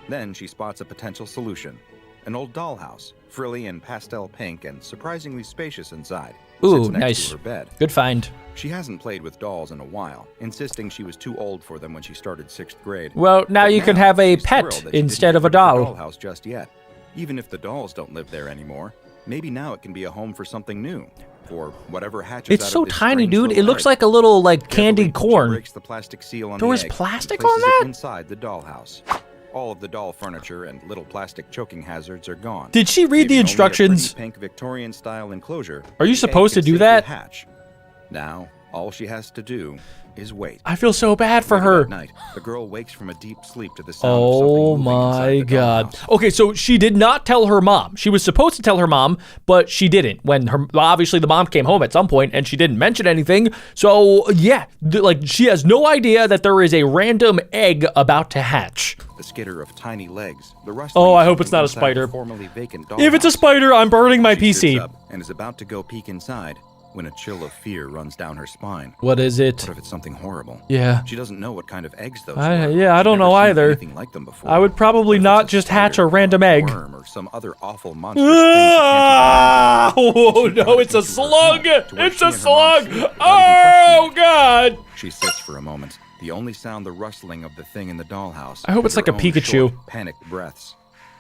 Then she spots a potential solution. An old dollhouse, frilly and pastel pink and surprisingly spacious inside. Ooh, sits next nice. to her bed. Good find. She hasn't played with dolls in a while, insisting she was too old for them when she started 6th grade. Well, now But you can have a she's thrilled pet that she instead didn't of a get rid doll. the dollhouse just yet. Even if the dolls don't live there anymore, maybe now it can be a home for something new. For whatever hatches It's out so of this tiny, strange dude. little It looks egg. like a little like candied Carefully, she corn. breaks the plastic seal on There the was egg plastic and on places it that? inside the dollhouse. All of the doll furniture and little plastic choking hazards are gone. Did she read the leaving only a instructions? pretty pink Victorian-style enclosure. Are you the egg supposed to can do safely that? Hatch. Now, all she has to do is wait. I feel so bad for Later her. that night, the girl wakes from a deep sleep to the sound of something Oh moving my inside the god. dollhouse. Okay, so she did not tell her mom. She was supposed to tell her mom, but she didn't. When obviously the mom came home at some point and she didn't mention anything. So yeah, like she has no idea that there is a random egg about to hatch. The skitter of tiny legs, the rustling Oh, I of hope it's something not a inside the spider. formerly vacant If it's a dollhouse. spider, I'm burning my She sits PC. up and is about to go peek inside when a chill of fear runs down her spine. What is it? What if it's something horrible? Yeah. She doesn't know what kind of eggs those I were. don't She'd know never seen either. anything like them before. I would probably What if not it's a just hatch spider a random or egg. worm or some other awful monstrous thing she Ah! can't imagine? Oh She no, it's a runs into her slug! home to where It's she a and her mom slug! sleep without even Oh questioning it. god! She sits for a moment. The only sound the rustling of the thing in the dollhouse. I hope and it's like her a own Pikachu. short, panicked breaths.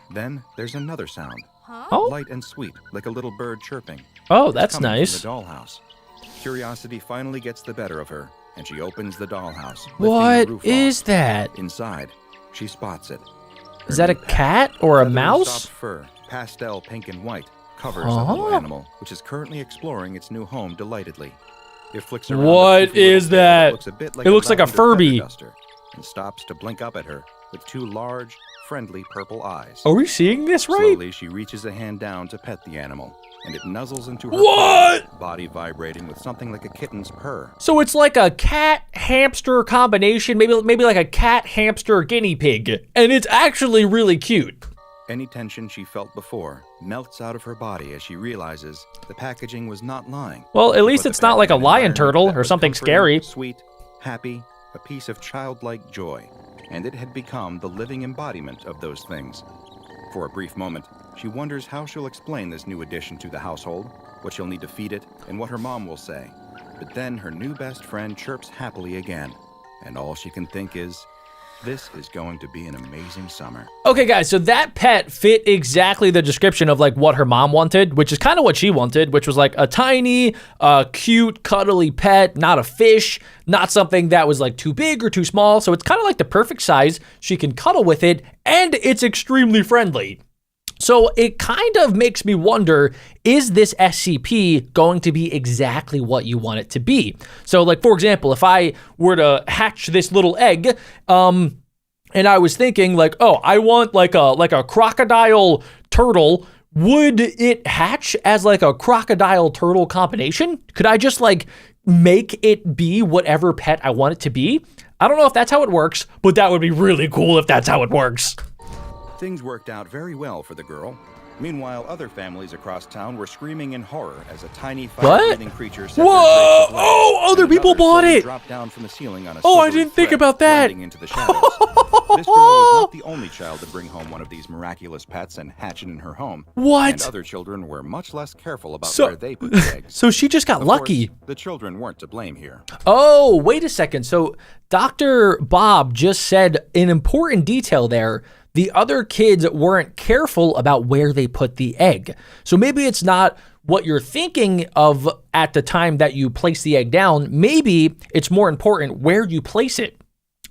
Then there's another sound. Oh, Light and sweet, like a little bird chirping. oh, It's that's coming nice. From the dollhouse. Curiosity finally gets the better of her, and she opens the dollhouse. lifting the What roof is off. that? Inside, she spots it. Is Her that a new pet, cat or a feathery mouse? soft fur, pastel pink and white, covers the little Huh? animal, which is currently exploring its new home delightedly. It flicks around What a poofy little is tail that? looks a bit It looks like a lavender Furby. feather duster, and stops to blink up at her with two large, friendly purple eyes. Are we seeing this right? Slowly, she reaches a hand down to pet the animal, and it nuzzles into her What? paw, body vibrating with something like a kitten's purr. So it's like a cat hamster combination, maybe like a cat hamster guinea pig, and it's actually really cute. Any tension she felt before melts out of her body as she realizes the packaging was not lying. Well, at least But the it's not pet like a in an lion environment turtle that or was something comforting, scary. Sweet, happy, a piece of childlike joy, and it had become the living embodiment of those things. For a brief moment, she wonders how she'll explain this new addition to the household, what she'll need to feed it, and what her mom will say. But then her new best friend chirps happily again, and all she can think is, this is going to be an amazing summer. Okay, guys, so that pet fit exactly the description of like what her mom wanted, which is kind of what she wanted, which was like a tiny, cute, cuddly pet, not a fish, not something that was like too big or too small. So it's kind of like the perfect size. She can cuddle with it, and it's extremely friendly. So it kind of makes me wonder, is this SCP going to be exactly what you want it to be? So like, for example, if I were to hatch this little egg, and I was thinking like, oh, I want like a crocodile turtle, would it hatch as like a crocodile turtle combination? Could I just like make it be whatever pet I want it to be? I don't know if that's how it works, but that would be really cool if that's how it works. Things worked out very well for the girl. Meanwhile, other families across town were screaming in horror as a tiny fire-breathing creature set their Whoa! brakes ablaze, Oh, other and people another bought slowly it! Dropped down from the ceiling on a Oh, I silvery didn't think thread, about that. blending into the shadows. This girl was not the only child to bring home one of these miraculous pets and hatch it in her home. What? And other children were much less careful about So- where they put the eggs. So she just got Of lucky. course, the children weren't to blame here. Oh, wait a second. So Dr. Bob just said an important detail there. The other kids weren't careful about where they put the egg. So maybe it's not what you're thinking of at the time that you place the egg down. Maybe it's more important where you place it.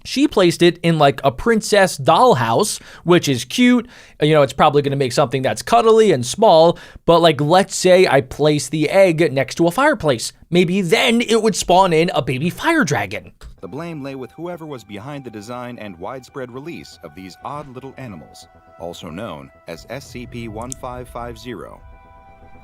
She placed it in like a princess dollhouse, which is cute. You know, it's probably going to make something that's cuddly and small. But like, let's say I place the egg next to a fireplace. Maybe then it would spawn in a baby fire dragon. The blame lay with whoever was behind the design and widespread release of these odd little animals, also known as SCP-1550.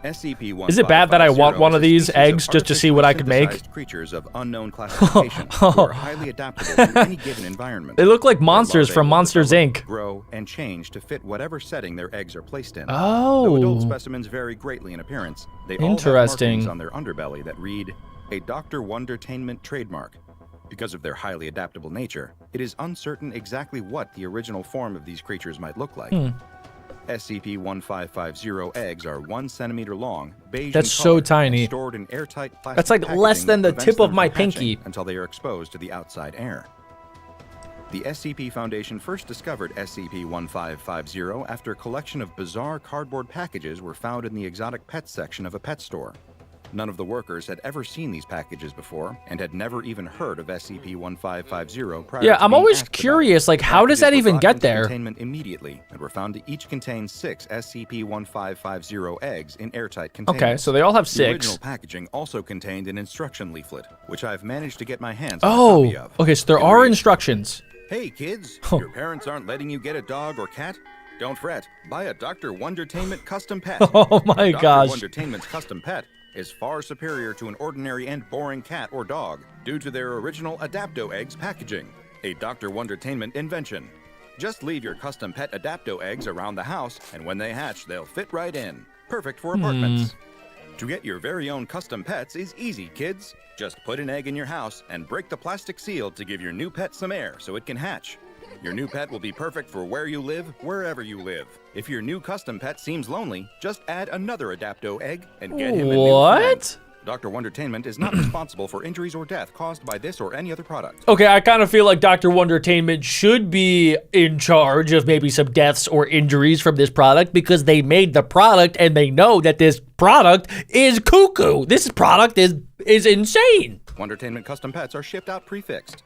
SCP-1550 Is it bad that I want one of these is a eggs species just to see what I could make? artificially synthesized creatures of unknown classification who are highly adaptable to any given environment. They look like Their monsters larvae from will Monsters, develop, Inc. grow, and change to fit whatever setting their eggs are placed in. Oh. Though adult specimens vary greatly in appearance, they all have Interesting. markings on their underbelly that read, a Dr. Wondertainment trademark. Because of their highly adaptable nature, it is uncertain exactly what the original form of these creatures might look like. SCP-1550 eggs are 1 centimeter long, beige That's in so color, tiny. and stored in airtight plastic That's like less packaging than that the prevents tip of them my from hatching pinky. until they are exposed to the outside air. The SCP Foundation first discovered SCP-1550 after a collection of bizarre cardboard packages were found in the exotic pet section of a pet store. None of the workers had ever seen these packages before and had never even heard of SCP-1550 prior Yeah, to I'm being always asked about it. curious, like, how does Packages that were even brought get into there? Containment immediately and were found to each contain 6 SCP-1550 eggs in airtight containers. Okay, so they all have The 6. original packaging also contained an instruction leaflet, which I've managed to get my hands on a Oh, copy of. okay, so there It are reads, instructions. "Hey kids, Huh. your parents aren't letting you get a dog or cat? Don't fret. Buy a Dr. Wondertainment custom pet. Oh my Dr. gosh. Wondertainment's custom pet is far superior to an ordinary and boring cat or dog due to their original Adapto Eggs packaging, a Dr. Wondertainment invention. Just leave your custom pet Adapto Eggs around the house, and when they hatch, they'll fit right in. Perfect for apartments. To get your very own custom pets is easy, kids. Just put an egg in your house and break the plastic seal to give your new pet some air so it can hatch. Your new pet will be perfect for where you live, wherever you live. If your new custom pet seems lonely, just add another Adapto egg and get him a new friend. What? Dr. Wondertainment is not responsible for injuries or death caused by this or any other product. Okay, I kind of feel like Dr. Wondertainment should be in charge of maybe some deaths or injuries from this product because they made the product and they know that this product is cuckoo. This product is insane. Wondertainment custom pets are shipped out prefixed.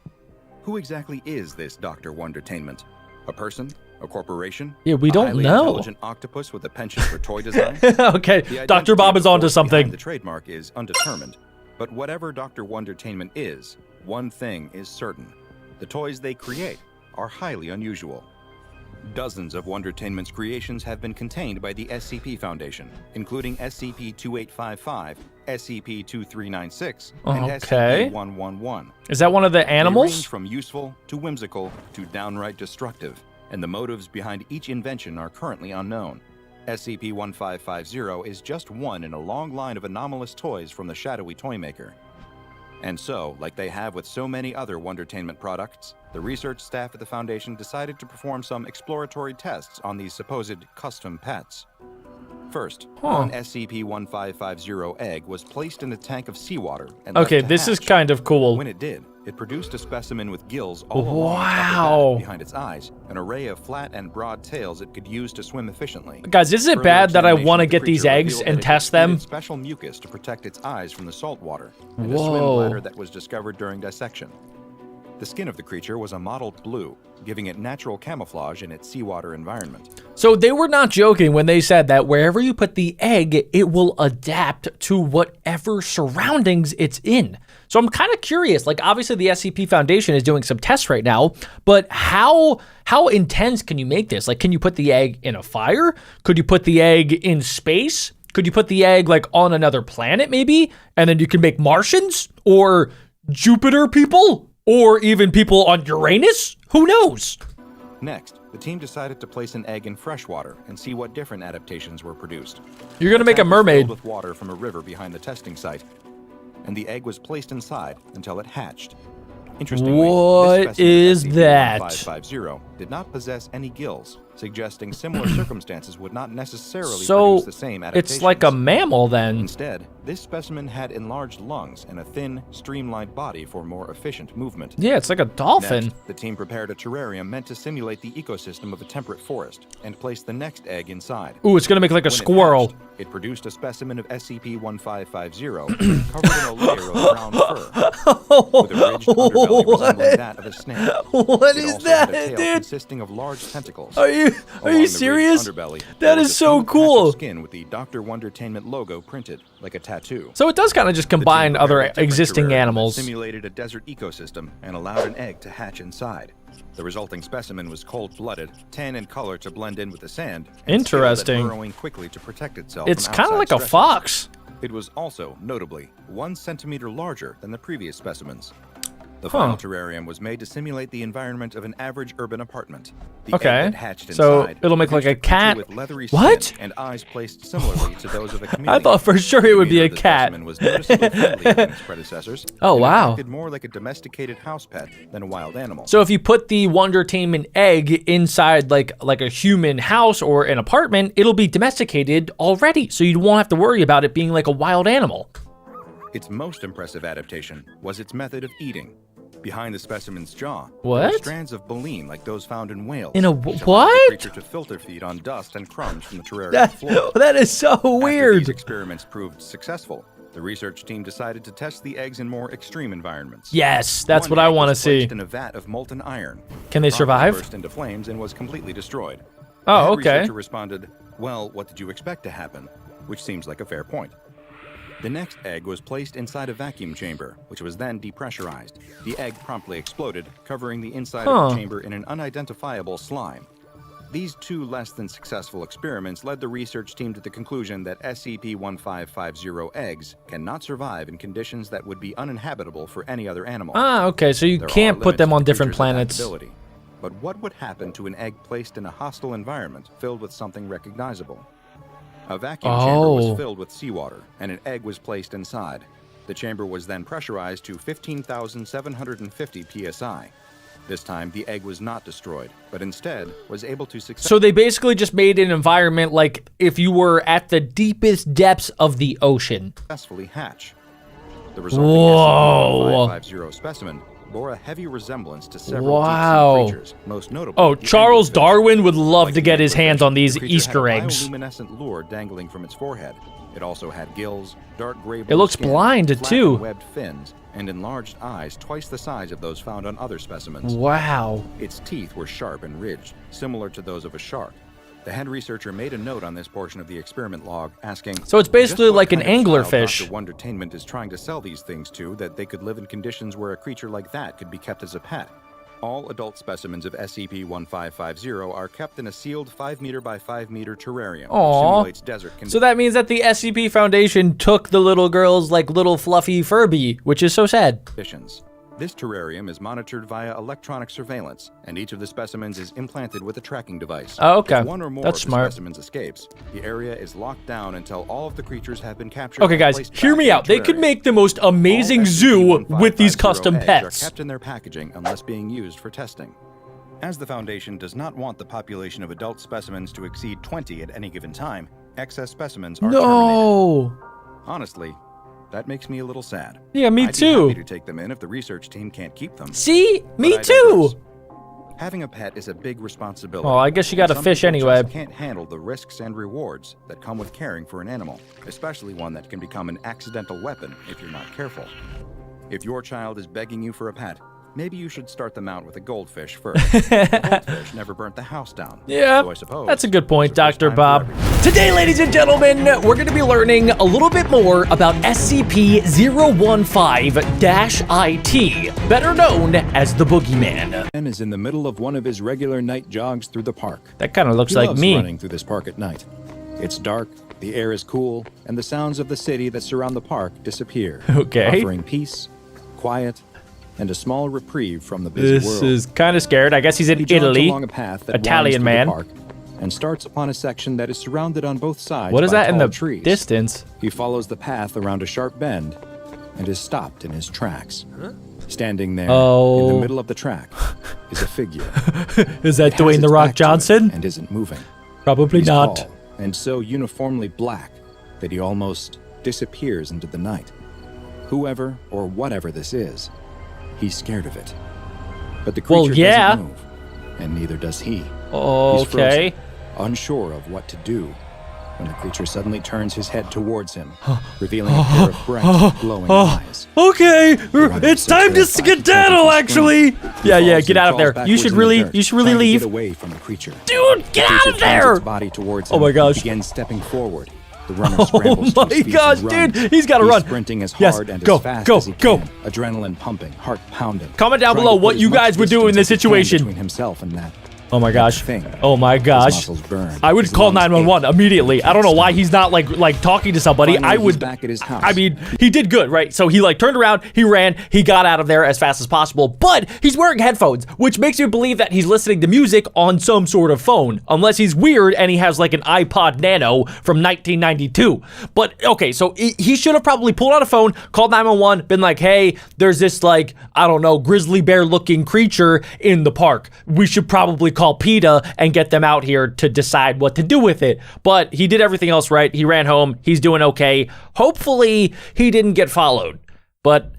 Who exactly is this Dr. Wondertainment? A person? A corporation? Yeah, we A don't highly know. Intelligent octopus with a penchant for toy design? Okay, The Dr. Bob identity is of the onto force behind something. The trademark is undetermined, but whatever Dr. Wondertainment is, one thing is certain. The toys they create are highly unusual. Dozens of Wondertainment's creations have been contained by the SCP Foundation, including SCP-2855, SCP-2396, and Okay. SCP-111. Is that one of the They range animals? from useful to whimsical to downright destructive, and the motives behind each invention are currently unknown. SCP-1550 is just one in a long line of anomalous toys from the shadowy toymaker. And so, like they have with so many other Wondertainment products, the research staff at the Foundation decided to perform some exploratory tests on these supposed custom pets. First, one SCP-1550 egg was placed in a tank of seawater and left Okay, to this is hatch. kind of cool. When it did, it produced a specimen with gills all along its upper Wow. back behind its eyes, an array of flat and broad tails it could use to swim efficiently. Guys, is it Further bad that I examination want to of the get these creature eggs revealed and that it test them? exuded special mucus to protect its eyes from the salt water, and a swim Whoa. bladder that was discovered during dissection. The skin of the creature was a mottled blue, giving it natural camouflage in its seawater environment. So they were not joking when they said that wherever you put the egg, it will adapt to whatever surroundings it's in. So I'm kind of curious, like obviously the SCP Foundation is doing some tests right now, but how intense can you make this? Like, can you put the egg in a fire? Could you put the egg in space? Could you put the egg like on another planet maybe? And then you can make Martians or Jupiter people or even people on Uranus? Who knows? Next, the team decided to place an egg in fresh water and see what different adaptations were produced. You're going to make a tank was mermaid. filled with water from a river behind the testing site, and the egg was placed inside until it hatched. Interestingly, What this specimen is of that? SCP-1550 did not possess any gills, suggesting similar circumstances would not necessarily So produce the same adaptations. it's like a mammal then. Instead, this specimen had enlarged lungs and a thin, streamlined body for more efficient movement. Yeah, it's like a dolphin. Next, the team prepared a terrarium meant to simulate the ecosystem of a temperate forest and placed the next egg inside. Ooh, it's gonna make like a When it squirrel. hatched, it produced a specimen of SCP-1550 covered in a layer of brown fur, with a ridged underbelly resembling that of a snake. What It is also had that, a tail dude? consisting of large tentacles. Are you Along the ridged serious? underbelly, That there was is a so smooth patch of cool. Skin with the Dr. Wondertainment logo printed like a tattoo. So it does kind of just The team combine prepared other a different existing terrarium that animals. Simulated a desert ecosystem and allowed an egg to hatch inside. The resulting specimen was cold-blooded, tan in color to blend in with the sand, and skilled at Interesting. burrowing quickly to protect itself It's from kind of outside like a stresses. fox. It was also, notably, 1 centimeter larger than the previous specimens. The final terrarium was made to simulate the environment of an average urban apartment. The Okay, egg that hatched so inside it'll make like produced a creature cat. with leathery What? skin and eyes placed similarly to those of a I chameleon. thought for sure it would be Neither a of the cat. specimen was noticeably friendlier than its predecessors. Oh, and it wow. acted more like a domesticated house pet than a wild animal. So if you put the Wondertainment egg inside like a human house or an apartment, it'll be domesticated already. So you won't have to worry about it being like a wild animal. Its most impressive adaptation was its method of eating. Behind the specimen's jaw, there What? were strands of baleen like those found in whales. In a which allowed what? The creature to filter feed on dust and crumbs from the terrarium floor. That is so After weird. these experiments proved successful, The research team decided to test the eggs in more extreme environments. Yes, that's One what I egg want to was see. placed in a vat of molten iron. Can they It promptly survive? burst into flames and was completely destroyed. Oh, The head okay. researcher responded, "Well, what did you expect to happen?" Which seems like a fair point. The next egg was placed inside a vacuum chamber, which was then depressurized. The egg promptly exploded, covering the inside of the chamber in an unidentifiable slime. These two less than successful experiments led the research team to the conclusion that SCP-1550 eggs cannot survive in conditions that would be uninhabitable for any other animal. Ah, okay, so you There can't are put them limits on to different creatures' planets. adaptability. But what would happen to an egg placed in a hostile environment filled with something recognizable? A vacuum chamber was filled with seawater, and an egg was placed inside. The chamber was then pressurized to 15,750 psi. This time, the egg was not destroyed, but instead was able to So they basically just made an environment like if you were at the deepest depths of the ocean. successfully hatch. The resulting Whoa. SCP-1550 specimen bore a heavy resemblance to several Wow. deep-sea creatures, most notably Oh, the Charles anglerfish. Darwin would love Like to the get his anglerfish, hands on these the creature Easter had a eggs. bioluminescent lure dangling from its forehead. It also had gills, dark gray It blue looks skin, blind, flat too. and webbed fins, and enlarged eyes twice the size of those found on other specimens. Wow. Its teeth were sharp and ridged, similar to those of a shark. The head researcher made a note on this portion of the experiment log, asking, So it's basically "Just what like an kind of child anglerfish." Dr. Wondertainment is trying to sell these things to that they could live in conditions where a creature like that could be kept as a pet. All adult specimens of SCP-1550 are kept in a sealed 5 meter by 5 meter terrarium. Aw. Simulates desert conditions. So that means that the SCP Foundation took the little girl's like little fluffy Furby, which is so sad. This terrarium is monitored via electronic surveillance, and each of the specimens is implanted with a tracking device. Oh, okay. If one or more That's of the smart. specimens escapes, the area is locked down until all of the creatures have been captured. Okay, and guys, placed hear back me in out. the They could terrarium. make the most amazing All zoo with these SCP-1550 custom eggs pets. are kept in their packaging unless being used for testing. As the Foundation does not want the population of adult specimens to exceed 20 at any given time, excess specimens are terminated. No. Honestly, that makes me a little sad. Yeah, me I'd be too. happy to take them in if the research team can't keep them. See? Me But I too. digress. Having a pet is a big responsibility. Well, I guess you got and a some fish people anyway. just can't handle the risks and rewards that come with caring for an animal, especially one that can become an accidental weapon if you're not careful. If your child is begging you for a pet, maybe you should start them out with a goldfish first. The goldfish never burnt the house down. Yeah, so I suppose that's a good point, it's the first Dr. time for Bob. everyone. Today, ladies and gentlemen, we're going to be learning a little bit more about SCP-015-IT, better known as the Boogeyman. Ben is in the middle of one of his regular night jogs through the park. That kind of looks He like loves me. running through this park at night. It's dark, the air is cool, and the sounds of the city that surround the park disappear. Okay. Offering peace, quiet, and a small reprieve from the busy This world. is kind of scared. I guess he's in He jogs Italy. along a path that Italian winds through man. the park and starts upon a section that is surrounded on both sides What is by that in tall the trees. distance? He follows the path around a sharp bend and is stopped in his tracks. Standing there in Oh. the middle of the track is a figure. Is that It has Dwayne The its Rock back to him Johnson? and isn't moving. Probably He's not. tall and so uniformly black that he almost disappears into the night. Whoever or whatever this is, he's scared of it. But the Well, creature yeah. doesn't move, and neither does he. He's Okay. frozen, unsure of what to do, when the creature suddenly turns his head towards him, revealing a pair of bright, glowing eyes. Okay, Rather it's time to terrified to skedaddle. take a Actually, scream, yeah, he yeah. falls Get and out of crawls there. You backwards should in the really, dirt, you should really trying to leave. Get away from the creature. Dude, get The out creature of there! turns its body towards him Oh my gosh. and begins stepping forward. The runner scrambles Oh to his my feet and gosh, runs. dude, he's gotta run. Sprinting as Yes, hard and go, as fast go, as he go. can. Adrenaline pumping, heart pounding. Comment down Trying below to what put you as much guys would do in distance this as he can situation. between himself and that. Oh my gosh. thing. Oh my His gosh. muscles burn. I would His call lungs 911 ache. immediately. I don't know why he's not like talking to somebody. Finally, I he's would. back at his house. I mean, he did good, right? So he like turned around, he ran, he got out of there as fast as possible. But he's wearing headphones, which makes me believe that he's listening to music on some sort of phone, unless he's weird and he has like an iPod Nano from 1992. But okay, so he should have probably pulled out a phone, called 911, been like, "Hey, there's this like I don't know grizzly bear looking creature in the park. We should probably call PETA and get them out here to decide what to do with it." But he did everything else right. He ran home. He's doing okay. Hopefully he didn't get followed. But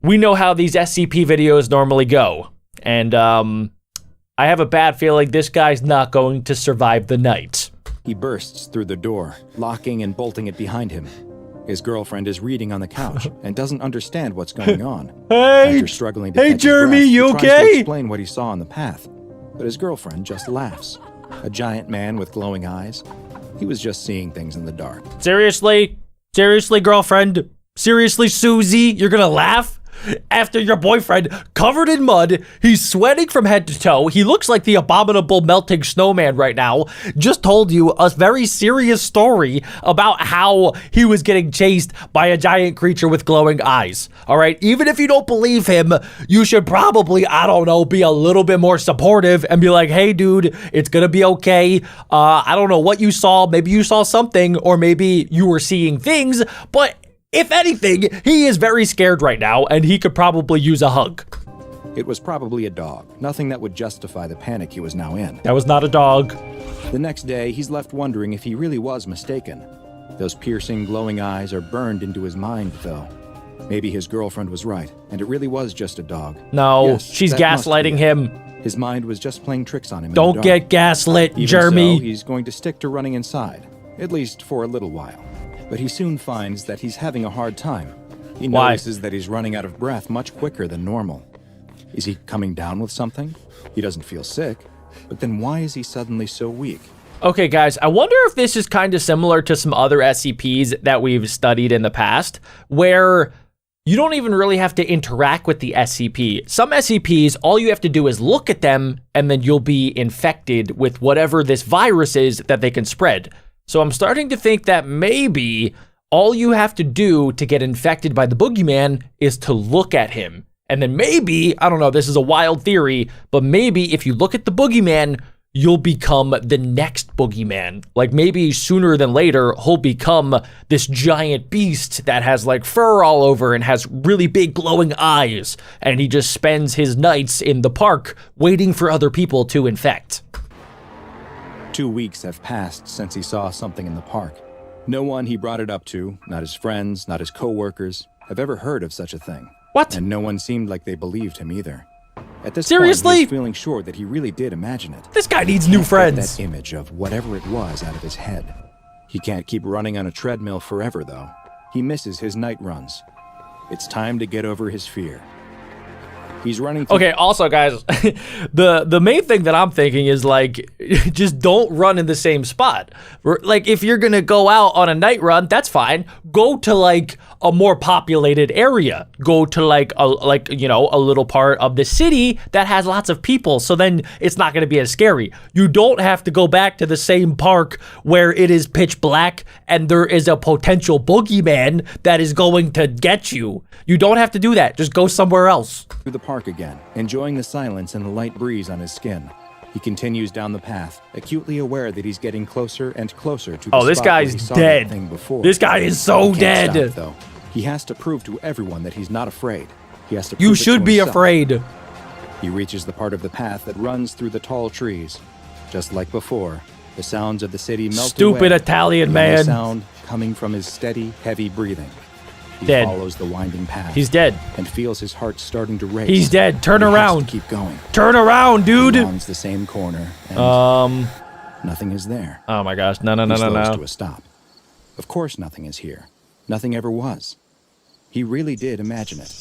we know how these SCP videos normally go. And I have a bad feeling this guy's not going to survive the night. He bursts through the door, locking and bolting it behind him. His girlfriend is reading on the couch and doesn't understand what's going on. Hey, After struggling to hey, catch his Jeremy, breath, you he tries to okay? explain what he saw on the path, but his girlfriend just laughs. A giant man with glowing eyes. He was just seeing things in the dark. Seriously? Seriously, girlfriend? Seriously, Susie? You're gonna laugh? After your boyfriend, covered in mud, he's sweating from head to toe, he looks like the abominable melting snowman right now, just told you a very serious story about how he was getting chased by a giant creature with glowing eyes. All right, even if you don't believe him, you should probably, I don't know, be a little bit more supportive and be like, hey dude, it's gonna be okay. I don't know what you saw, maybe you saw something, or maybe you were seeing things, but if anything, he is very scared right now, and he could probably use a hug. It was probably a dog, nothing that would justify the panic he was now in. That was not a dog. The next day, he's left wondering if he really was mistaken. Those piercing, glowing eyes are burned into his mind, though. Maybe his girlfriend was right, and it really was just a dog. No, Yes, she's that must gaslighting be it. him. His mind was just playing tricks on him. in Don't the get dark. gaslit, Even Jeremy. So, he's going to stick to running inside, at least for a little while. But he soon finds that he's having a hard time. He Why? notices that he's running out of breath much quicker than normal. Is he coming down with something? He doesn't feel sick, but then why is he suddenly so weak? Okay, guys, I wonder if this is kind of similar to some other SCPs that we've studied in the past, where you don't even really have to interact with the SCP. Some SCPs, all you have to do is look at them, and then you'll be infected with whatever this virus is that they can spread. So I'm starting to think that maybe all you have to do to get infected by the boogeyman is to look at him. And then maybe, I don't know, this is a wild theory, but maybe if you look at the boogeyman, you'll become the next boogeyman. Like maybe sooner than later, he'll become this giant beast that has like fur all over and has really big glowing eyes. And he just spends his nights in the park waiting for other people to infect. 2 weeks have passed since he saw something in the park. No one he brought it up to, not his friends, not his co-workers, have ever heard of such a thing. What? And no one seemed like they believed him either. At this Seriously? point, he's feeling sure that he really did imagine it. This guy needs new Get friends. that image of whatever it was out of his head. He can't keep running on a treadmill forever, though. He misses his night runs. It's time to get over his fear. He's running through Okay, also guys, the main thing that I'm thinking is like, just don't run in the same spot. Like if you're gonna go out on a night run, that's fine. Go to like a more populated area. Go to like a little part of the city that has lots of people. So then it's not gonna be as scary. You don't have to go back to the same park where it is pitch black and there is a potential boogeyman that is going to get you. You don't have to do that. Just go somewhere else. the park again, enjoying the silence and the light breeze on his skin. He continues down the path, acutely aware that he's getting closer and closer to the Oh, this spot where guy's he saw dead. that thing before. This guy is so He dead. can't stop, though. He has to prove to everyone that he's not afraid. He has to You prove it to should be himself. afraid. He reaches the part of the path that runs through the tall trees. Just like before, the sounds of the city melt Stupid away. Italian The only man. sound coming from his steady, heavy breathing. He Dead. follows the winding path. He's dead. And feels his heart starting to race. He's dead. Turn He has to around. keep going. Turn around, dude. He rounds the same corner, and nothing is there. Oh my gosh. No. He slows to a stop. Of course nothing is here. Nothing ever was. He really did imagine it.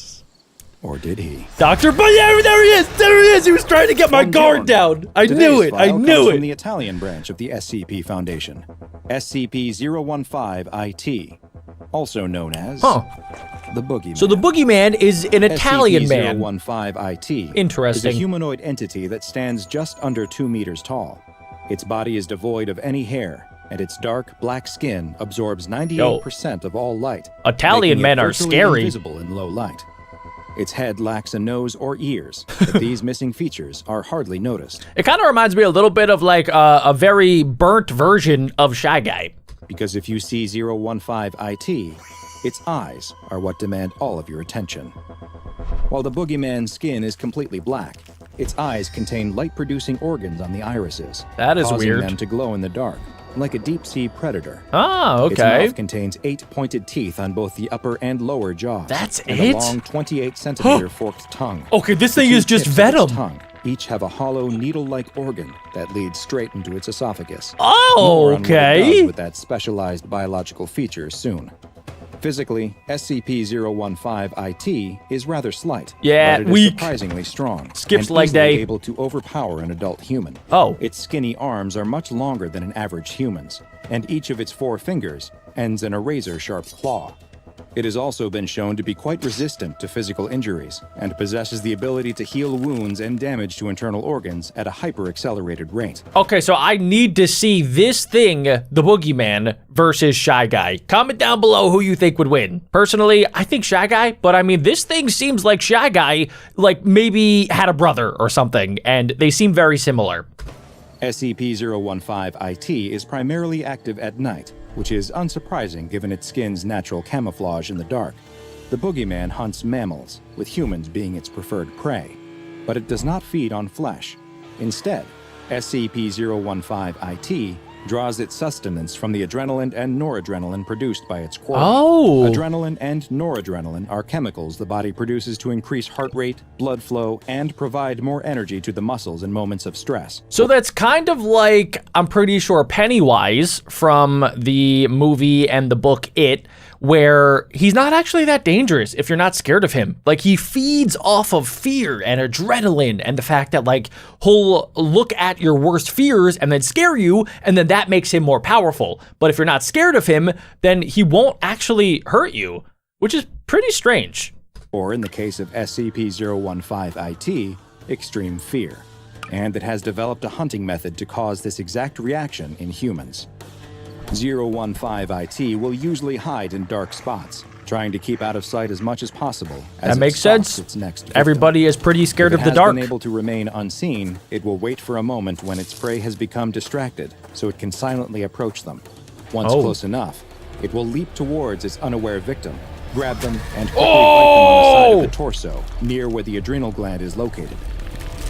Or did he? Doctor, but yeah, there he is. There he is. He was trying to get my guard down. I knew it. I knew From the it. Italian branch of the SCP Foundation. SCP-015-IT. Also known as the Boogeyman. So the boogeyman is an Italian man. SCP-015-IT Interesting. is a humanoid entity that stands just under 2 meters tall. Its body is devoid of any hair, and its dark black skin absorbs 98% of all light. Italian making it men are virtually scary. Invisible in low light. Its head lacks a nose or ears, but these missing features are hardly noticed. It kind of reminds me a little bit of like a very burnt version of Shy Guy. Because if you see 015-IT, its eyes are what demand all of your attention. While the boogeyman's skin is completely black, its eyes contain light-producing organs on the irises. That is causing weird. them to glow in the dark, like a deep-sea predator. Ah, Its okay. mouth contains 8 pointed teeth on both the upper and lower jaws. That's and it? a long 28-centimeter forked tongue. Okay, this The thing two is just tips of its venom. tongue each have a hollow needle-like organ that leads straight into its esophagus. Oh, More on what it okay. does with that specialized biological feature soon. Physically, SCP-015-IT is rather slight. Yeah, but it is weak. surprisingly strong. Skips and leg easily day. able to overpower an adult human. Oh. Its skinny arms are much longer than an average human's, and each of its 4 fingers ends in a razor-sharp claw. It has also been shown to be quite resistant to physical injuries and possesses the ability to heal wounds and damage to internal organs at a hyper-accelerated rate. Okay, so I need to see this thing, the Boogeyman, versus Shy Guy. Comment down below who you think would win. Personally, I think Shy Guy, but I mean, this thing seems like Shy Guy, like maybe had a brother or something, and they seem very similar. SCP-015-IT is primarily active at night, which is unsurprising given its skin's natural camouflage in the dark. The Boogeyman hunts mammals, with humans being its preferred prey, but it does not feed on flesh. Instead, SCP-015-IT draws its sustenance from the adrenaline and noradrenaline produced by its quarry. Oh. Adrenaline and noradrenaline are chemicals the body produces to increase heart rate, blood flow, and provide more energy to the muscles in moments of stress. So that's kind of like, I'm pretty sure, Pennywise from the movie and the book It, where he's not actually that dangerous if you're not scared of him. Like, he feeds off of fear and adrenaline and the fact that, like, he'll look at your worst fears and then scare you, and then that makes him more powerful. But if you're not scared of him, then he won't actually hurt you, which is pretty strange. Or in the case of SCP-015-IT, extreme fear. And it has developed a hunting method to cause this exact reaction in humans. 015-IT will usually hide in dark spots, trying to keep out of sight as much as possible. That makes sense. Its next victim. Everybody is pretty scared If of the it dark. has been able to remain unseen, it will wait for a moment when its prey has become distracted, so it can silently approach them. Once close enough, it will leap towards its unaware victim, grab them, and quickly bite them on the side of the torso, near where the adrenal gland is located.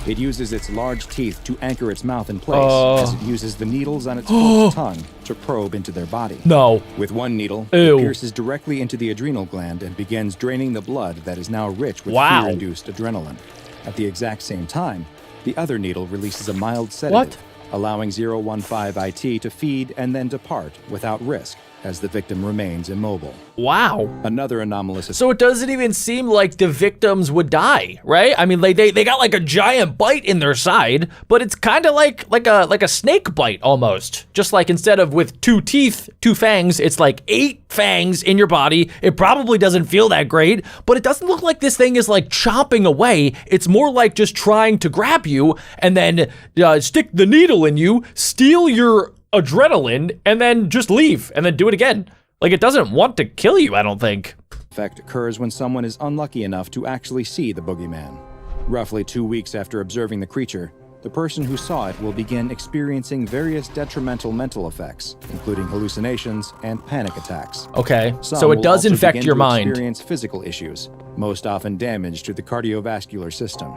It uses its large teeth to anchor its mouth in place, as it uses the needles on its forked tongue to probe into their body. No. With one needle, Ew. it pierces directly into the adrenal gland and begins draining the blood that is now rich with Wow. fear-induced adrenaline. At the exact same time, the other needle releases a mild sedative, allowing 015-IT to feed and then depart without risk, as the victim remains immobile. Wow. Another anomalous... So it doesn't even seem like the victims would die, right? I mean, like they got like a giant bite in their side, but it's kind of like a snake bite almost. Just like instead of with 2 teeth, 2 fangs, it's like 8 fangs in your body. It probably doesn't feel that great, but it doesn't look like this thing is like chomping away. It's more like just trying to grab you and then stick the needle in you, steal your adrenaline, and then just leave and then do it again. Like, it doesn't want to kill you, I don't think. effect occurs when someone is unlucky enough to actually see the boogeyman. Roughly 2 weeks after observing the creature, the person who saw it will begin experiencing various detrimental mental effects, including hallucinations and panic attacks. Okay, Some so it will does also infect begin your to mind. Experience physical issues, most often damage to the cardiovascular system.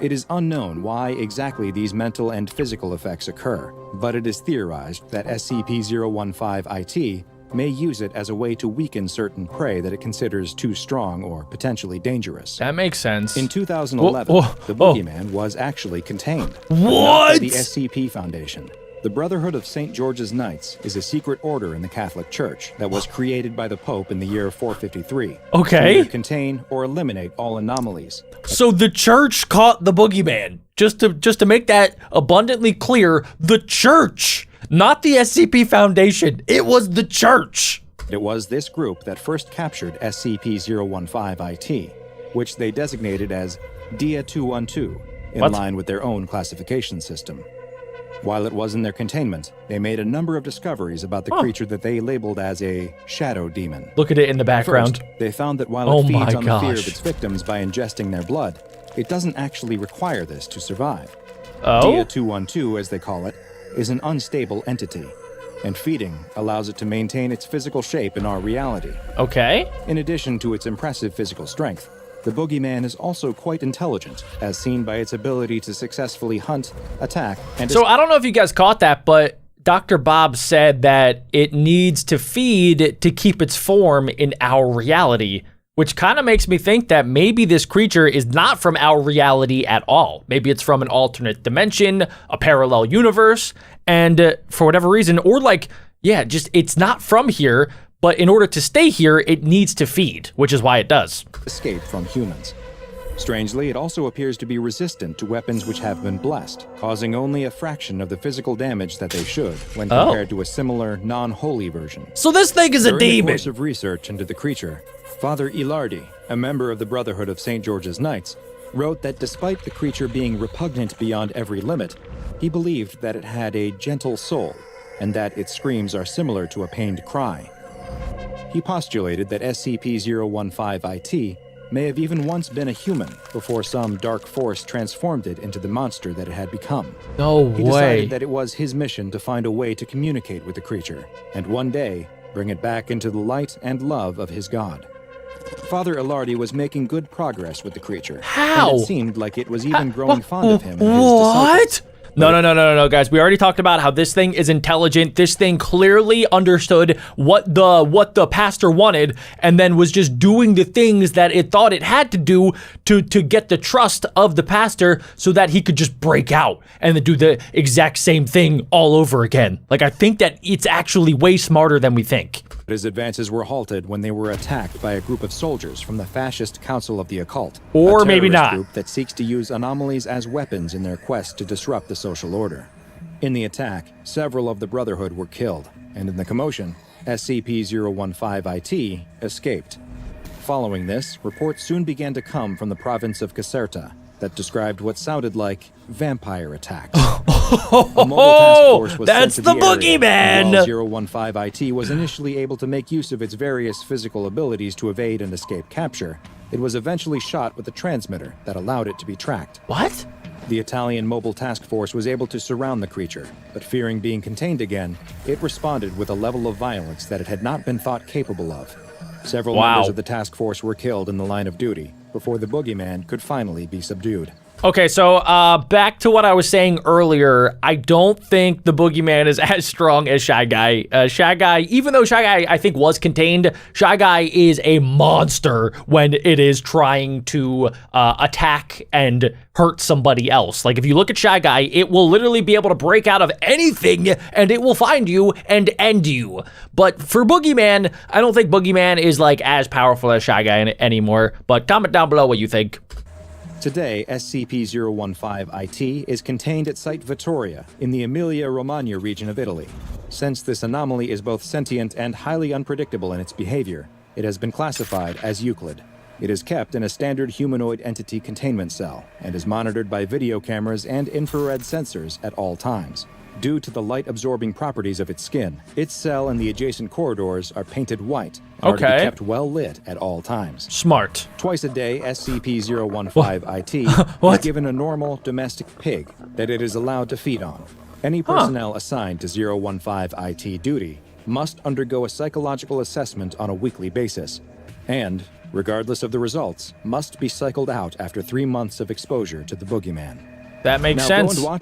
It is unknown why exactly these mental and physical effects occur, but it is theorized that SCP-015-IT may use it as a way to weaken certain prey that it considers too strong or potentially dangerous. That makes sense. In 2011, the boogeyman was actually contained. What? By the SCP Foundation. The Brotherhood of St. George's Knights is a secret order in the Catholic Church that was created by the Pope in the year 453. Okay. To either contain or eliminate all anomalies. So the church caught the boogeyman. Just to make that abundantly clear, the church, not the SCP Foundation. It was the church. It was this group that first captured SCP-015-IT, which they designated as DIA-212, in line with their own classification system. While it was in their containment, they made a number of discoveries about the creature that they labeled as a shadow demon. Look at it in the background. First, they found that while it feeds on the fear of gosh. its victims by ingesting their blood, it doesn't actually require this to survive. Oh? DIA-212, as they call it, is an unstable entity, and feeding allows it to maintain its physical shape in our reality. Okay. In addition to its impressive physical strength, the boogeyman is also quite intelligent, as seen by its ability to successfully hunt, attack, and... So I don't know if you guys caught that, but Dr. Bob said that it needs to feed to keep its form in our reality, which kind of makes me think that maybe this creature is not from our reality at all. Maybe it's from an alternate dimension, a parallel universe, and for whatever reason, or like, yeah, just it's not from here, but in order to stay here, it needs to feed, which is why it does. Escape from humans. Strangely, it also appears to be resistant to weapons which have been blessed, causing only a fraction of the physical damage that they should when compared to a similar, non-holy version. So this thing is a During the demon. course of research into the creature, Father Ilardi, a member of the Brotherhood of St. George's Knights, wrote that despite the creature being repugnant beyond every limit, he believed that it had a gentle soul, and that its screams are similar to a pained cry. He postulated that SCP-015-IT may have even once been a human before some dark force transformed it into the monster that it had become. No He way. decided that it was his mission to find a way to communicate with the creature, and one day, bring it back into the light and love of his god. Father Ilardi was making good progress with the creature. How? And it seemed like it was even growing fond of him and his disciples. What? No, guys. We already talked about how this thing is intelligent. This thing clearly understood what the pastor wanted, and then was just doing the things that it thought it had to do to get the trust of the pastor, so that he could just break out and then do the exact same thing all over again. Like, I think that it's actually way smarter than we think. His advances were halted when they were attacked by a group of soldiers from the Fascist Council of the Occult, Or a maybe terrorist not. group that seeks to use anomalies as weapons in their quest to disrupt the social order. In the attack, several of the Brotherhood were killed, and in the commotion, SCP-015-IT escaped. Following this, reports soon began to come from the province of Caserta that described what sounded like vampire attacks. A mobile task force was That's sent to the area, and boogeyman! while 015-IT was initially able to make use of its various physical abilities to evade and escape capture, it was eventually shot with a transmitter that allowed it to be tracked. What? The Italian mobile task force was able to surround the creature, but fearing being contained again, it responded with a level of violence that it had not been thought capable of. Several members of the task force were killed in the line of duty before the boogeyman could finally be subdued. Okay, so back to what I was saying earlier. I don't think the boogeyman is as strong as Shy Guy. Shy Guy, even though Shy Guy I think was contained, Shy Guy is a monster when it is trying to attack and hurt somebody else. Like, if you look at Shy Guy, it will literally be able to break out of anything and it will find you and end you. But for Boogeyman, I don't think Boogeyman is like as powerful as Shy Guy anymore. But comment down below what you think. Today, SCP-015-IT is contained at Site Vittoria in the Emilia-Romagna region of Italy. Since this anomaly is both sentient and highly unpredictable in its behavior, it has been classified as Euclid. It is kept in a standard humanoid entity containment cell and is monitored by video cameras and infrared sensors at all times. Due to the light-absorbing properties of its skin, its cell and the adjacent corridors are painted white and are to be kept well lit at all times. Smart. Twice a day, SCP-015-IT is given a normal domestic pig that it is allowed to feed on. Any personnel assigned to 015-IT duty must undergo a psychological assessment on a weekly basis, and, regardless of the results, must be cycled out after 3 months of exposure to the boogeyman. That makes Now sense. go and watch